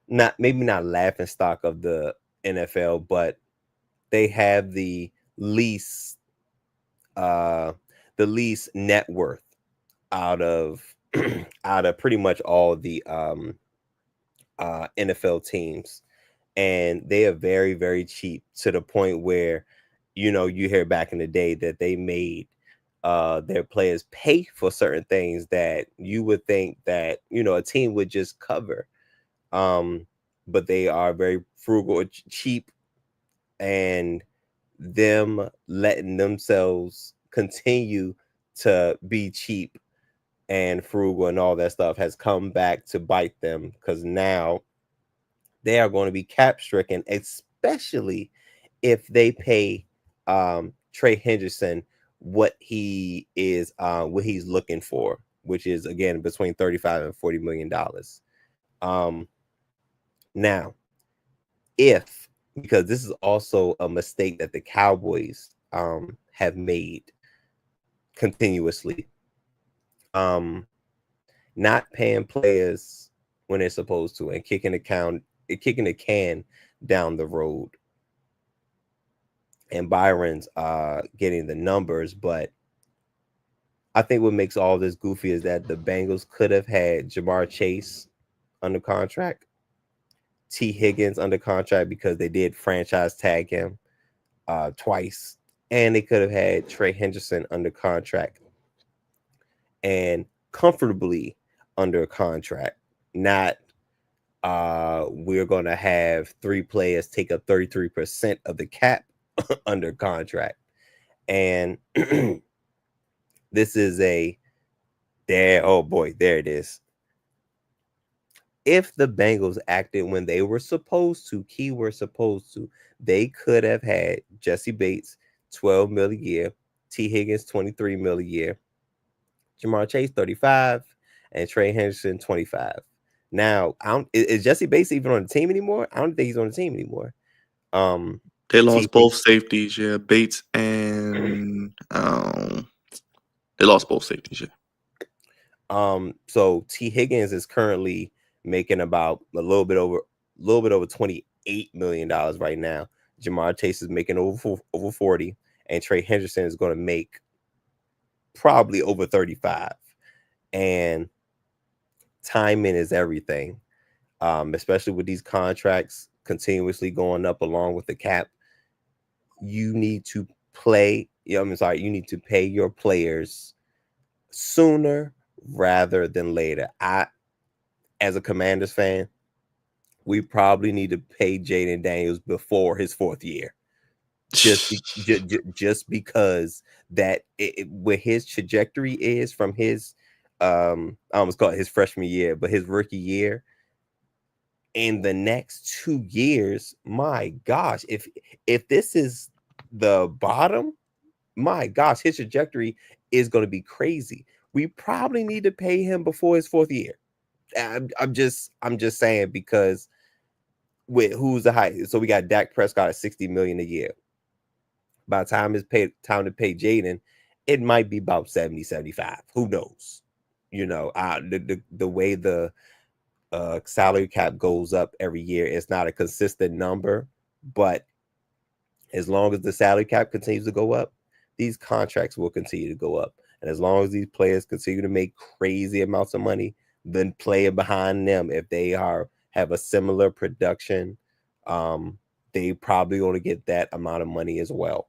not laughing stock of the NFL, but they have the least net worth out of pretty much all the NFL teams, and they are very, very cheap, to the point where you hear back in the day that they made their players pay for certain things that you would think that a team would just cover, but they are very frugal, cheap, and them letting themselves continue to be cheap and frugal and all that stuff has come back to bite them, because now they are going to be cap stricken, especially if they pay Trey Henderson what he is what he's looking for, which is again between $35 and $40 million. Now, because this is also a mistake that the Cowboys have made continuously, not paying players when they're supposed to, and kicking the can down the road. And Byron's getting the numbers, but I think what makes all this goofy is that the Bengals could have had Jamar Chase under contract, T. Higgins under contract, because they did franchise tag him twice, and they could have had Trey Henderson under contract and comfortably under contract. Not we're going to have 3 players take up 33% of the cap under contract. And this is oh boy, there it is. If the Bengals acted when they were supposed to, they could have had Jesse Bates $12 million a year, T. Higgins $23 million a year, Jamar Chase $35, and Trey Henderson $25. Now, is Jesse Bates even on the team anymore? I don't think he's on the team anymore. They lost both safeties, yeah. Bates and they lost both safeties, yeah. So T. Higgins is currently making about a little bit over $28 million right now. Jamar Chase is making over 40, and Trey Henderson is going to make probably over 35. And timing is everything, especially with these contracts continuously going up along with the cap. You need to you need to pay your players sooner rather than later. As a Commanders fan, we probably need to pay Jaden Daniels before his 4th year, just because that where his trajectory is from his I almost call it his freshman year, but his rookie year. In the next 2 years, my gosh, if this is the bottom, my gosh, his trajectory is going to be crazy. We probably need to pay him before his 4th year. I'm just saying, because with who's the high, so we got Dak Prescott at $60 million a year. By the time it's time to pay Jaden, it might be about 70, 75. Who knows? The way the salary cap goes up every year, it's not a consistent number, but as long as the salary cap continues to go up, these contracts will continue to go up. And as long as these players continue to make crazy amounts of money, then player behind them, if they have a similar production, they probably going to get that amount of money as well.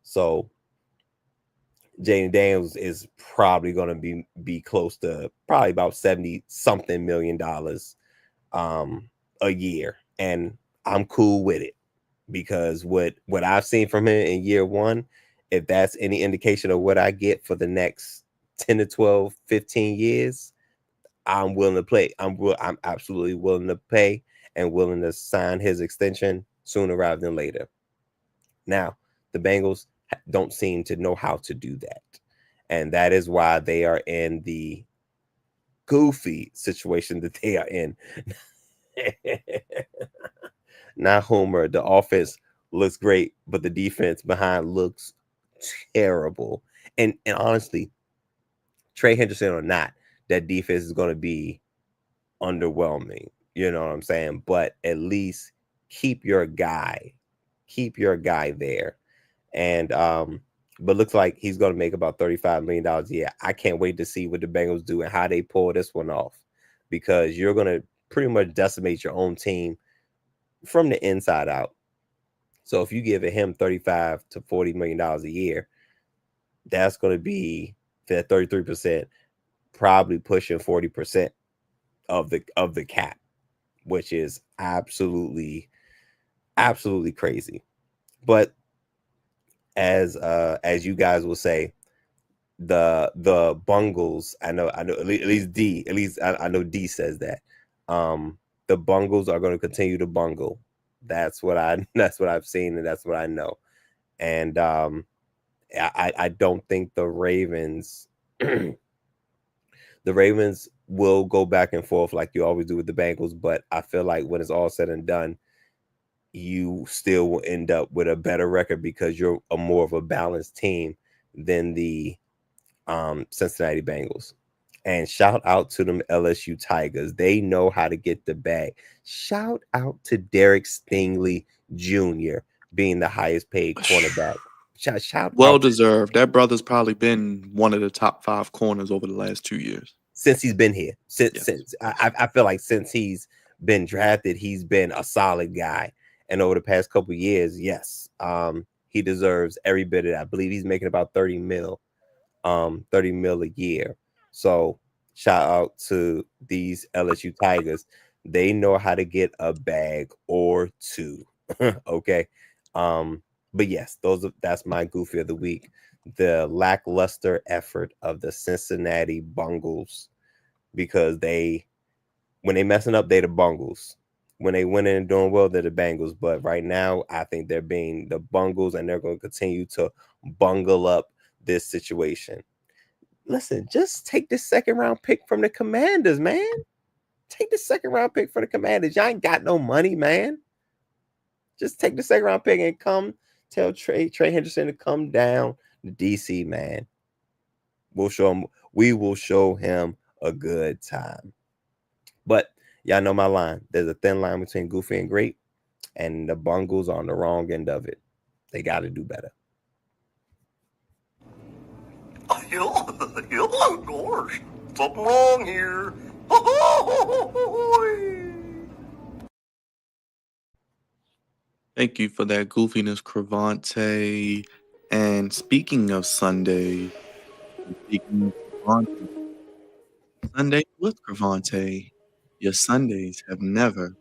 So Jaden Daniels is probably going to be close to probably about $70-something million a year, and I'm cool with it because what I've seen from him in year one, if that's any indication of what I get for the next 10 to 12, 15 years, I'm willing to play. I'm absolutely willing to pay and willing to sign his extension sooner rather than later. Now, the Bengals don't seem to know how to do that. And that is why they are in the goofy situation that they are in. Not Homer. The offense looks great, but the defense behind looks terrible. And honestly, Trey Henderson or not, that defense is going to be underwhelming. You know what I'm saying? But at least keep your guy there. And but looks like he's going to make about $35 million a year. I can't wait to see what the Bengals do and how they pull this one off, because you're going to pretty much decimate your own team from the inside out. So if you give him $35 to $40 million a year, that's going to be that 33%, probably pushing 40% of the cap, which is absolutely crazy. But as you guys will say, the Bungles, I know at least I know D says that the Bungles are going to continue to bungle. That's what I've seen, and that's what I know. And I don't think the Ravens will go back and forth like you always do with the Bengals, but I feel like when it's all said and done, you still will end up with a better record because you're a more of a balanced team than the Cincinnati Bengals. And shout out to them LSU Tigers. They know how to get the bag. Shout out to Derek Stingley Jr. being the highest paid cornerback. Shout well deserved. That brother's probably been one of the top 5 corners over the last 2 years since he's been here. Since I feel like since he's been drafted, he's been a solid guy. And over the past couple of years, yes, he deserves every bit of that. I believe he's making about $30 mil a year. So shout out to these LSU Tigers. They know how to get a bag or two. Okay. But yes, that's my goofy of the week. The lackluster effort of the Cincinnati Bengals, because when they messing up, they the Bengals. When they win and doing well, they're the Bengals. But right now, I think they're being the Bengals, and they're going to continue to bungle up this situation. Listen, just take the second round pick from the Commanders, man. Take the second round pick from the Commanders. Y'all ain't got no money, man. Just take the second round pick and come tell Trey Henderson to come down to DC, man. We will show him a good time. But y'all know my line. There's a thin line between goofy and great, and the Bengals are on the wrong end of it. They got to do better. Gosh, something wrong here. Thank you for that goofiness, Cravante. And speaking of Sunday, Sunday with Cravante, your Sundays have never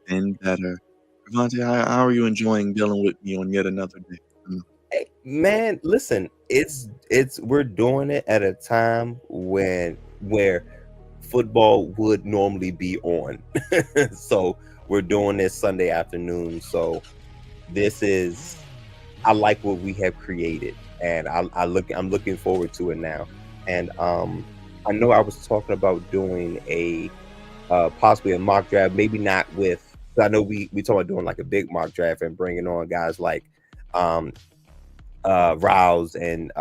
been better. Cravante, how are you enjoying dealing with me on yet another day? Hey, man, listen, we're doing it at a time where football would normally be on. So we're doing this Sunday afternoon. So I like what we have created, and I'm looking forward to it now. And I know I was talking about doing a possibly a mock draft, maybe not with. I know we talking about doing like a big mock draft and bringing on guys like Rhodes and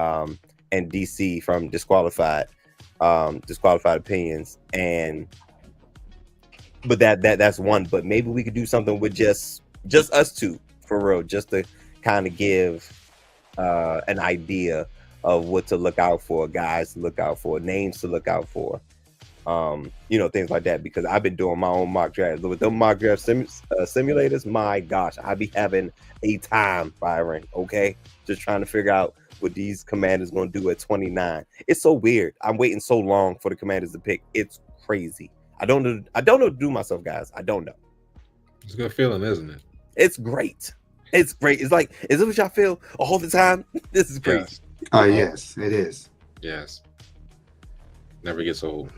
DC from disqualified opinions, but that's one. But maybe we could do something with just us two for real, just to kind of give an idea of what to look out for, guys to look out for, names to look out for, things like that. Because I've been doing my own mock drafts with them mock draft simulators. My gosh, I be having a time, Byron. Okay, just trying to figure out what these Commanders going to do at 29. It's so weird. I'm waiting so long for the Commanders to pick. It's crazy. I don't know what to do myself, guys. I don't know. It's a good feeling, isn't it? It's great. It's great. It's like, is it what y'all feel all the time? This is crazy. Yes. Oh, yes, it is. Yes. Never gets old.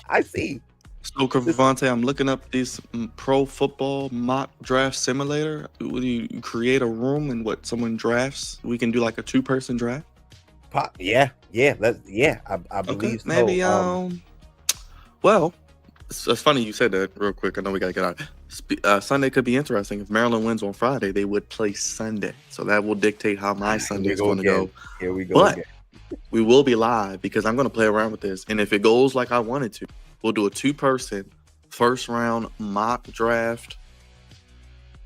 I see. So, Cravante, I'm looking up this pro football mock draft simulator. When you create a room and someone drafts, we can do like a 2-person draft. Yeah. I believe so. Maybe. Well, it's funny you said that real quick. I know we gotta get out. Sunday could be interesting. If Maryland wins on Friday, they would play Sunday, so that will dictate how my Sunday is going to go. Here we go. But again. we will be live because I'm going to play around with this, and if it goes like I wanted to, we'll do a 2-person first round mock draft.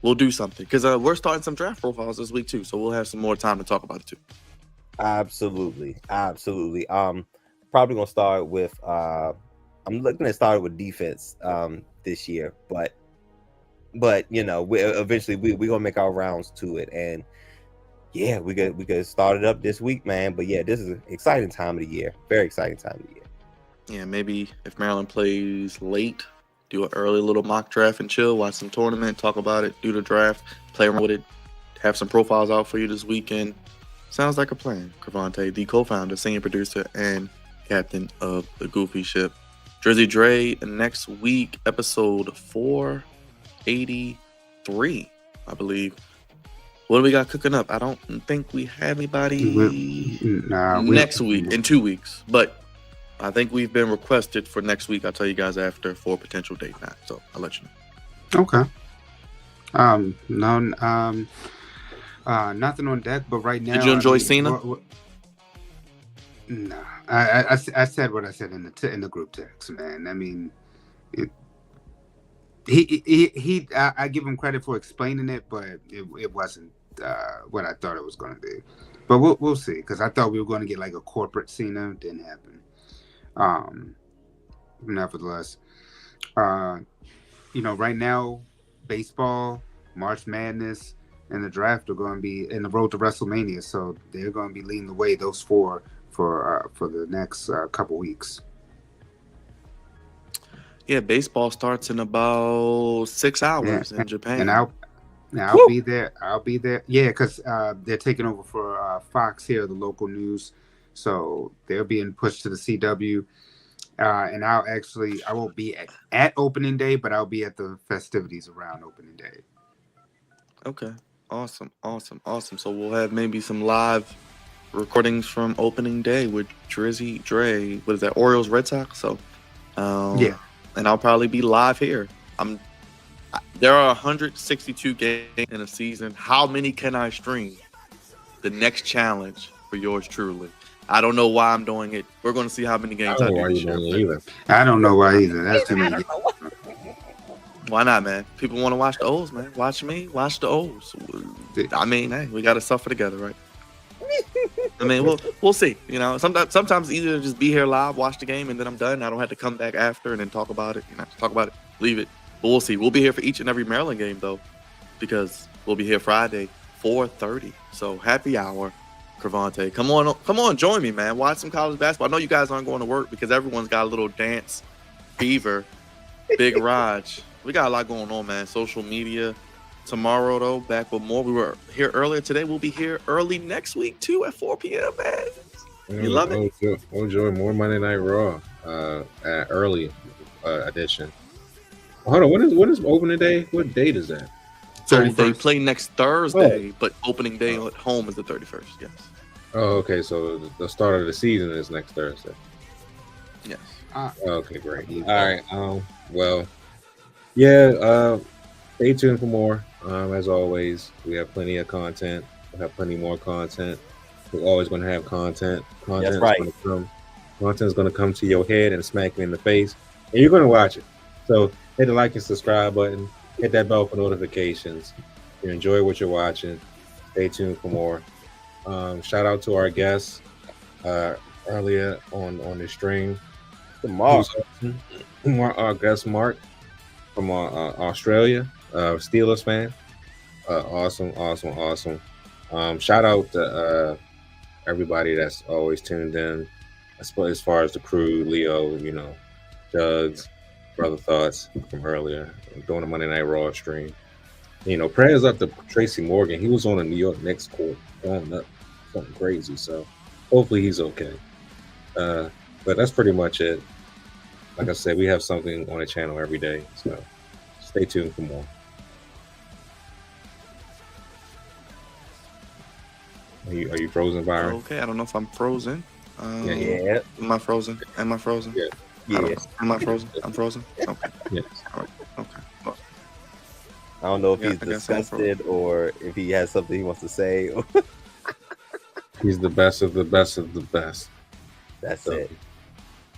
We'll do something because we're starting some draft profiles this week too, so we'll have some more time to talk about it too. Absolutely. Probably gonna start with. I'm looking at start with defense this year, but eventually we're gonna make our rounds to it, and yeah, we could start it up this week, man. But yeah, this is an exciting time of the year, very exciting time of the year. Yeah, maybe if Maryland plays late, do an early little mock draft and chill, watch some tournament, talk about it, do the draft, play around with it, have some profiles out for you this weekend. Sounds like a plan. Cravante, the co-founder, senior producer, and captain of the Goofy Ship. Drizzy Dre, next week, episode 483, I believe. What do we got cooking up? I don't think we have anybody next week, in 2 weeks. But I think we've been requested for next week. I'll tell you guys after for a potential date night. So I'll let you know. Okay. Nothing on deck, but right now. Did you enjoy Cena? No, I said what I said in the group text, man. I mean, I give him credit for explaining it, but it wasn't what I thought it was going to be. But we'll see, because I thought we were going to get like a corporate Cena. Didn't happen. Nevertheless, right now, baseball, March Madness, and the draft are going to be in the road to WrestleMania, so they're going to be leading the way. Those four for the next couple weeks. Yeah, baseball starts in about 6 hours in Japan. And I'll be there. Yeah, because they're taking over for Fox here, the local news. So they're being pushed to the CW. And I won't be at opening day, but I'll be at the festivities around opening day. Okay. Awesome. So we'll have maybe some live recordings from opening day with Drizzy Dre. What is that? Orioles Red Sox. So yeah. And I'll probably be live here. There are 162 games in a season. How many can I stream? The next challenge for yours truly. I don't know why I'm doing it. We're going to see how many games I do this year. I don't know why either. That's too many. Why not, man? People want to watch the O's, man. Watch me, watch the O's. I mean, hey, we got to suffer together, right? I mean, we'll see. Sometimes either just be here live, watch the game, and then I'm done. I don't have to come back after and then talk about it. Talk about it, leave it. But we'll see. We'll be here for each and every Maryland game, though, because we'll be here Friday, 4:30. So happy hour, Cravante. Come on, join me, man. Watch some college basketball. I know you guys aren't going to work because everyone's got a little dance fever. Big Raj. We got a lot going on, man. Social media. Tomorrow, though, back with more. We were here earlier today. We'll be here early next week, too, at 4 p.m., man. You love it? We'll enjoy more Monday Night Raw at early edition. Hold on. When is opening day? What date is that? So they play next Thursday, but opening day at home is the 31st, yes. Oh, okay. So the start of the season is next Thursday. Yes. Okay, great. All right. Well, yeah. Stay tuned for more. As always, we have plenty of content. We'll have plenty more content. We're always going to have content. That's right. Content is going to come to your head and smack you in the face, and you're going to watch it. So hit the like and subscribe button. Hit that bell for notifications. If you enjoy what you're watching, stay tuned for more. Shout out to our guests earlier on the stream. Mark. Our guest Mark from Australia, Steelers fan. Awesome. Shout out to everybody that's always tuned in. As far as the crew, Leo, Jugs, Brother Thoughts from earlier, doing the Monday Night Raw stream. Prayers up to Tracy Morgan. He was on a New York Knicks court going up something crazy. So hopefully he's okay. But that's pretty much it. Like I said, we have something on the channel every day. So stay tuned for more. Are you frozen, Byron? Okay, I don't know if I'm frozen. Yeah. Am I frozen? Yeah. Am I frozen? I'm frozen? Okay. Yes. All right. Okay. Well, I don't know if Yeah, he's I guess I'm disgusted or if he has something he wants to say. He's the best of the best of the best. That's So, it.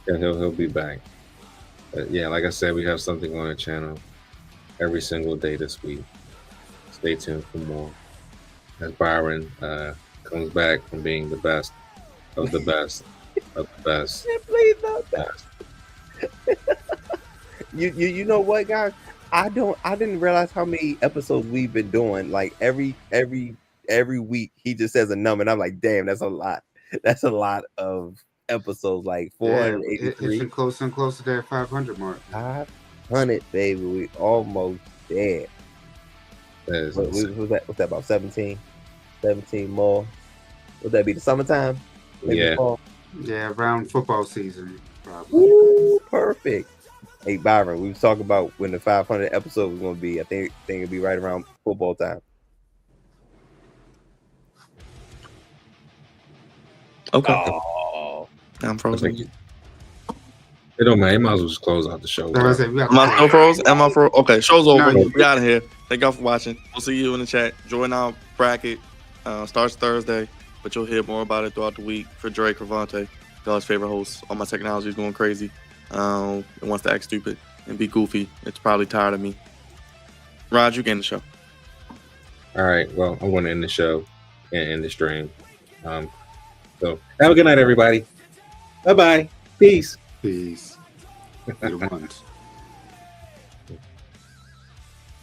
And he'll be back. But yeah, like I said, we have something on the channel every single day this week. Stay tuned for more. As Byron comes back from being the best of the best of the best. Please not that. You know what, guys? I didn't realize how many episodes we've been doing. Like every week he just says a number and I'm like, damn, that's a lot. That's a lot of episodes, like 483. It's closer and closer to that 500 mark. 500, baby. We almost there. What's that about 17 more? Would that be the summertime? Maybe Yeah. fall? Yeah, around football season, probably. Ooh, perfect. Hey, Byron, we was talking about when the 500 episode was going to be. I think it'll be right around football time. Okay. Oh, I'm frozen. It don't matter. You might as well just close out the show. Like I said, we got Am I still frozen? Am I frozen? Okay, show's over. No, We out of here. Thank y'all for watching. We'll see you in the chat. Join our bracket. Starts Thursday, but you'll hear more about it throughout the week. For Dre Cravante, y'all's favorite host. All my technology is going crazy. It wants to act stupid and be goofy. It's probably tired of me. Raj, you get in the show. All right. Well, I'm going to end the show and end the stream. So have a good night, everybody. Bye-bye. Peace. Peace. Good ones.